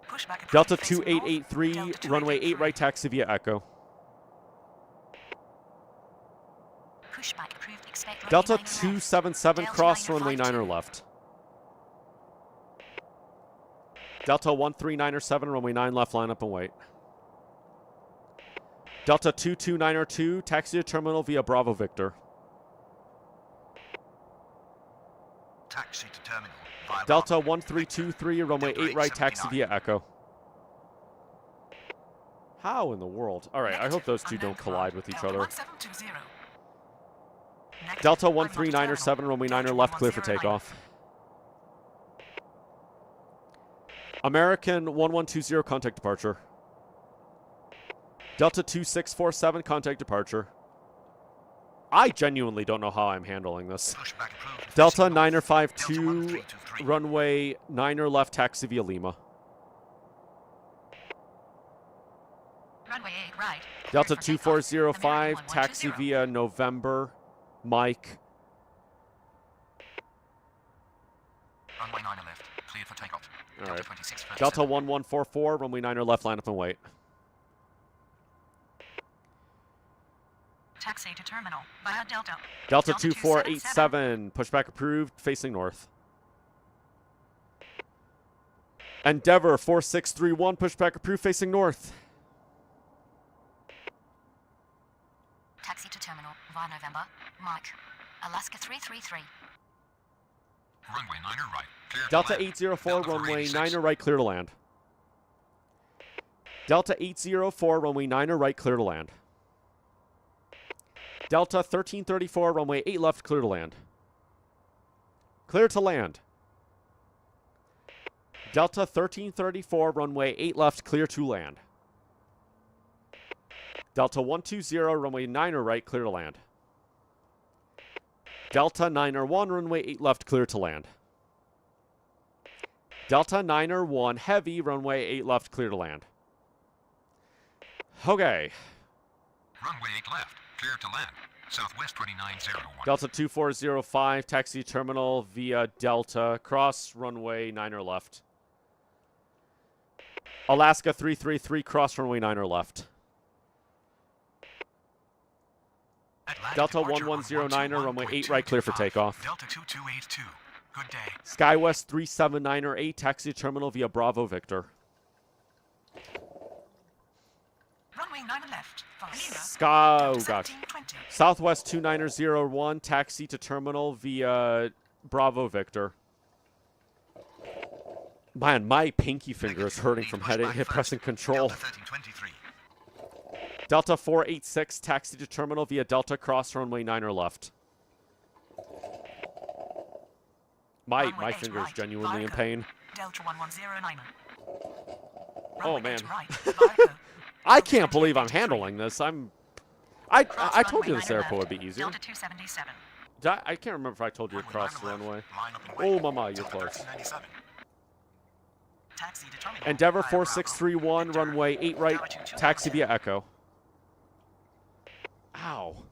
Pushback approved. Delta Facing north. 2883, Delta runway 8 2883. right, taxi via Echo. Pushback approved. Expect runway Delta 9 left. 277, Delta cross 9er runway 9 52. left. Delta 13907, runway 9 left, line up and wait. Delta 22902, taxi to terminal via Bravo Victor. Taxi to terminal. Via Delta Bravo. 1323, runway Delta 8 right, taxi 879. via Echo. How in the world? All right, I hope those two Unknown don't collide command. with each Delta other. 1720. Negative. Delta I'm on 13907, terminal. runway 9 Delta left, clear for 1109. takeoff. American 1120, contact departure. Delta 2647, contact departure. I genuinely don't know how I'm handling this. Pushback approved. Delta Facing north. 952, Delta 1323. runway 9 left, taxi via Lima. Runway 8 right. Delta Cleared for takeoff. 2405, American taxi 1120. via November, Mike. Runway 9 left. Cleared for takeoff. All Delta right. 2637. Delta 1144, runway 9 left, line up and wait. Taxi to terminal via Delta. Delta Delta 2487, pushback approved, facing north. Endeavor 4631, pushback approved, facing north. Taxi to terminal via November, Mike. Alaska 333. Runway 9 right. Clear to Delta land. 804, Delta runway 486. 9 right, clear to land. Delta 804, runway 9 right, clear to land. Delta 1334, runway 8 left, clear to land. Clear to land. Delta 1334, runway 8 left, clear to land. Delta 120, runway 9 right, clear to land. Delta 901, runway 8 left, clear to land. Delta 901, heavy, runway 8 left, clear to land. Okay. Runway 8 left. Clear to land. Southwest 2901. Delta 2405, taxi terminal via Delta, cross runway 9 left. Alaska 333, cross runway 9 left. Atlantic Delta departure on 1109, runway 8 right, clear for 121.225. takeoff. Delta 2282. Good day. Skywest 379 taxi terminal via Bravo Victor. Runway 9 left. Via Lima. Oh Delta gosh. 1720. Southwest 2901, taxi to terminal via Bravo Victor. Man, my pinky finger is hurting from pressing control. Delta 1323. Delta 486, taxi to terminal via Delta, cross runway 9 left. My Runway 8 finger is right, genuinely in via pain. Delta 1109. Oh, Runway man. 8 right, via I Delta can't believe I'm 2883. handling this. Cross I told you runway this 9 airport left. would be easier. Delta 277. I can't remember if I told you to Runway cross the 9 left. runway. Line up and Oh, wait. mama, you're Delta close. 1397. Taxi to terminal. Endeavor via Bravo. 4631, Victor. runway 8 right, Tower 2217. taxi via Echo. Ow.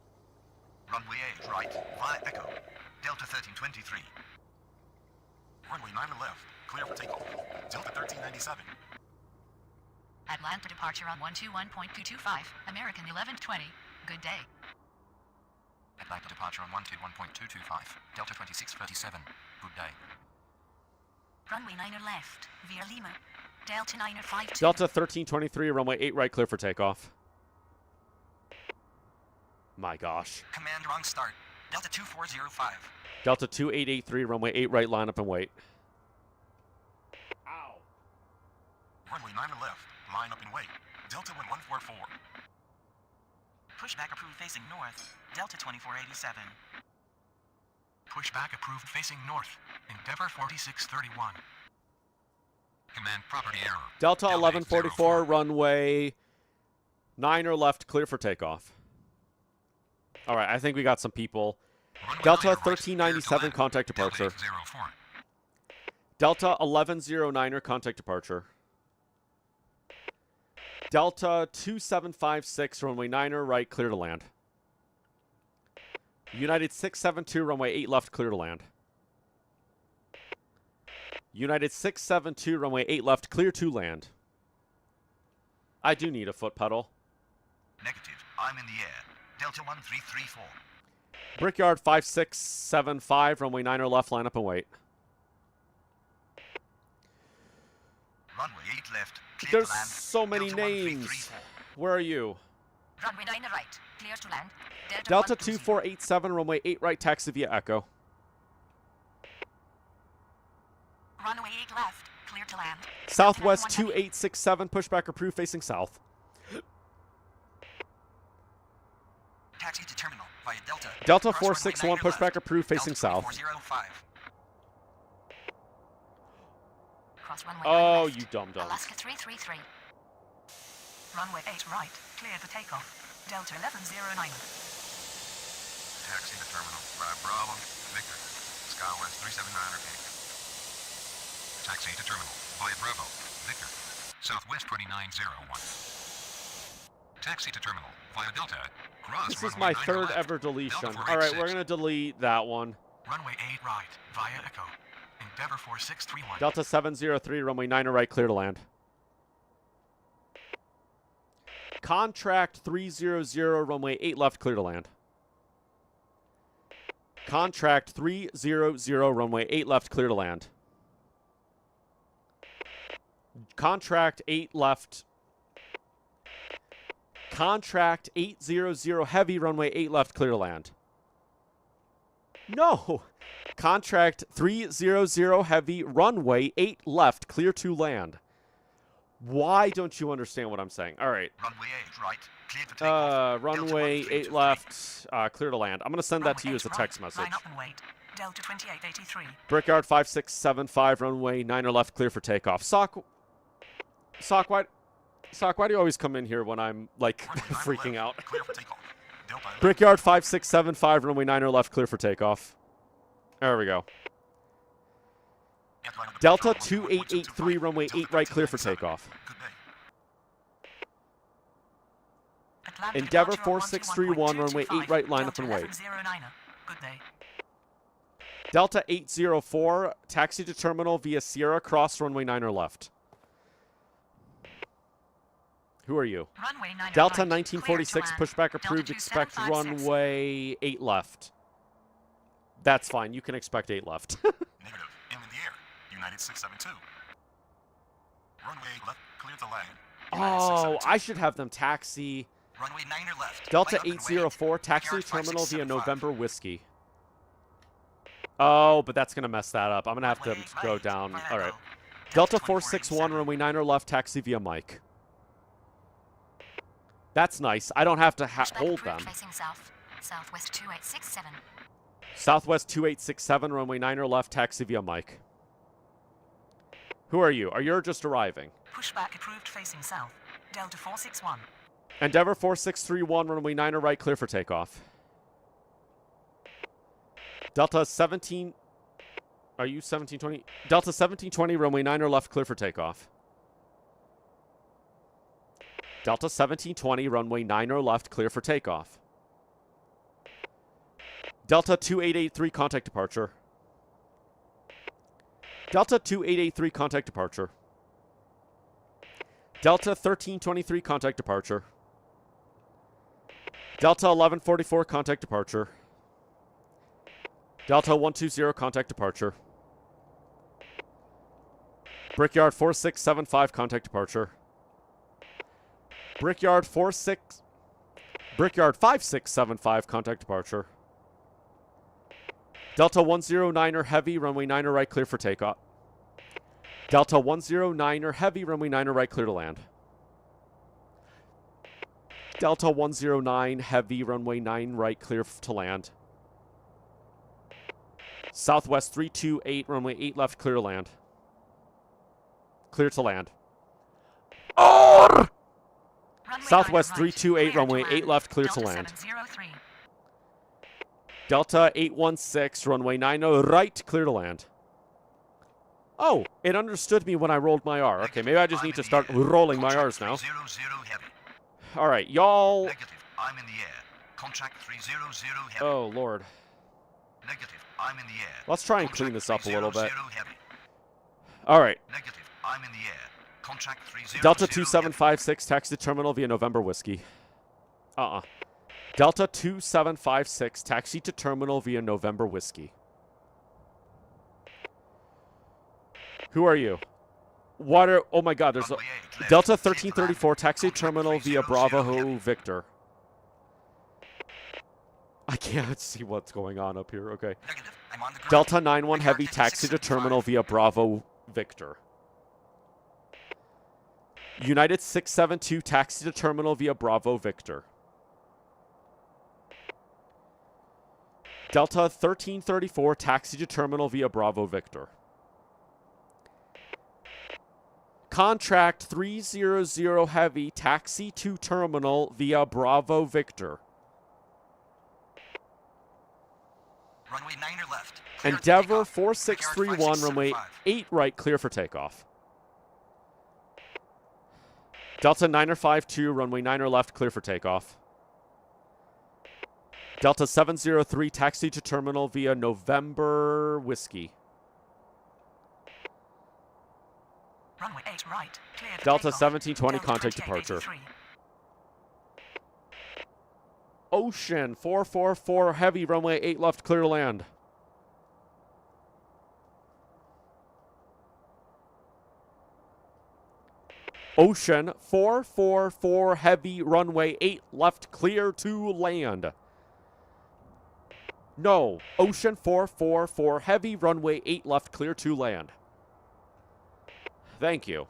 Runway 8 right. Via Echo. Delta 1323. Runway 9 left. Clear for takeoff. Delta 1397. Atlanta departure on 121.225. American 1120. Good day. Atlanta departure on 121.225. Delta 2637. Good day. Runway 9 left via Lima. Delta 952. Delta 1323, runway 8 right, clear for takeoff. My gosh. Command wrong start. Delta 2405. Delta 2883, runway 8 right, line up and wait. Ow. Runway 9 left. Line up and wait. Delta 1144. Pushback approved facing north. Delta 2487. Pushback approved facing north. Endeavor 4631. Command property error. Delta 1144, 0804. runway 9 or left, clear for takeoff. All right, I think we got some people. Runway Delta 9 right, 1397, clear to contact land. departure. Delta 804. Delta 1109er, contact departure. Delta 2756, runway 9er right, clear to land. United 672, runway 8 left, clear to land. United 672, runway 8 left, clear to land. I do need a foot pedal. Negative. I'm in the air. Delta 1334. Brickyard 5675, runway 9er left, line up and wait. Runway 8 left. Clear There's to land. so many Delta names. 1334. Where are you? Runway 9 right. Clear to land. Delta 120. 2487, runway 8 right, taxi via Echo. Runway 8 left. Clear to land. Southwest Delta 1 heavy. 2867, pushback approved, facing south. Taxi to terminal via Delta. Delta Cross runway 461, 9 pushback left. approved, facing Delta south. 2405. Cross runway 9 Oh, left. you dum-dums. Alaska 333. Runway 8 right. Clear for takeoff. Delta 1109. Taxi to terminal. 5 Bravo. Victor. Skywest 379 okay. Taxi to terminal. Via Bravo. Victor. Southwest 2901. Taxi to terminal. Via Delta. Cross This is runway my 9 third left. ever deletion. Delta All right, we're 486. going to delete that one. Runway 8 right. Via Echo. Endeavor 4631. Delta 703, runway 9 right, clear to land. Contract 300, runway 8 left, clear to land. Contract 300, runway 8 left, clear to land. Contract 8 left. Contract 800, heavy, runway 8 left, clear to land. No! Contract 300, heavy, runway 8 left, clear to land. Why don't you understand what I'm saying? All right. Runway 8 right. Clear for takeoff. Runway 8 left, clear to land. I'm going to send that to you as a text message. Line up and wait. Delta 2883. Brickyard 5675, runway 9 or left, clear for takeoff. Sock, why do you always come in here when I'm, like, Runway 9 freaking left. out? Clear for takeoff. Delta 11. Brickyard 5675, runway 9 or left, clear for takeoff. There we go. Airline on the Delta platform, 2883, runway 8 right, clear for 1397. takeoff. Good day. Atlantic Endeavor departure on 4631, runway 8 right, line up Delta and wait. 1109. Good day. Delta 804, taxi to terminal via Sierra, cross runway 9 or left. Who are you? Runway 9 Delta right. 1946, Clear to land. pushback Delta approved, expect 2756. runway 8 left. That's fine, you can expect 8 left. Negative. In the air. United 672. Runway 8 left. Clear to land. United Oh, 672. I should have them taxi. Runway 9 left. Delta Line up and wait. 804, taxi to Brickyard terminal via 5675. November Whiskey. Oh, but that's going to mess that up. I'm going to have to Runway go right, down. via All right. Echo. Delta 2487. 461, runway 9 or left, taxi via Mike. That's nice. I don't have to Pushback hold approved them. Facing south. Southwest 2867. Southwest 2867, runway 9 or left, taxi via Mike. Who are you? Are you just arriving? Pushback approved facing south. Delta 461. Endeavor 4631, runway 9 or right, clear for takeoff. Delta 17... Are you 1720? Delta 1720, runway 9 or left, clear for takeoff. Delta 1720, runway 9 or left, clear for takeoff. Delta 2883, contact departure. Delta 2883, contact departure. Delta 1323, contact departure. Delta 1144, contact departure. Delta 120, contact departure. Brickyard 4675, contact departure. Brickyard 46... Brickyard 5675, contact departure. Delta 109er Heavy, runway 9er right, clear for takeoff. Delta 109er Heavy, runway 9er right, clear to land. Delta 109 Heavy, runway 9 right, clear to land. Southwest 328, runway 8 left, clear to land. Clear to land. Oh! Southwest 328, runway 8 left, clear to land. Delta 816, runway 90 right, clear to land. Oh, it understood me when I rolled my R. Okay, maybe I just need to start rolling my R's now. All right, y'all. Negative. I'm in the air. Contract 300 heavy. Oh, Lord. Negative. I'm in the air. Let's try and clean this up a little bit. 300 heavy. All right. Negative. I'm in the air. Contract 300 Delta 2756, taxi to terminal via November Whiskey. Delta 2756, taxi to terminal via November Whiskey. Who are you? What are... Oh, my God. There's a... Delta 1334, taxi to terminal via Bravo Victor. I can't see what's going on up here. Okay. Delta 91 Heavy, taxi to terminal via Bravo Victor. United 672, taxi to terminal via Bravo Victor. Delta 1334, taxi to terminal via Bravo Victor. Contract 300 Heavy, taxi to terminal via Bravo Victor. Runway 9er left. Endeavor 4631, runway 8 right, clear for takeoff. Delta 9er 52, runway 9er left, clear for takeoff. Delta 703, taxi to terminal via November Whiskey. Runway 8 right. Cleared for Delta takeoff. 1720, Delta contact 2883. departure. Ocean 444 Heavy, runway 8 left, clear to land. Ocean 444 Heavy, runway 8 left, clear to land. No, Ocean 444 Heavy, runway 8 left, clear to land. Thank you.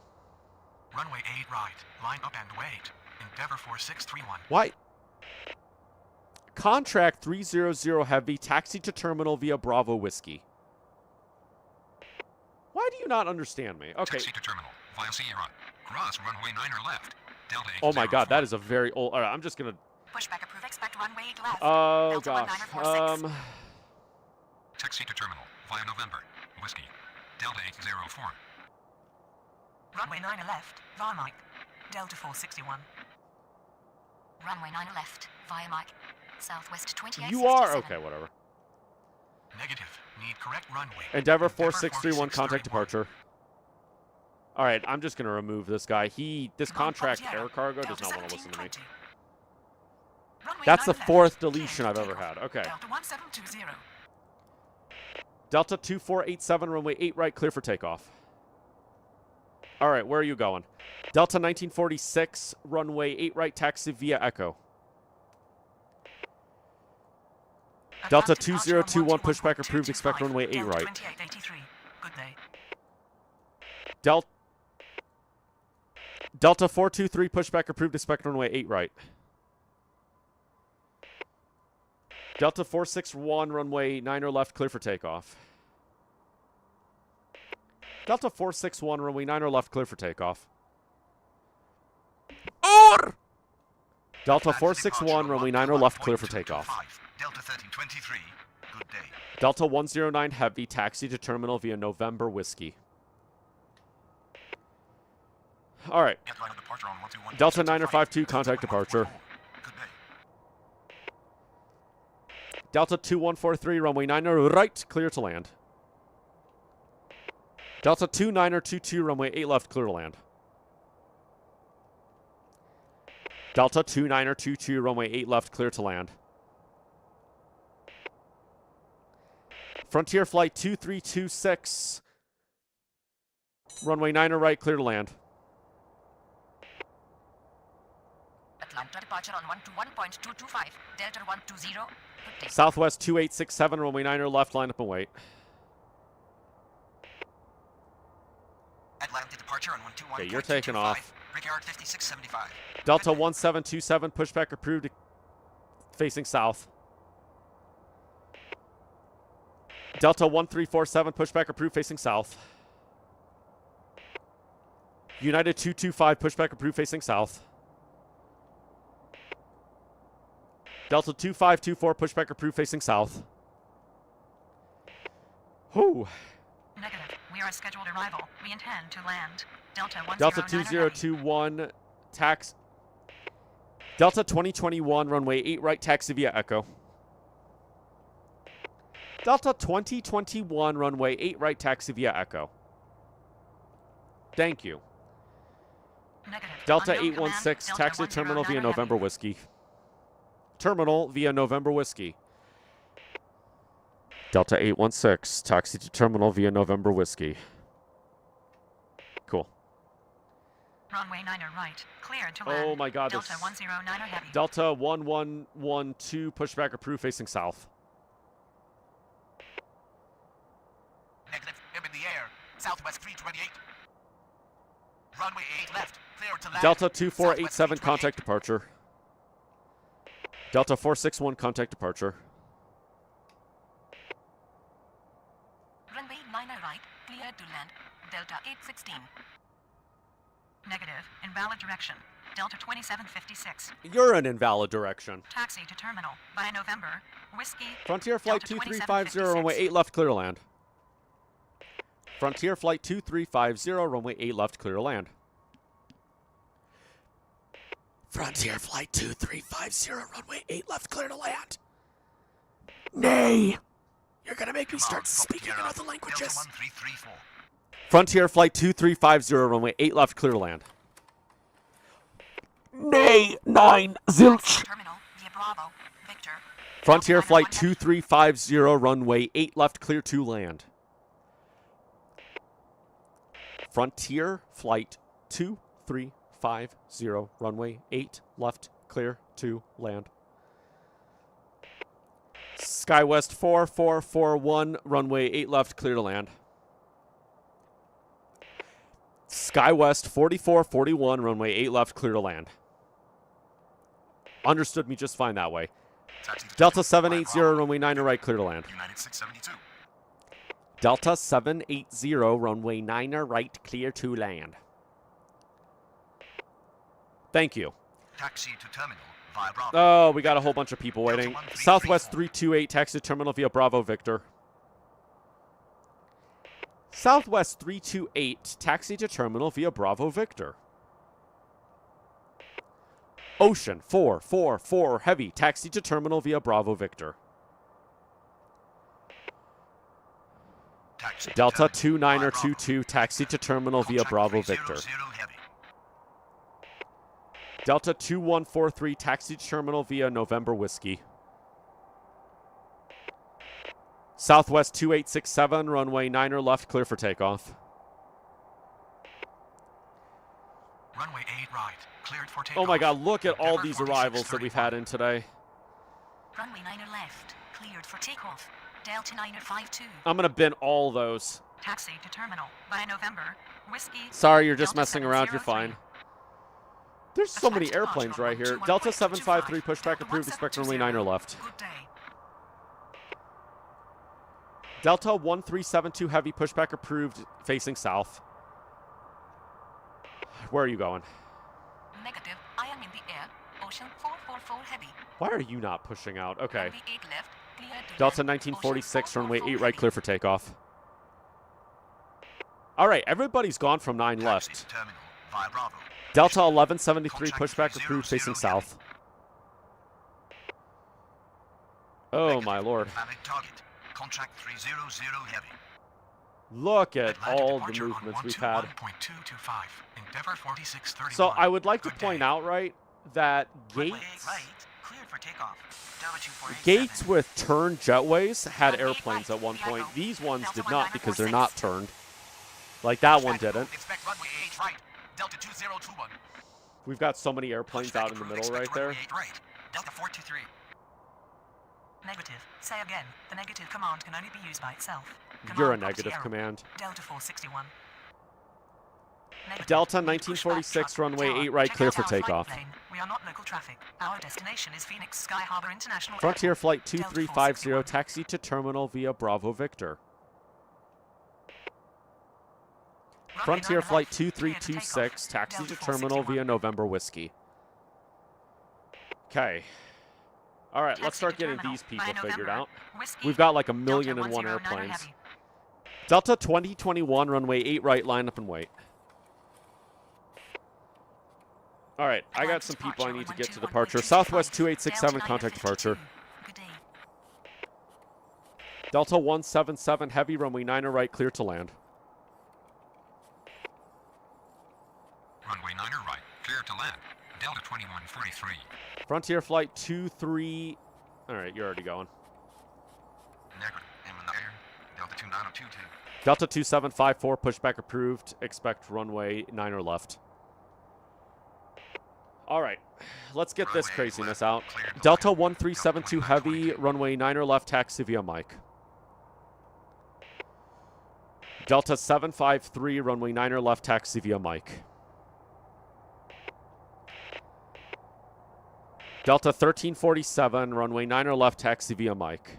Runway 8 right. Line up and wait. Endeavor 4631. Why? Contract 300 Heavy, taxi to terminal via Bravo Whiskey. Why do you not understand me? Okay. Taxi to terminal via Sierra. Cross runway 9er left. Delta Oh my God, 804. that is a very old... All right, I'm just gonna... Pushback approved. Expect runway 8 left. Oh Delta gosh. 1946. Taxi to terminal via November. Whiskey. Delta 804. Runway 9er left. Via Mike. Delta 461. Runway 9 left. Via Mike. Southwest 28. You are... Okay, whatever. Negative. Need correct runway. Endeavor 4631, contact departure. All right, I'm just gonna remove this guy. This contract air cargo does not want to listen to me. That's the fourth deletion I've ever had. Okay. Delta 1720. Delta 2487, runway 8 right, clear for takeoff. All right, where are you going? Delta 1946, runway 8 right, taxi via Echo. Delta 2021, pushback approved, expect runway 8 right. 2883. Good day. Delta 423, pushback approved, expect runway 8 right. Delta 461, runway 9er left, clear for takeoff. Delta 461, runway 9er left, clear for takeoff. Or! Delta 461, runway 9er left, clear for takeoff. Delta 1323. Good day. Delta 109 Heavy, taxi to terminal via November Whiskey. All right. Get line of departure on 121. Delta 9er 52, contact departure. Good day. Delta 2143, runway 9er right, clear to land. Delta 29er 22, runway 8 left, clear to land. Delta 29er 22, runway 8 left, clear to land. Frontier Flight 2326, runway 9er right, clear to land. Atlanta departure on 121.225, Delta 120. Good day. Southwest 2867, runway 9er left, line up and wait. Atlanta departure on 121.225. Okay, you're taking off. Brickyard 5675. Delta 1727, pushback approved, facing south. Delta 1347, pushback approved, facing south. United 225, pushback approved, facing south. Delta 2524, pushback approved, facing south. Whew. Negative. We are a scheduled arrival. We intend to land. Delta 109 Delta heavy. 2021, tax. Delta 2021, runway 8 right, taxi via Echo. Delta 2021, runway 8 right, taxi via Echo. Thank you. Negative. Delta Unknown 816, command, taxi Delta terminal 109 via heavy. November Whiskey. Terminal via November Whiskey. Delta 816, taxi to terminal via November Whiskey. Cool. Runway 9er right. Cleared to land. Oh my god, Delta this 109er heavy. Delta 1112, pushback approved, facing south. Negative. I'm in the air. Southwest 328. Runway 8 left. Clear to land. Delta 2487, Southwest 328. contact departure. Delta 461, contact departure. Runway 9er right. Cleared to land. Delta 816. Negative. Invalid direction. Delta 2756. You're in invalid direction. Taxi to terminal. Via November. Whiskey. Frontier Flight Delta 2350, 2756. runway 8 left, clear to land. Frontier Flight 2350, runway 8 left, clear to land. Frontier Flight 2350, runway 8 left, clear to land. Nay! You're gonna make me start speaking in other Delta languages. 1334. Frontier Flight 2350, runway 8 left, clear to land. Nay, 9, zilch. Terminal. Via Bravo. Victor. Frontier Delta Flight 901 2350, runway 8 left, clear to land. Frontier Flight 2350, runway 8 left, clear to land. SkyWest 4441, runway 8 left, clear to land. SkyWest 4441, runway 8 left, clear to land. Understood me just fine that way. Taxi to Delta terminal, 780, Bravo. runway 9 to right, clear to land. United 672. Delta 780, runway 9er right, clear to land. Thank you. Taxi to terminal via Bravo. Oh, we got a whole bunch of people Delta waiting. 1334. Southwest 328, taxi terminal via Bravo Victor. Southwest 328, taxi to terminal via Bravo Victor. Ocean 444, heavy, taxi to terminal via Bravo Victor. Taxi to Delta terminal via 29er22, taxi to terminal via Contract Bravo 300 Victor. heavy. Delta 2143, taxi to terminal via November Whiskey. Southwest 2867, runway 9er left, clear for takeoff. Runway 8 right. Cleared for takeoff. Oh my god, look at all Endeavour these arrivals that we've had 4631. in today. Runway 9er left. Cleared for takeoff. Delta 9er 52. I'm gonna bin all those. Taxi to terminal. Via November. Whiskey. Sorry, you're just Delta messing around, you're 703. fine. There's so many airplanes right here. Delta 753, pushback approved, expect runway 9er left. Good day. Delta 1372, heavy, pushback approved, facing south. Where are you going? Negative. I am in the air. Ocean 444 heavy. Why are you not pushing out? Okay. Runway 8 left. Cleared to Delta land. 1946, Ocean runway 8 right, 444 clear for takeoff. All right, everybody's gone from 9 Taxi left. to terminal via Bravo. Delta 1173, Contract pushback 300 approved, facing heavy. south. Oh Negative. my lord. Valid target. Contract 300 heavy. Look at Atlanta all the departure on movements we've had. 121.225. Endeavour 4631. So I would like to Good point day. out, right, that Runway 8 gates right. Cleared for takeoff. Delta 2487. gates with turned jetways had Runway airplanes right, at one Diago. point. These ones Delta did not because they're 1946. not turned. Like that one Expect- didn't. Expect runway 8 right. Delta 2021. We've got so many airplanes out in the middle right there. Right. Delta 423. Negative. Say again. The negative command can only be used by itself. You're a Command property negative error. command. Delta 461. Negative. Delta Need to push back 1946, truck. runway Tower. 8 right, Check clear out for our flight takeoff. plane. We are not local traffic. Our destination is Phoenix Sky Harbor International Frontier Airport. Flight Delta 2350, 461. taxi to terminal via Bravo Victor. Runway Frontier 9 Flight left. Clear to 2326, takeoff. taxi Delta to terminal 461. via November Whiskey. Okay. All right, let's Taxi start to getting terminal. these people By figured November. out. Whiskey. We've got like a Delta million and one 109 airplanes. heavy. Delta 2021, runway 8 right, line up and wait. All right, I got some people I need to get to departure. Southwest 2867, contact departure. Good day. Delta 177, heavy, runway 9 right, clear to land. Runway 9 right, clear to land. Delta 2143. Frontier Flight 23... All right, you're already going. Negative. I'm in the air. Delta 29022. Delta 2754, pushback approved. Expect runway 9 left. All right, let's get this Runway craziness left, out. clear to Delta land. 1372 Delta heavy, 2922. runway 9 left, taxi via Mike. Delta 753, runway 9 left, taxi via Mike. Delta 1347, runway 9 left, taxi via Mike.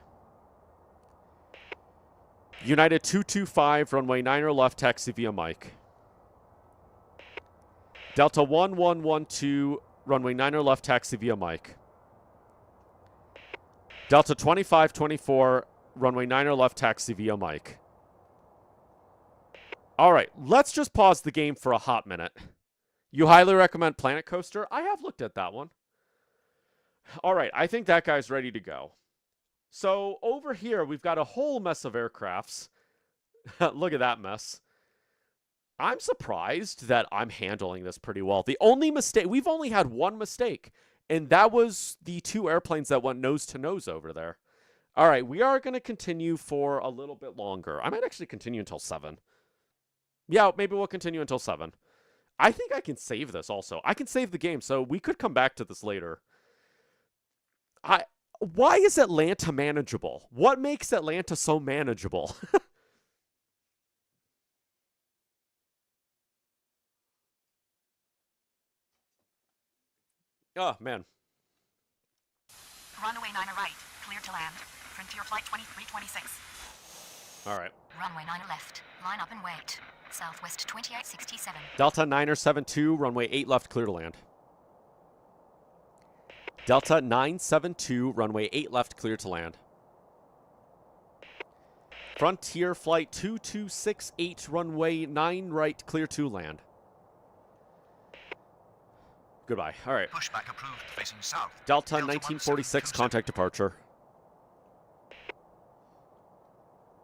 United 225, runway 9 left, taxi via Mike. Delta 1112, runway 9 left, taxi via Mike. Delta 2524, runway 9 left, taxi via Mike. All right, let's just pause the game for a hot minute. You highly recommend Planet Coaster? I have looked at that one. All right, I think that guy's ready to go. So over here, we've got a whole mess of aircrafts. Look at that mess. I'm surprised that I'm handling this pretty well. The only mistake, we've only had one mistake, and that was the 2 airplanes that went nose to nose over there. All right, we are going to continue for a little bit longer. I might actually continue until 7. Yeah, maybe we'll continue until 7. I think I can save this also. I can save the game, so we could come back to this later. Why is Atlanta manageable? What makes Atlanta so manageable? Oh, man. Runway 9 right, clear to land. Frontier Flight 2326. All right. Runway 9 left, line up and wait. Southwest 2867. Delta 972, runway 8 left, clear to land. Delta 972, runway 8 left, clear to land. Frontier Flight 2268, runway 9 right, clear to land. Goodbye. All right. Pushback approved, facing south. Delta Delta 1946, 1727. contact departure.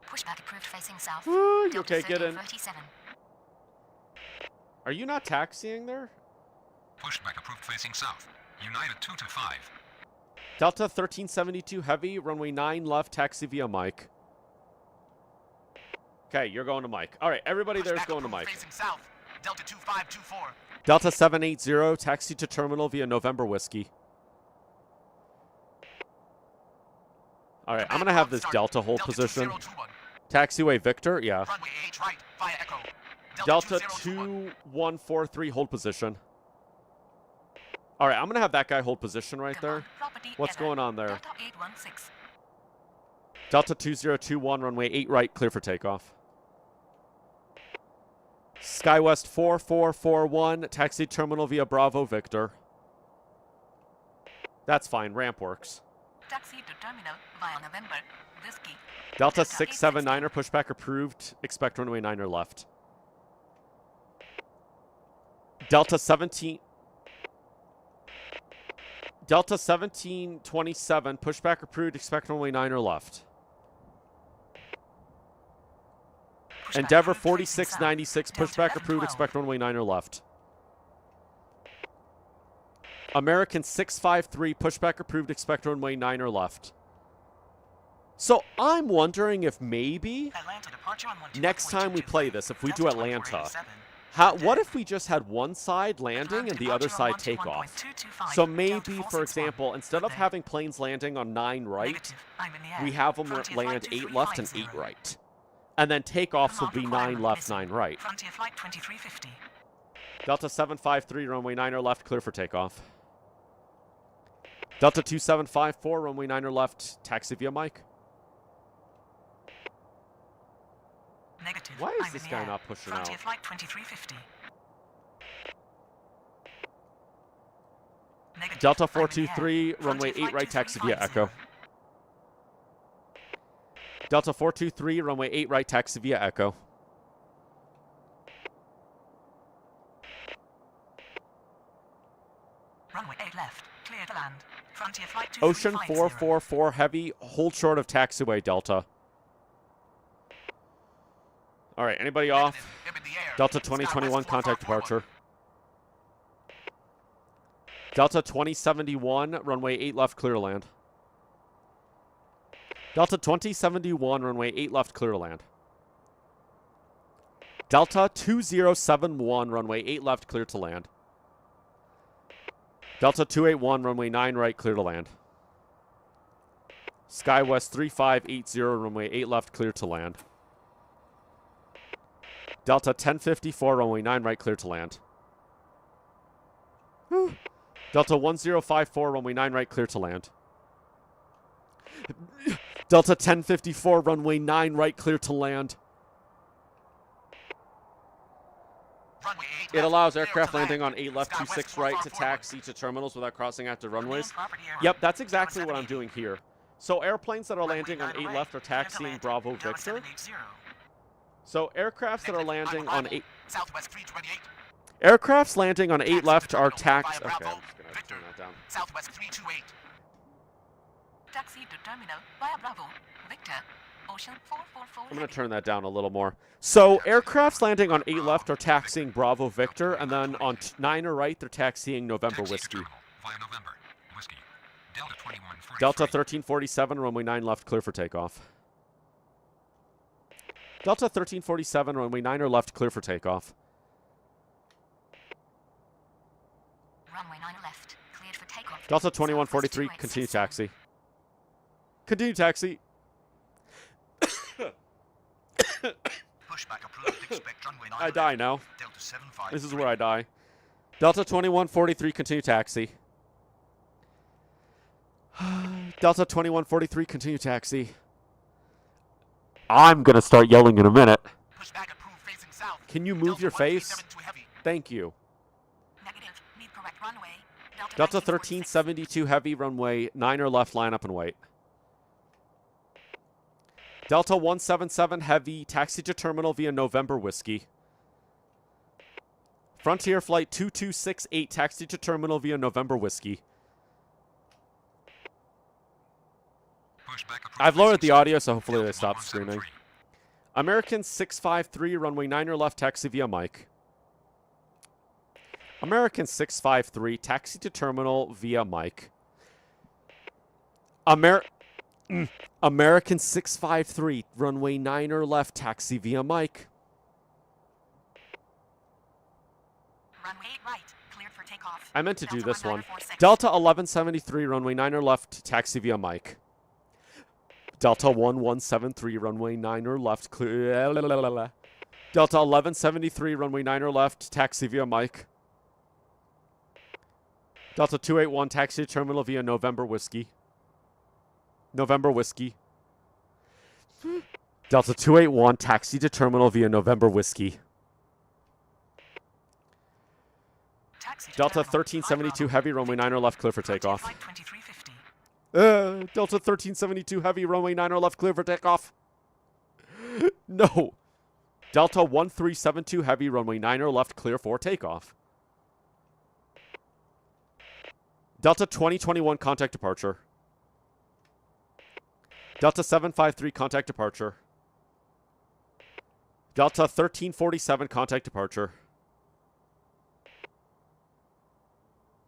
Pushback approved facing south. Woo, you Delta okay? Get in. 1337. Are you not taxiing there? Pushback approved facing south. United 225. Delta 1372 heavy, runway 9 left, taxi via Mike. Okay, you're going to Mike. All right, everybody there's Pushback going to approved, Mike. Facing south. Delta 2524. Delta 780, taxi to terminal via November Whiskey. All right, I'm going to have this Delta hold position. 2021. Taxiway Victor, yeah. Runway 8 right, via Echo. Delta 2021. 2143, hold position. All right, I'm going to have that guy hold position right there. Command property What's error. going on there? Delta 816. Delta 2021, runway 8 right, clear for takeoff. SkyWest 4441, taxi terminal via Bravo Victor. That's fine, ramp works. Taxi to terminal via November. Whiskey. Delta Delta 679er, pushback approved. Expect runway 9 left. Delta 17. Delta 1727, pushback approved. Expect runway 9 left. Pushback Endeavor approved facing south. 4696, Delta pushback approved. 1112. Expect runway 9 left. American 653, pushback approved. Expect runway 9 left. So I'm wondering if maybe Atlanta departure on 121.22. next time we play this, if we do Delta Atlanta, 2487. What if we just had one side landing and the other side takeoff? So maybe, for example, instead of having planes landing on 9 right, we have them land 8 left and 8 right. And then takeoffs will be 9 left, 9 right. Frontier flight 2350. Delta 753, runway 9er left, clear for takeoff. Delta 2754, runway 9er left, taxi via Mike. Negative. Why is I'm this in guy the air. not pushing Frontier out? flight 2350. Negative. Delta I'm in the air. 423, runway Frontier 8 flight right, taxi via 2350. Echo. Delta 423, runway 8 right, taxi via Echo. Runway 8 left. Clear to land. Frontier flight Ocean 2350. 444 heavy, hold short of taxiway, Delta. All right, anybody off? Up in the air. Delta Sky 2021, West contact 441. departure. Delta 2071, runway 8 left, clear to land. Delta 2071, runway 8 left, clear to land. Delta 2071, runway 8 left, clear to land. Delta 281, runway 9 right, clear to land. SkyWest 3580, runway 8 left, clear to land. Delta 1054, runway 9 right, clear to land. Whew. Delta 1054, runway 9 right, clear to land. Delta 1054, runway 9 right, clear to land. Runway 8 It left, allows clear aircraft to land. landing on 8 left, Sky 26 West right to 441. taxi to terminals without crossing active runways. Property area. Yep, that's exactly what I'm 780. doing here. So airplanes that are Runway landing on 9 8 away. left are Clear to taxiing land. Bravo Tower Victor. 780. So aircrafts that are Negative. landing I'm on arrival. 8 Southwest 328. aircrafts landing on 8 Taxi left to are terminal tax. via Okay, Bravo. I'm just gonna Victor. turn that down. Southwest 328. Taxi to terminal via Bravo. Victor. Ocean 444. I'm gonna turn that down a little more. So aircrafts landing on 8 left are taxiing Bravo Victor, and then on 9 or right they're taxiing November Taxi to Whiskey. terminal via November Whiskey. Delta 2143. Delta 1347, runway 9 left, clear for takeoff. Delta 1347, runway 9 or left, clear for takeoff. Runway 9 left. Cleared for takeoff. Delta Southwest 2143, 2867. continue taxi. Continue taxi. Pushback approved. Expect runway 9. I die now. Delta 75. This is where I die. Delta 2143, continue taxi. Delta 2143, continue taxi. I'm gonna start yelling in a minute. Pushback approved facing south. Can you move Delta your face? 1372 heavy. Thank you. Negative. Need correct runway. Delta 1946. 1372 heavy, runway 9 or left, line up and wait. Delta 177 heavy, taxi to terminal via November Whiskey. Frontier flight 2268, taxi to terminal via November Whiskey. Pushback approved I've lowered facing the south. audio, so hopefully they Delta stop 1173. screaming. American 653, runway 9 or left, taxi via Mike. American 653, taxi to terminal via Mike. American 653, runway 9 or left, taxi via Mike. Runway 8 right. Cleared for takeoff. I meant to do Delta this one. 1946. Delta 1173, runway 9 or left, taxi via Mike. Delta 1173, runway 9 or left, clear. Delta 1173, runway 9 or left, taxi via Mike. Delta 281, taxi to terminal via November Whiskey. November Whiskey. Delta 281, taxi to terminal via November Whiskey. Taxi to Delta terminal. 1372 heavy, runway 9 or left, clear for Frontier takeoff. flight 2350. Delta 1372 heavy, runway 9 or left, clear for takeoff. No. Delta 1372 heavy, runway 9 or left, clear for takeoff. Delta 2021, contact departure. Delta 753, contact departure. Delta 1347, contact departure.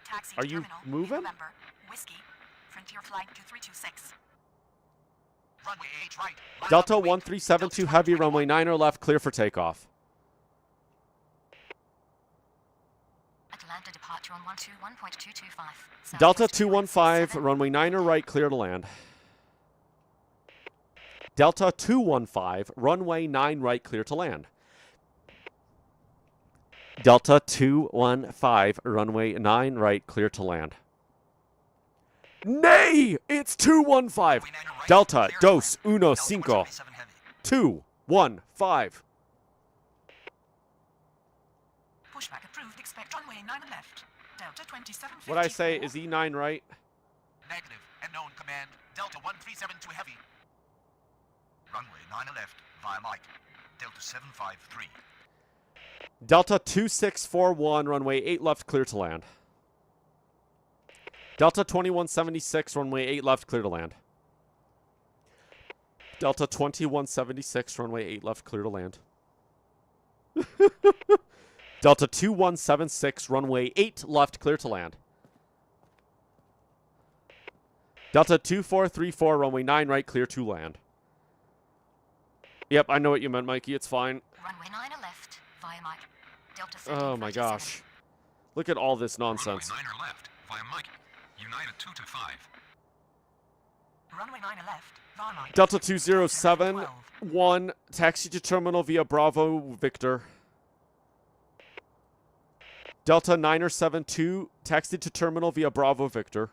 Taxi Are to you terminal via moving? November Whiskey. Frontier flight 2326. Runway 8 right. Line Delta up and wait. 1372 Delta heavy, 2021. runway 9 or left, clear for takeoff. Atlanta departure on 121.225. Delta 215, runway 9 right, clear to land. Delta 215, runway 9 right, clear to land. Delta 215, runway 9 right, clear to land. Nay! It's 215. Delta, dos, uno, cinco. 215. Pushback approved. Expect runway 9 left. Delta 2754. What I say is E9 right. Negative. Unknown command. Delta 1372 heavy. Runway 9 left via Mike. Delta 753. Delta 2641, runway 8 left, clear to land. Delta 2176, runway 8 left, clear to land. Delta 2176, runway 8 left, clear to land. Delta 2176, runway 8 left, clear to land. Delta 2434, runway 9 right, clear to land. Yep, I know what you meant, Mikey. It's fine. Runway 9 left via Mike. Delta Oh my gosh. Look at all this nonsense. Runway 9 left via Mike. United 225. Runway 9 left via Mike. Delta 2071, taxi to terminal via Bravo Victor. Delta 972, taxi to terminal via Bravo Victor.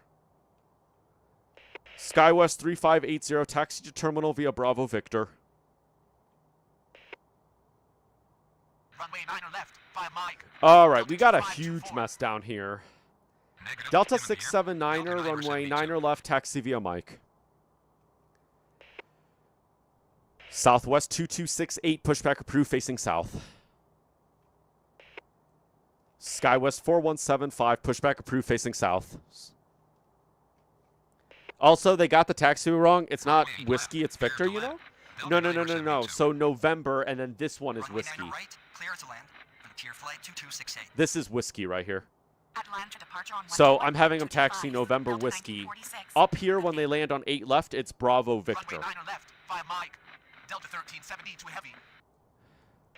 SkyWest 3580, taxi to terminal via Bravo Victor. Runway 9 left via Mike. Alright, we got a huge mess down here. Negative. Delta Give him the 679er, Delta runway 972. 9 left, taxi via Mike. Southwest 2268, pushback approved, facing south. SkyWest 4175, pushback approved, facing south. Also, they got the taxi wrong. It's not whiskey, it's Victor, you know? No. So November, and then this one is Runway whiskey. 9 right, clear to land. Frontier flight 2268. This is whiskey right here. Atlanta departure on So I'm having them 121.225. taxi November Delta whiskey. 1946. Up here, when they land on 8 left, it's Bravo Victor. Runway 9 left via Mike. Delta 1372 heavy.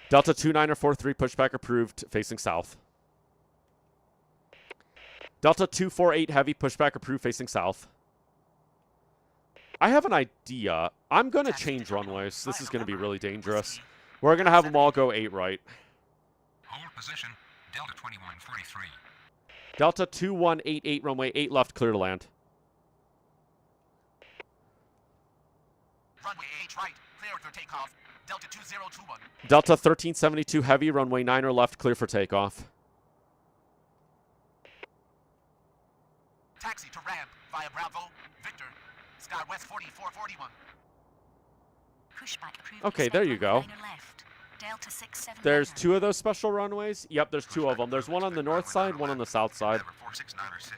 Delta 2943, pushback approved, facing south. Delta 248 heavy, pushback approved, facing south. I have an idea. I'm going to change runways. This is going to be really dangerous. We're going to have them all go 8 right. Hold position. Delta 2143. Delta 2188, runway 8 left, clear to land. Runway 8 right, clear for takeoff. Delta 2021. Delta 1372 heavy, runway 9 left, clear for takeoff. Taxi to ramp via Bravo, Victor. SkyWest 4441. Pushback approved. Okay, Expect there you runway go. 9 left. Delta 679. There's 2 of those special runways. Yep, there's 2 of them. There's one on the north side, one on the south side. Number 46906.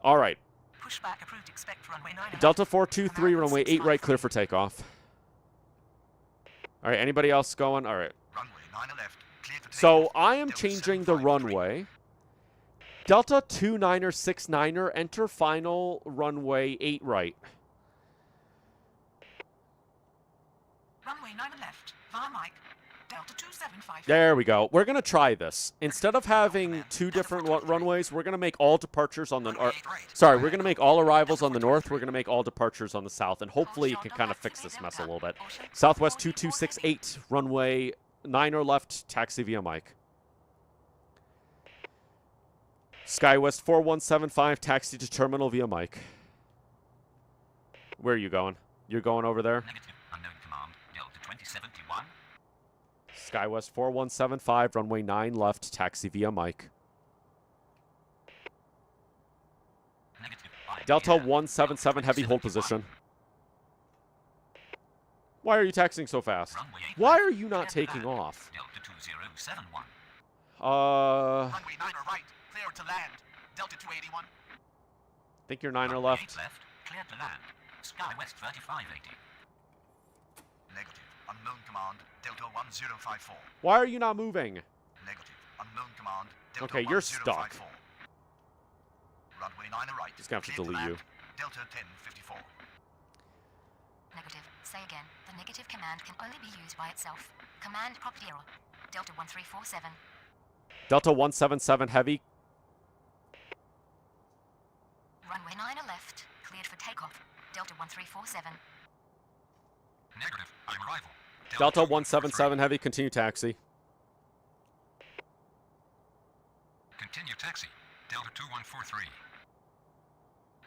All right. Pushback approved. Expect runway 9 left. Delta 423, runway 8 right, clear for takeoff. All right, anybody else going? All right. Runway 9 left, clear for So takeoff. I am Delta changing the 753. runway. Delta 2969er, enter final runway 8 right. Runway 9 left via Mike. Delta 275. There we go. We're going to try this. Instead of having 2 different runways, we're going to make all departures on the Runway 8 right. sorry, we're going to make all arrivals on the north. We're going to make all departures on the south, and hopefully it can kind of fix this mess a little bit. Southwest 2268, runway 9 left, taxi via Mike. SkyWest 4175, taxi to terminal via Mike. Where are you going? You're going over there? Negative. Unknown command. Delta 2071. SkyWest 4175, runway 9 left, taxi via Mike. Negative. Delta 177, heavy hold position. Why are you taxiing so fast? Runway 8 Why left, are you not clear to taking land. off? Delta 2071. Runway 9 right, clear to land. Delta 281. Think you're 9 Runway left. 8 left, clear to land. SkyWest 3580. Negative. Unknown command. Delta 1054. Why are you not moving? Negative. Unknown command. Delta Okay, you're stuck. 1054. Runway 9 right. Just gonna have to clear delete you. land. Delta 1054. Negative. Say again. The negative command can only be used by itself. Command property error. Delta 1347. Delta 177, heavy, Runway 9 left, cleared for takeoff. Delta 1347. Negative. I'm arrival. Delta 177 Heavy, continue taxi. Continue taxi. Delta 2143.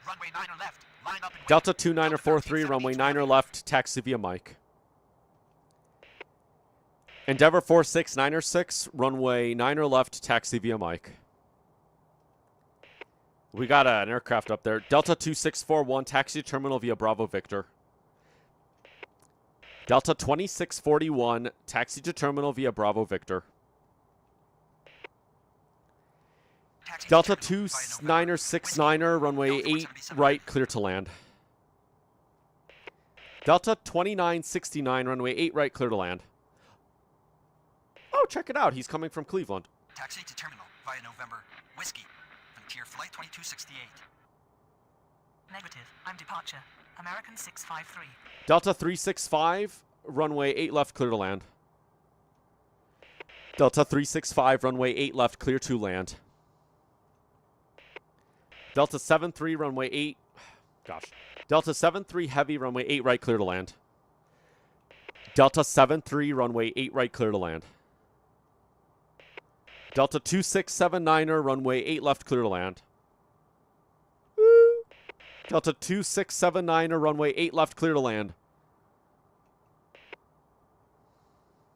Runway 9 left. Line up and Delta 2943, runway 9 left, taxi via Mike. Endeavor 469 runway 9 left, taxi via Mike. We got an aircraft up there. Delta 2641, taxi terminal via Bravo Victor. Delta 2641, taxi to terminal via Bravo Victor. Delta 2969, runway 8 right, clear to land. Delta 2969, runway 8 right, clear to land. Oh, check it out. He's coming from Cleveland. Taxi to terminal via November. Whiskey. Frontier Flight 2268. Negative. I'm departure. American 653. Delta 365, runway 8 left, clear to land. Delta 365, runway 8 left, clear to land. Delta 73, runway 8. Gosh. Delta 73 Heavy, runway 8 right, clear to land. Delta 73, runway 8 right, clear to land. Delta 2679er, runway 8 left, clear to land. Woo. Delta 2679er, runway 8 left, clear to land.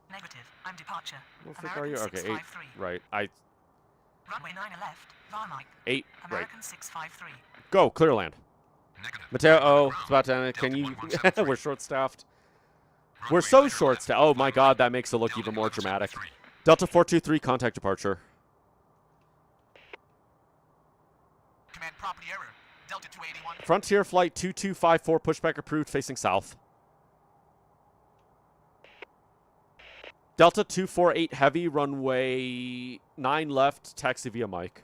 Negative. I'm departure. What the frick are you? Okay, 8. 653. Right. Runway 9 left. Via Mike. 8. Right. American 653. Go, clear to land. Negative. Mateo, oh, it's about to end. Can you... We're short-staffed. We're so short-staffed. Oh, my God, that makes it look even more dramatic. Delta 423, contact departure. command property error. Delta 281. Frontier Flight 2254, pushback approved, facing south. Delta 248 Heavy, runway 9 left, taxi via Mike.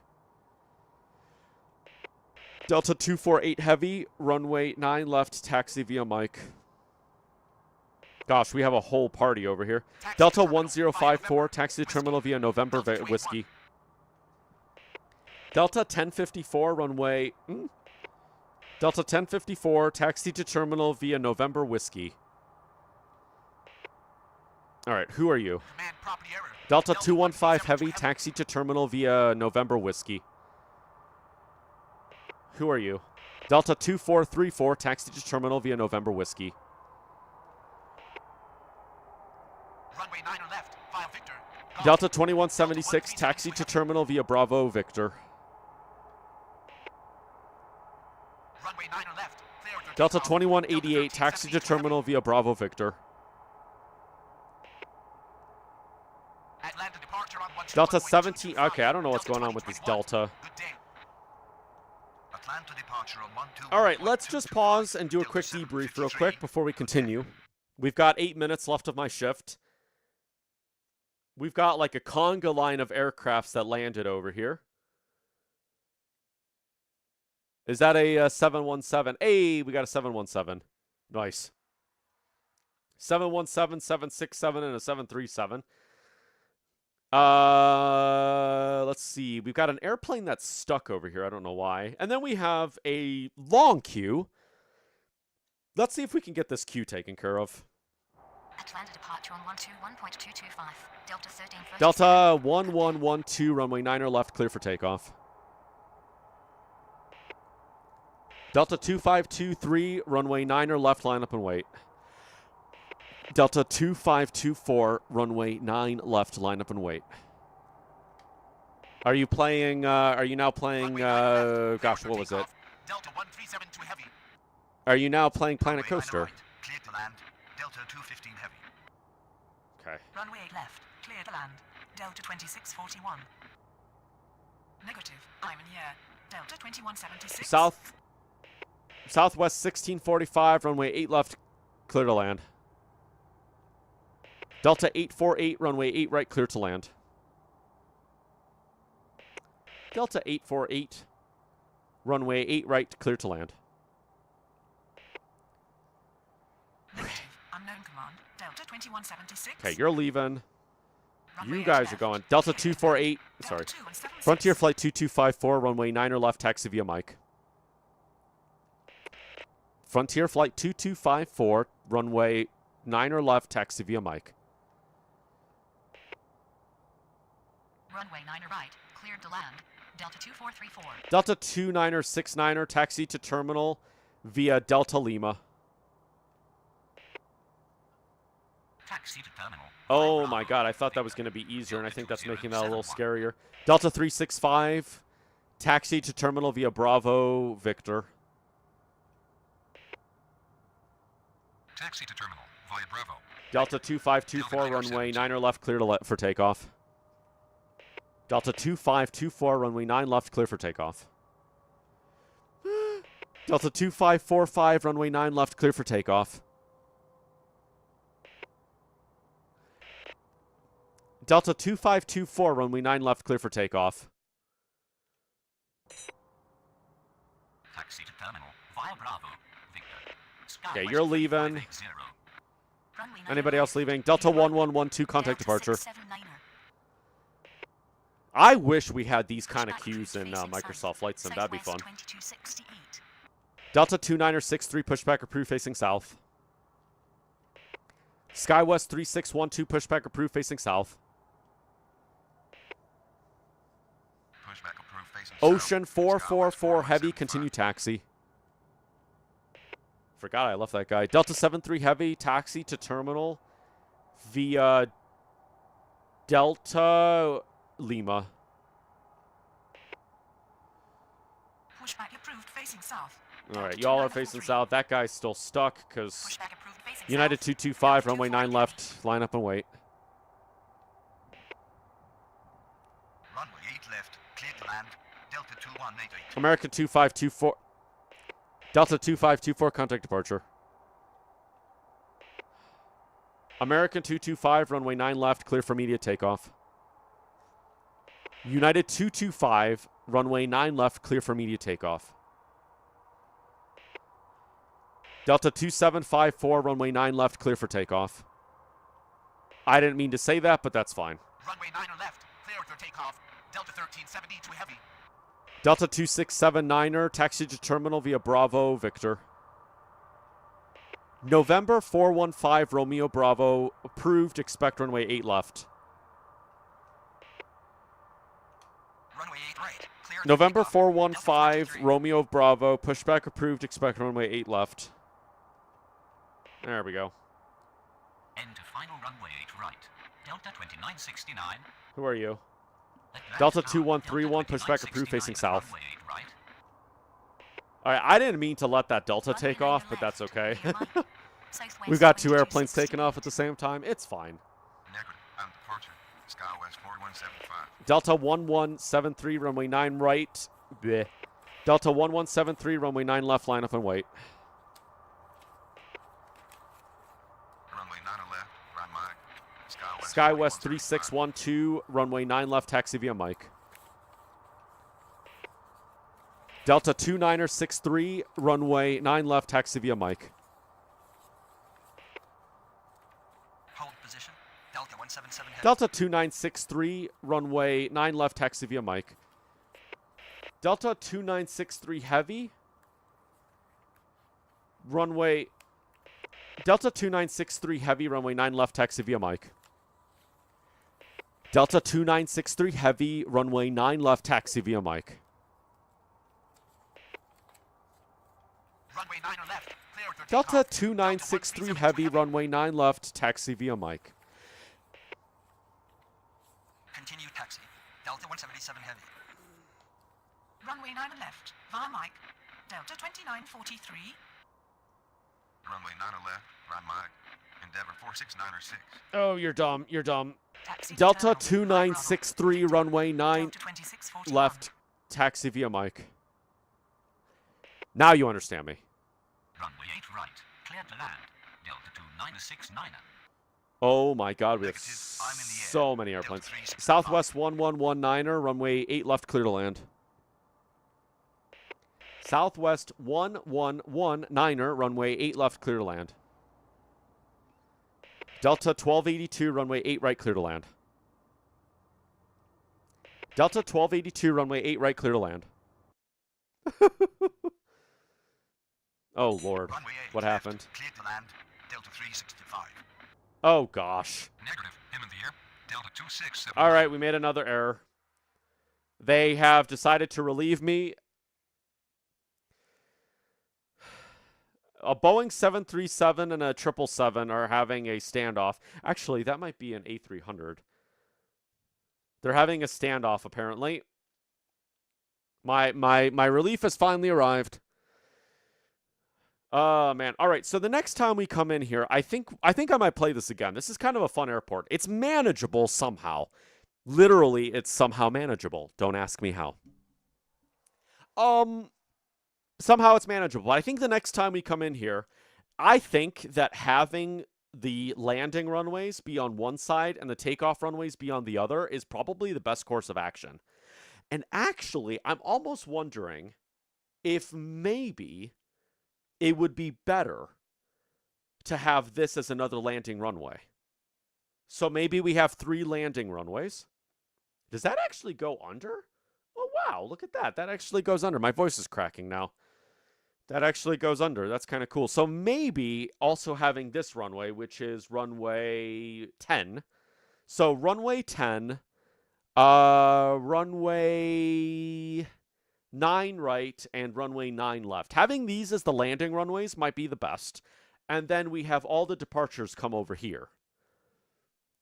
Delta 248 Heavy, runway 9 left, taxi via Mike. Gosh, we have a whole party over here. Delta 1054, taxi to terminal via November Whiskey. Delta 1054, runway... Delta 1054, taxi to terminal via November Whiskey. All right, who are you? Command property error. Delta 215 Heavy, taxi to terminal via November Whiskey. Who are you? Delta 2434, taxi to terminal via November Whiskey. Runway 9 left. Via Victor. Go. Delta 2176, taxi to terminal via Bravo Victor. Runway 9 left. Clear to Delta takeoff. 2188, taxi to terminal via Bravo Victor. Atlanta departure on Delta 121.225. 17. Okay, I don't know what's going on with this Delta. Good day. Atlanta departure on 121.225. All right, let's just pause and do a quick debrief real quick before we continue. We've got 8 minutes left of my shift. We've got like a conga line of aircrafts that landed over here. Is that a 717? Hey, we got a 717. Nice. 717, 767, and a 737. Let's see. We've got an airplane that's stuck over here. I don't know why. And then we have a long queue. Let's see if we can get this queue taken care of. Atlanta departure on 121.225. Delta 13. Delta 1112, runway 9 left, clear for takeoff. Delta 2523, runway 9 left, line up and wait. Delta 2524, runway 9 left, line up and wait. Are you playing, are you now playing, gosh, what was it? Delta 1372 heavy. Are you now playing Planet Runway 9 Coaster? right. Clear to land. Delta 215 heavy. Okay. Runway 8 left. Clear to land. Delta 2641. Negative. I'm in here. Delta 2176. Southwest 1645, runway 8 left, clear to land. Delta 848, runway 8 right, clear to land. Delta 848, runway 8 right, clear to land. Negative. Unknown command. Delta 2176. Okay, you're leaving. Runway You 8 guys are left. going. Delta Clear to 248, land. sorry. Delta 2 and 76. Frontier Flight 2254, runway 9 left, taxi via Mike. Frontier Flight 2254, runway 9 or left, taxi via Mike. Runway 9 right, cleared to land. Delta 2434. Delta 2969er, taxi to terminal via Delta Lima. Taxi to terminal. Oh my god, I thought that was going to be easier, and I think that's making that a little scarier. Delta 365, taxi to terminal via Bravo Victor. Taxi to terminal via Bravo. Delta 2524, runway 9 or left, clear to for takeoff. Delta 2524, runway 9 left, clear for takeoff. Delta 2545, runway 9 left, clear for takeoff. Delta 2524, runway 9 left, clear for takeoff. Taxi to terminal via Bravo. Victor. Okay, you're leaving. 580. Runway 9 Anybody else right, leaving? Delta clear. 1112, contact Delta departure. 679er. I wish we had these kind of Pushback queues in facing Microsoft south. Flight Sim. That'd be fun. Southwest 2268. Delta 2963, pushback approved, facing south. SkyWest 3612, pushback approved, facing south. Pushback approved facing Ocean south. 444, Skywest heavy, 4175. continue taxi. Forgot I left that guy. Delta 73 heavy, taxi to terminal via Delta Lima. Pushback approved facing south. All right, Delta y'all are facing 2943. south. That guy's still stuck because Pushback approved facing United south. 225, Delta runway 9 24 left, line up and wait. Runway 8 left, clear to land. Delta 2188. American 2524. Delta 2524, contact departure. American 225, runway 9 left, clear for immediate takeoff. United 225, runway 9 left, clear for immediate takeoff. Delta 2754, runway 9 left, clear for takeoff. I didn't mean to say that, but that's fine. Runway 9 left, clear for takeoff. Delta 1370 to heavy. Delta 2679er, taxi to terminal via Bravo Victor. November 415, Romeo Bravo, approved, expect runway 8 left. Runway 8 right. Clear to November takeoff. 415, Delta 33. Romeo Bravo, pushback approved, expect runway 8 left. There we go. Enter final runway 8 right. Delta 2969. Who are you? Atlantic Delta Tower, 2131, Delta pushback approved, 2969 facing south. runway 8 right. All right, I didn't mean to let that Delta Runway take 9 off, but left, that's okay. clear Mike. Southwest We've got 2 airplanes 2268. taking off at the same time. It's fine. Negative. On departure. Skywest 4175. Delta 1173, runway 9 right. Bleh. Delta 1173, runway 9 left, line up and wait. Runway 9 left. Right Mike. SkyWest 4175. 3612, runway 9 left, taxi via Mike. Delta 2963, runway 9 left, taxi via Mike. Hold position. Delta 177 heavy. Delta 2963, runway 9 left, taxi via Mike. Delta 2963 heavy, runway. Delta 2963 heavy, runway 9 left, taxi via Mike. Delta 2963 heavy, runway 9 left, taxi via Mike. Runway 9 left, clear for Delta takeoff. 2963 Delta heavy, 137 runway 9 left, taxi via Mike. Continue taxi. Delta 177 heavy. Runway 9 left, via Mike. Delta 2943. Runway 9 left. Right Mike. Endeavor 4696. Oh, you're dumb. You're dumb. Taxi to Delta terminal, via Bravo. 2963, runway 9 Delta 2641. left, taxi via Mike. Now you understand me. Runway 8 right. Clear to land. Delta 2969. Oh my god, we have Negative, I'm in the air. so many Delta airplanes. 365. Southwest 1119er, runway 8 left, clear to land. Southwest 1119er, runway 8 left, clear to land. Delta 1282, runway 8 right, clear to land. Delta 1282, runway 8 right, clear to land. Oh, Lord. Runway 8 What left, happened? clear to land, Delta 365. Oh, gosh. Negative. Him in the air. Delta 2679. All right, we made another error. They have decided to relieve me. A Boeing 737 and a 777 are having a standoff. Actually, that might be an A300. They're having a standoff, apparently. My relief has finally arrived. Oh, man. All right, so the next time we come in here, I think I might play this again. This is kind of a fun airport. It's manageable somehow. Literally, it's somehow manageable. Don't ask me how. Somehow it's manageable. I think the next time we come in here, I think that having the landing runways be on one side and the takeoff runways be on the other is probably the best course of action. And actually, I'm almost wondering if maybe it would be better to have this as another landing runway. So maybe we have 3 landing runways. Does that actually go under? Oh, wow, look at that. That actually goes under. My voice is cracking now. That actually goes under. That's kind of cool. So maybe also having this runway, which is runway 10. So runway 10, runway 9 right, and runway 9 left. Having these as the landing runways might be the best. And then we have all the departures come over here.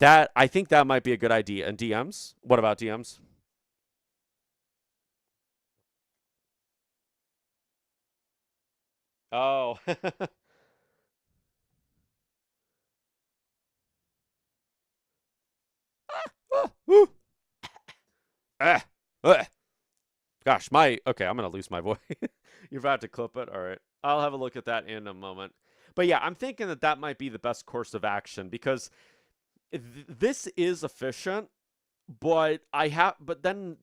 I think that might be a good idea. And DMs? What about DMs? Oh. Gosh, okay, I'm gonna lose my voice. You're about to clip it. All right, I'll have a look at that in a moment. But yeah, I'm thinking that might be the best course of action because this is efficient, but then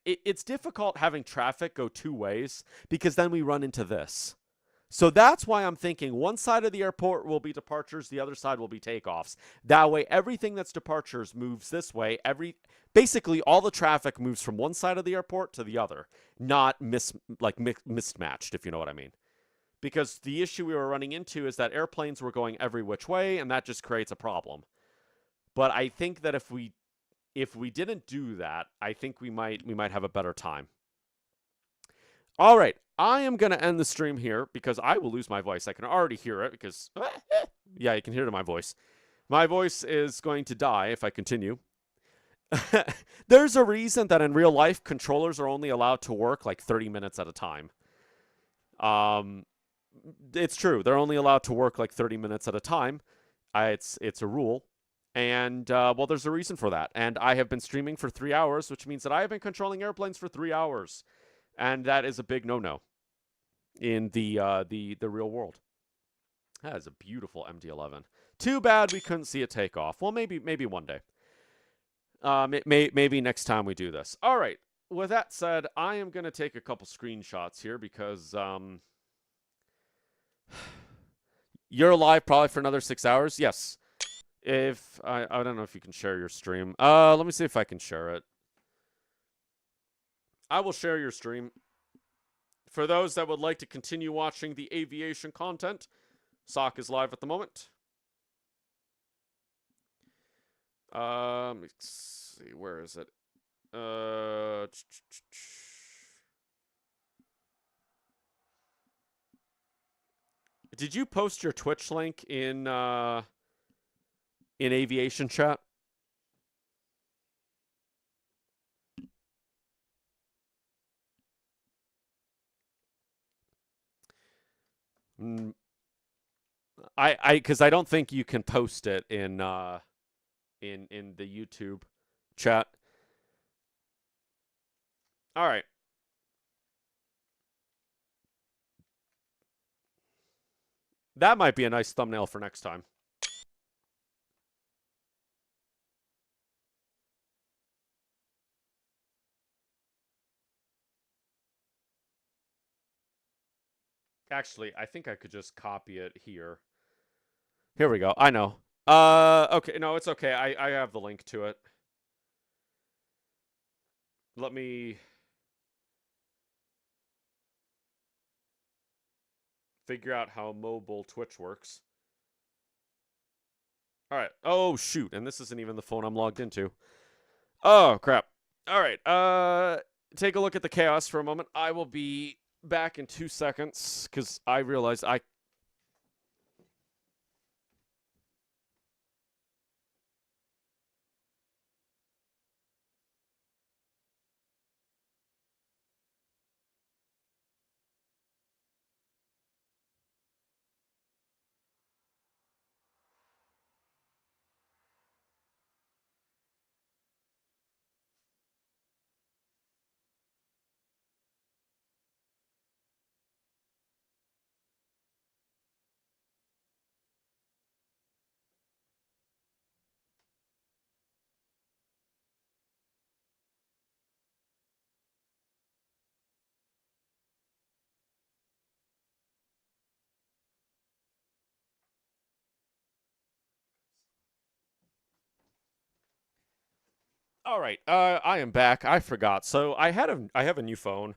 it's difficult having traffic go 2 ways because then we run into this. So that's why I'm thinking one side of the airport will be departures, the other side will be takeoffs. That way, everything that's departures moves this way. Basically, all the traffic moves from one side of the airport to the other, not mismatched, if you know what I mean. Because the issue we were running into is that airplanes were going every which way, and that just creates a problem. But I think that if we didn't do that, I think we might have a better time. All right, I am going to end the stream here because I will lose my voice. I can already hear it because, yeah, you can hear it in my voice. My voice is going to die if I continue. There's a reason that in real life, controllers are only allowed to work like 30 minutes at a time. It's true. They're only allowed to work like 30 minutes at a time. It's a rule. And, well, there's a reason for that. And I have been streaming for 3 hours, which means that I have been controlling airplanes for 3 hours. And that is a big no-no in the real world. That is a beautiful MD-11. Too bad we couldn't see it take off. Well, maybe one day. Maybe next time we do this. All right. With that said, I am going to take a couple screenshots here because you're live probably for another 6 hours. Yes. If I don't know if you can share your stream. Let me see if I can share it. I will share your stream. For those that would like to continue watching the aviation content, SOC is live at the moment. Let's see, where is it? Did you post your Twitch link in aviation chat? Because I don't think you can post it in the YouTube chat. All right. That might be a nice thumbnail for next time. Actually, I think I could just copy it here. Here we go. I know. Okay. No, it's okay. I have the link to it. Let me figure out how mobile Twitch works. All right. Oh, shoot. And this isn't even the phone I'm logged into. Oh, crap. All right. Take a look at the chaos for a moment. I will be back in 2 seconds because I realized I... All right. I am back. I forgot. So I have a new phone.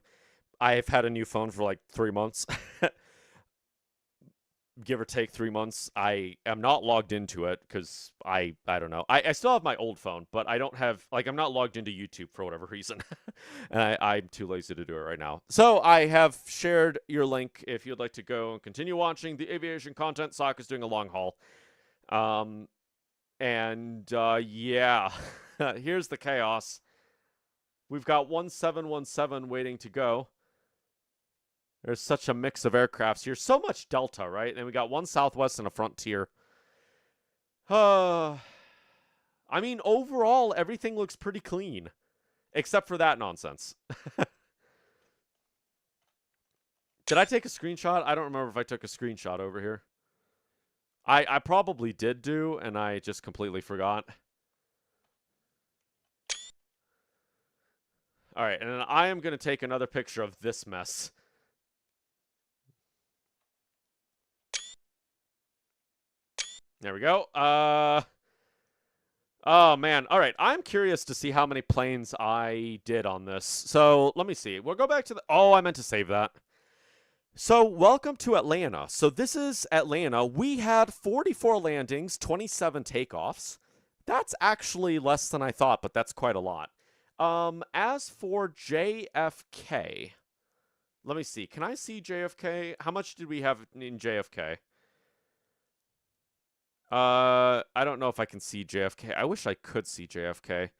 I've had a new phone for like 3 months. Give or take 3 months. I am not logged into it because I don't know. I still have my old phone, but I don't have, like, I'm not logged into YouTube for whatever reason. And I'm too lazy to do it right now. So I have shared your link if you'd like to go and continue watching the aviation content. Sock is doing a long haul. Yeah, here's the chaos. We've got 1717 waiting to go. There's such a mix of aircrafts here. So much Delta, right? And we got one Southwest and a Frontier. I mean, overall, everything looks pretty clean. Except for that nonsense. Did I take a screenshot? I don't remember if I took a screenshot over here. I probably did do, and I just completely forgot. All right, and then I am going to take another picture of this mess. There we go. Oh, man. All right, I'm curious to see how many planes I did on this. So, let me see. We'll go back to the... Oh, I meant to save that. So, welcome to Atlanta. So, this is Atlanta. We had 44 landings, 27 takeoffs. That's actually less than I thought, but that's quite a lot. As for JFK, let me see. Can I see JFK? How much did we have in JFK? I don't know if I can see JFK. I wish I could see JFK.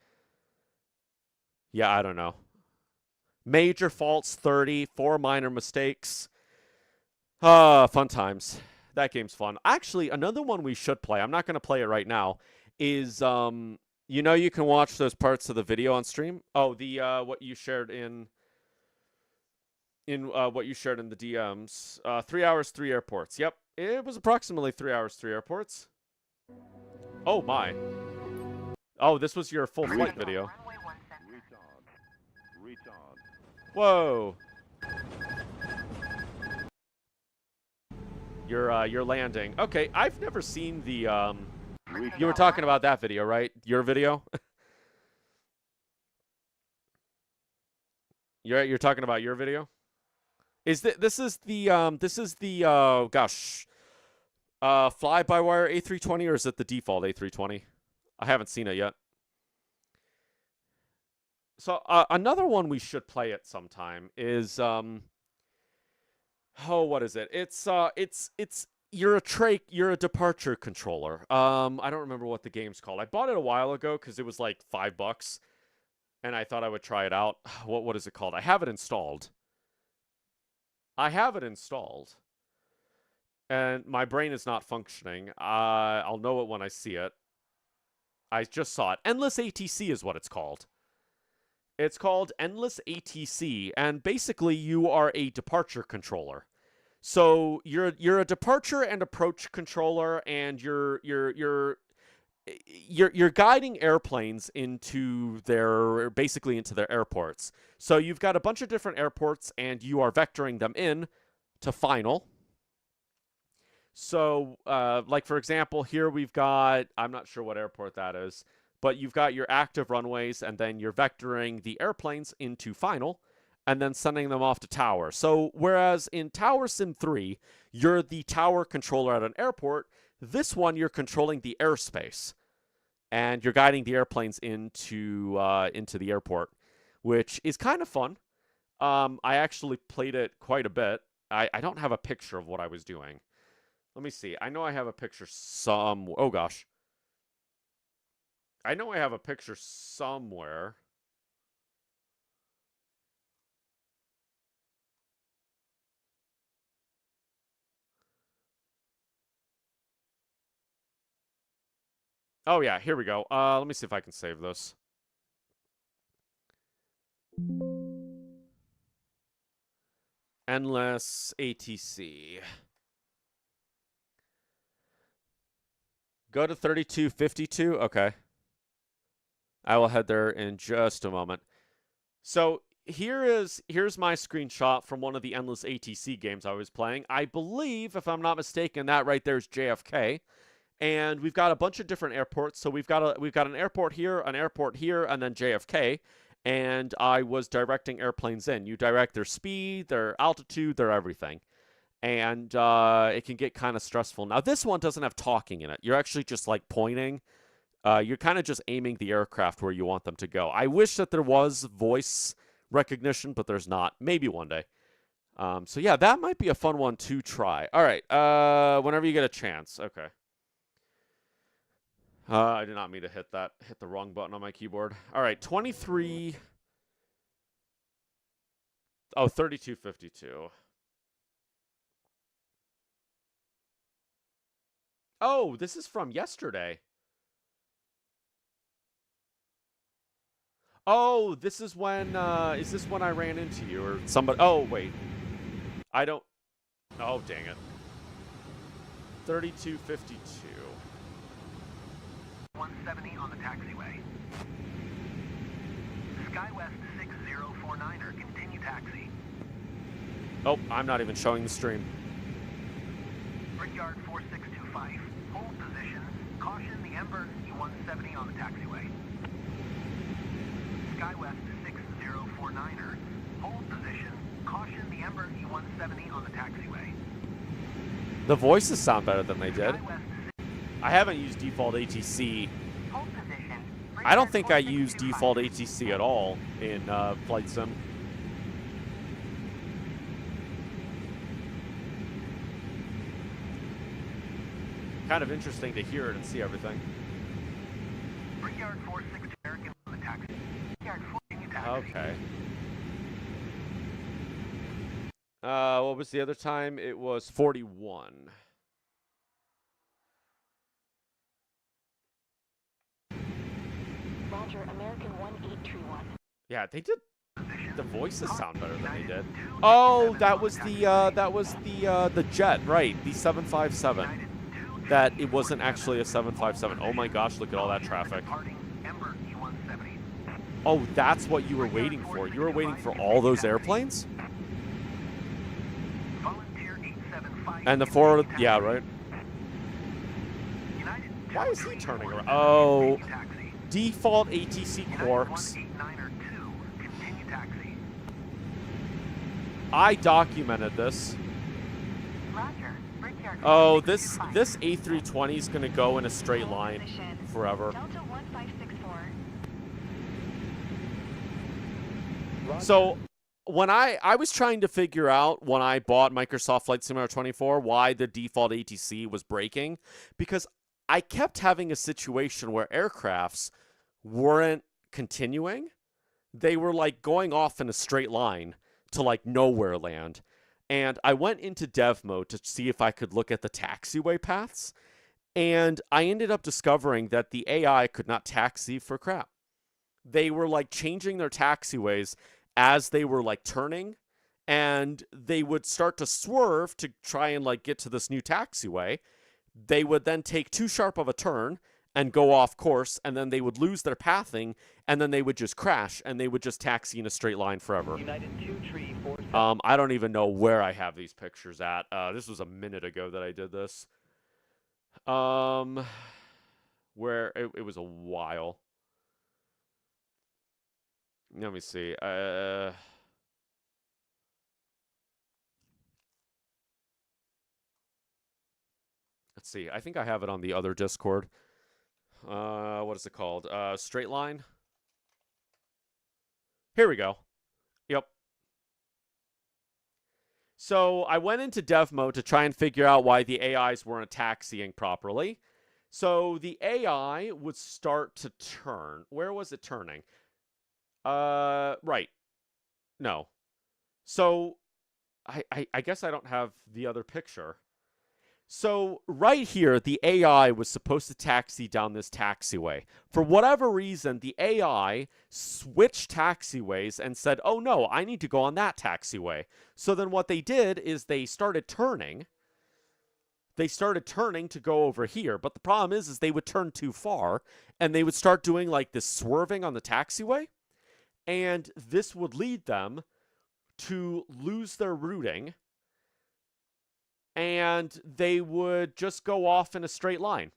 Yeah, I don't know. Major faults, 30. 4 minor mistakes. Fun times. That game's fun. Actually, another one we should play, I'm not going to play it right now, is, you know you can watch those parts of the video on stream? Oh, the, what you shared in what you shared in the DMs. 3 hours, 3 airports. Yep, it was approximately 3 hours, 3 airports. Oh, my. Oh, this was your full flight video. Whoa. You're landing. Okay, I've never seen the, you were talking about that video, right? Your video? You're talking about your video? This is the fly-by-wire A320, or is it the default A320? I haven't seen it yet. So, another one we should play at some time is, oh, what is it? It's you're a departure controller. I don't remember what the game's called. I bought it a while ago because it was like $5, and I thought I would try it out. What is it called? I have it installed. And my brain is not functioning. I'll know it when I see it. I just saw it. Endless ATC is what it's called. It's called Endless ATC, and basically you are a departure controller. So you're a departure and approach controller, and you're guiding airplanes into their airports. So you've got a bunch of different airports, and you are vectoring them in to final. So, like, for example, here we've got, I'm not sure what airport that is, but you've got your active runways, and then you're vectoring the airplanes into final. and then sending them off to tower. So whereas in Tower Sim 3, you're the tower controller at an airport, this one you're controlling the airspace. And you're guiding the airplanes into the airport, which is kind of fun. I actually played it quite a bit. I don't have a picture of what I was doing. Let me see. I know I have a picture oh gosh. I know I have a picture somewhere. Oh yeah, here we go. Let me see if I can save this. Endless ATC. Go to 3252. Okay. I will head there in just a moment. So here's my screenshot from one of the Endless ATC games I was playing. I believe, if I'm not mistaken, that right there is JFK. And we've got a bunch of different airports. So we've got an airport here, and then JFK. And I was directing airplanes in. You direct their speed, their altitude, their everything. And it can get kind of stressful. Now, this one doesn't have talking in it. You're actually just like pointing. You're kind of just aiming the aircraft where you want them to go. I wish that there was voice recognition, but there's not. Maybe one day. So yeah, that might be a fun one to try. All right. Whenever you get a chance. Okay. I did not mean to hit the wrong button on my keyboard. All right, 23. Oh, 3252. Oh, this is from yesterday. Oh, this is when, is this when I ran into you or somebody? Oh, wait. I don't. Oh, dang it. 3252. 170 on the taxiway. SkyWest 6049er, continue taxi. Oh, I'm not even showing the stream. Brickyard 4625, hold position. Caution the Ember E170 on the taxiway. SkyWest 6049er, hold position. Caution the Ember E170 on the taxiway. The voices sound better than they did. SkyWest I haven't used default ATC. Hold position. I don't think I use default ATC at all in Flight Sim. Kind of interesting to hear it and see everything. Brickyard 46 American on the taxi. Brickyard 4 continue taxi. Okay. What was the other time? It was 41. Roger, American 1831. Yeah, they did. The voices sound better than they did. Oh, that was the jet, right? The 757. That it wasn't actually a 757. Oh my gosh, look at all that traffic. Oh, that's what you were waiting for. You were waiting for all those airplanes? And the forward, yeah, right? Why is he turning around? Oh, default ATC quarks. I documented this. Oh, this A320 is gonna go in a straight line forever. So when I was trying to figure out when I bought Microsoft Flight Simulator 24 why the default ATC was breaking, because I kept having a situation where aircrafts weren't continuing. They were like going off in a straight line to like nowhere land. And I went into dev mode to see if I could look at the taxiway paths. And I ended up discovering that the AI could not taxi for crap. They were like changing their taxiways as they were like turning, and they would start to swerve to try and like get to this new taxiway. They would then take too sharp of a turn and go off course, and then they would lose their pathing, and then they would just crash, and they would just taxi in a straight line forever. I don't even know where I have these pictures at. This was a minute ago that I did this. Where it was a while. Let me see. Let's see. I think I have it on the other Discord. What is it called? Straight line. Here we go. Yep. So I went into dev mode to try and figure out why the AIs weren't taxiing properly. So the AI would start to turn. Where was it turning? Right. No. So I guess I don't have the other picture. So right here, the AI was supposed to taxi down this taxiway. For whatever reason, the AI switched taxiways and said, oh no, I need to go on that taxiway. So then what they did is they started turning. They started turning to go over here. But the problem is they would turn too far and they would start doing like this swerving on the taxiway. And this would lead them to lose their routing. And they would just go off in a straight line.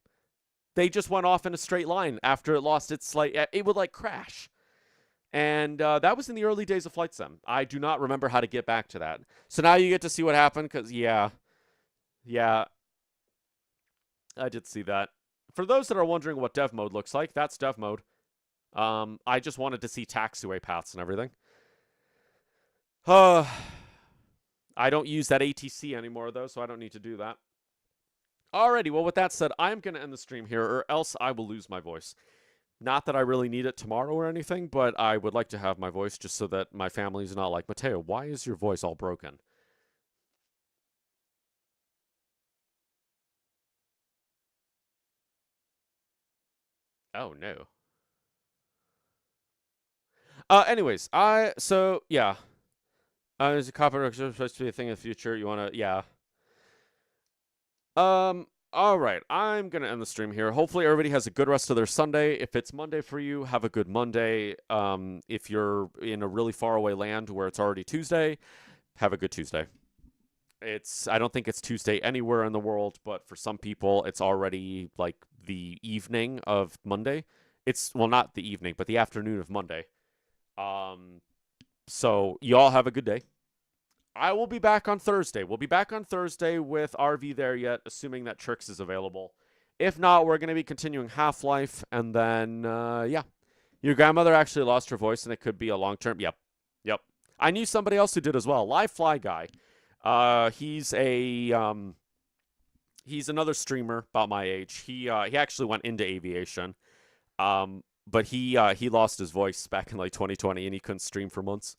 They just went off in a straight line after it lost its it would like crash. And that was in the early days of Flight Sim. I do not remember how to get back to that. So now you get to see what happened, because yeah, I did see that. For those that are wondering what dev mode looks like, that's dev mode. I just wanted to see taxiway paths and everything. I don't use that ATC anymore, though, so I don't need to do that. Alrighty, well, with that said, I'm going to end the stream here, or else I will lose my voice. Not that I really need it tomorrow or anything, but I would like to have my voice just so that my family's not like, Mateo, why is your voice all broken? Oh, no. Anyways, yeah. Is a copyright supposed to be a thing in the future? You want to, yeah. All right. I'm going to end the stream here. Hopefully everybody has a good rest of their Sunday. If it's Monday for you, have a good Monday. If you're in a really far away land where it's already Tuesday, have a good Tuesday. I don't think it's Tuesday anywhere in the world, but for some people, it's already like the evening of Monday. Well, not the evening, but the afternoon of Monday. So you all have a good day. I will be back on Thursday. We'll be back on Thursday with RV there yet, assuming that Trix is available. If not, we're going to be continuing Half-Life, and then, yeah. Your grandmother actually lost her voice, and it could be a long-term. Yep. I knew somebody else who did as well. Live Fly Guy. He's another streamer about my age. He actually went into aviation. But he lost his voice back in like 2020, and he couldn't stream for months.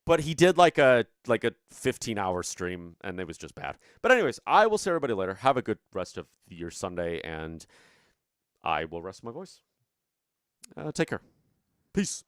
But he did like a 15-hour stream, and it was just bad. But anyways, I will see everybody later. Have a good rest of your Sunday, and I will rest my voice. Take care. Peace.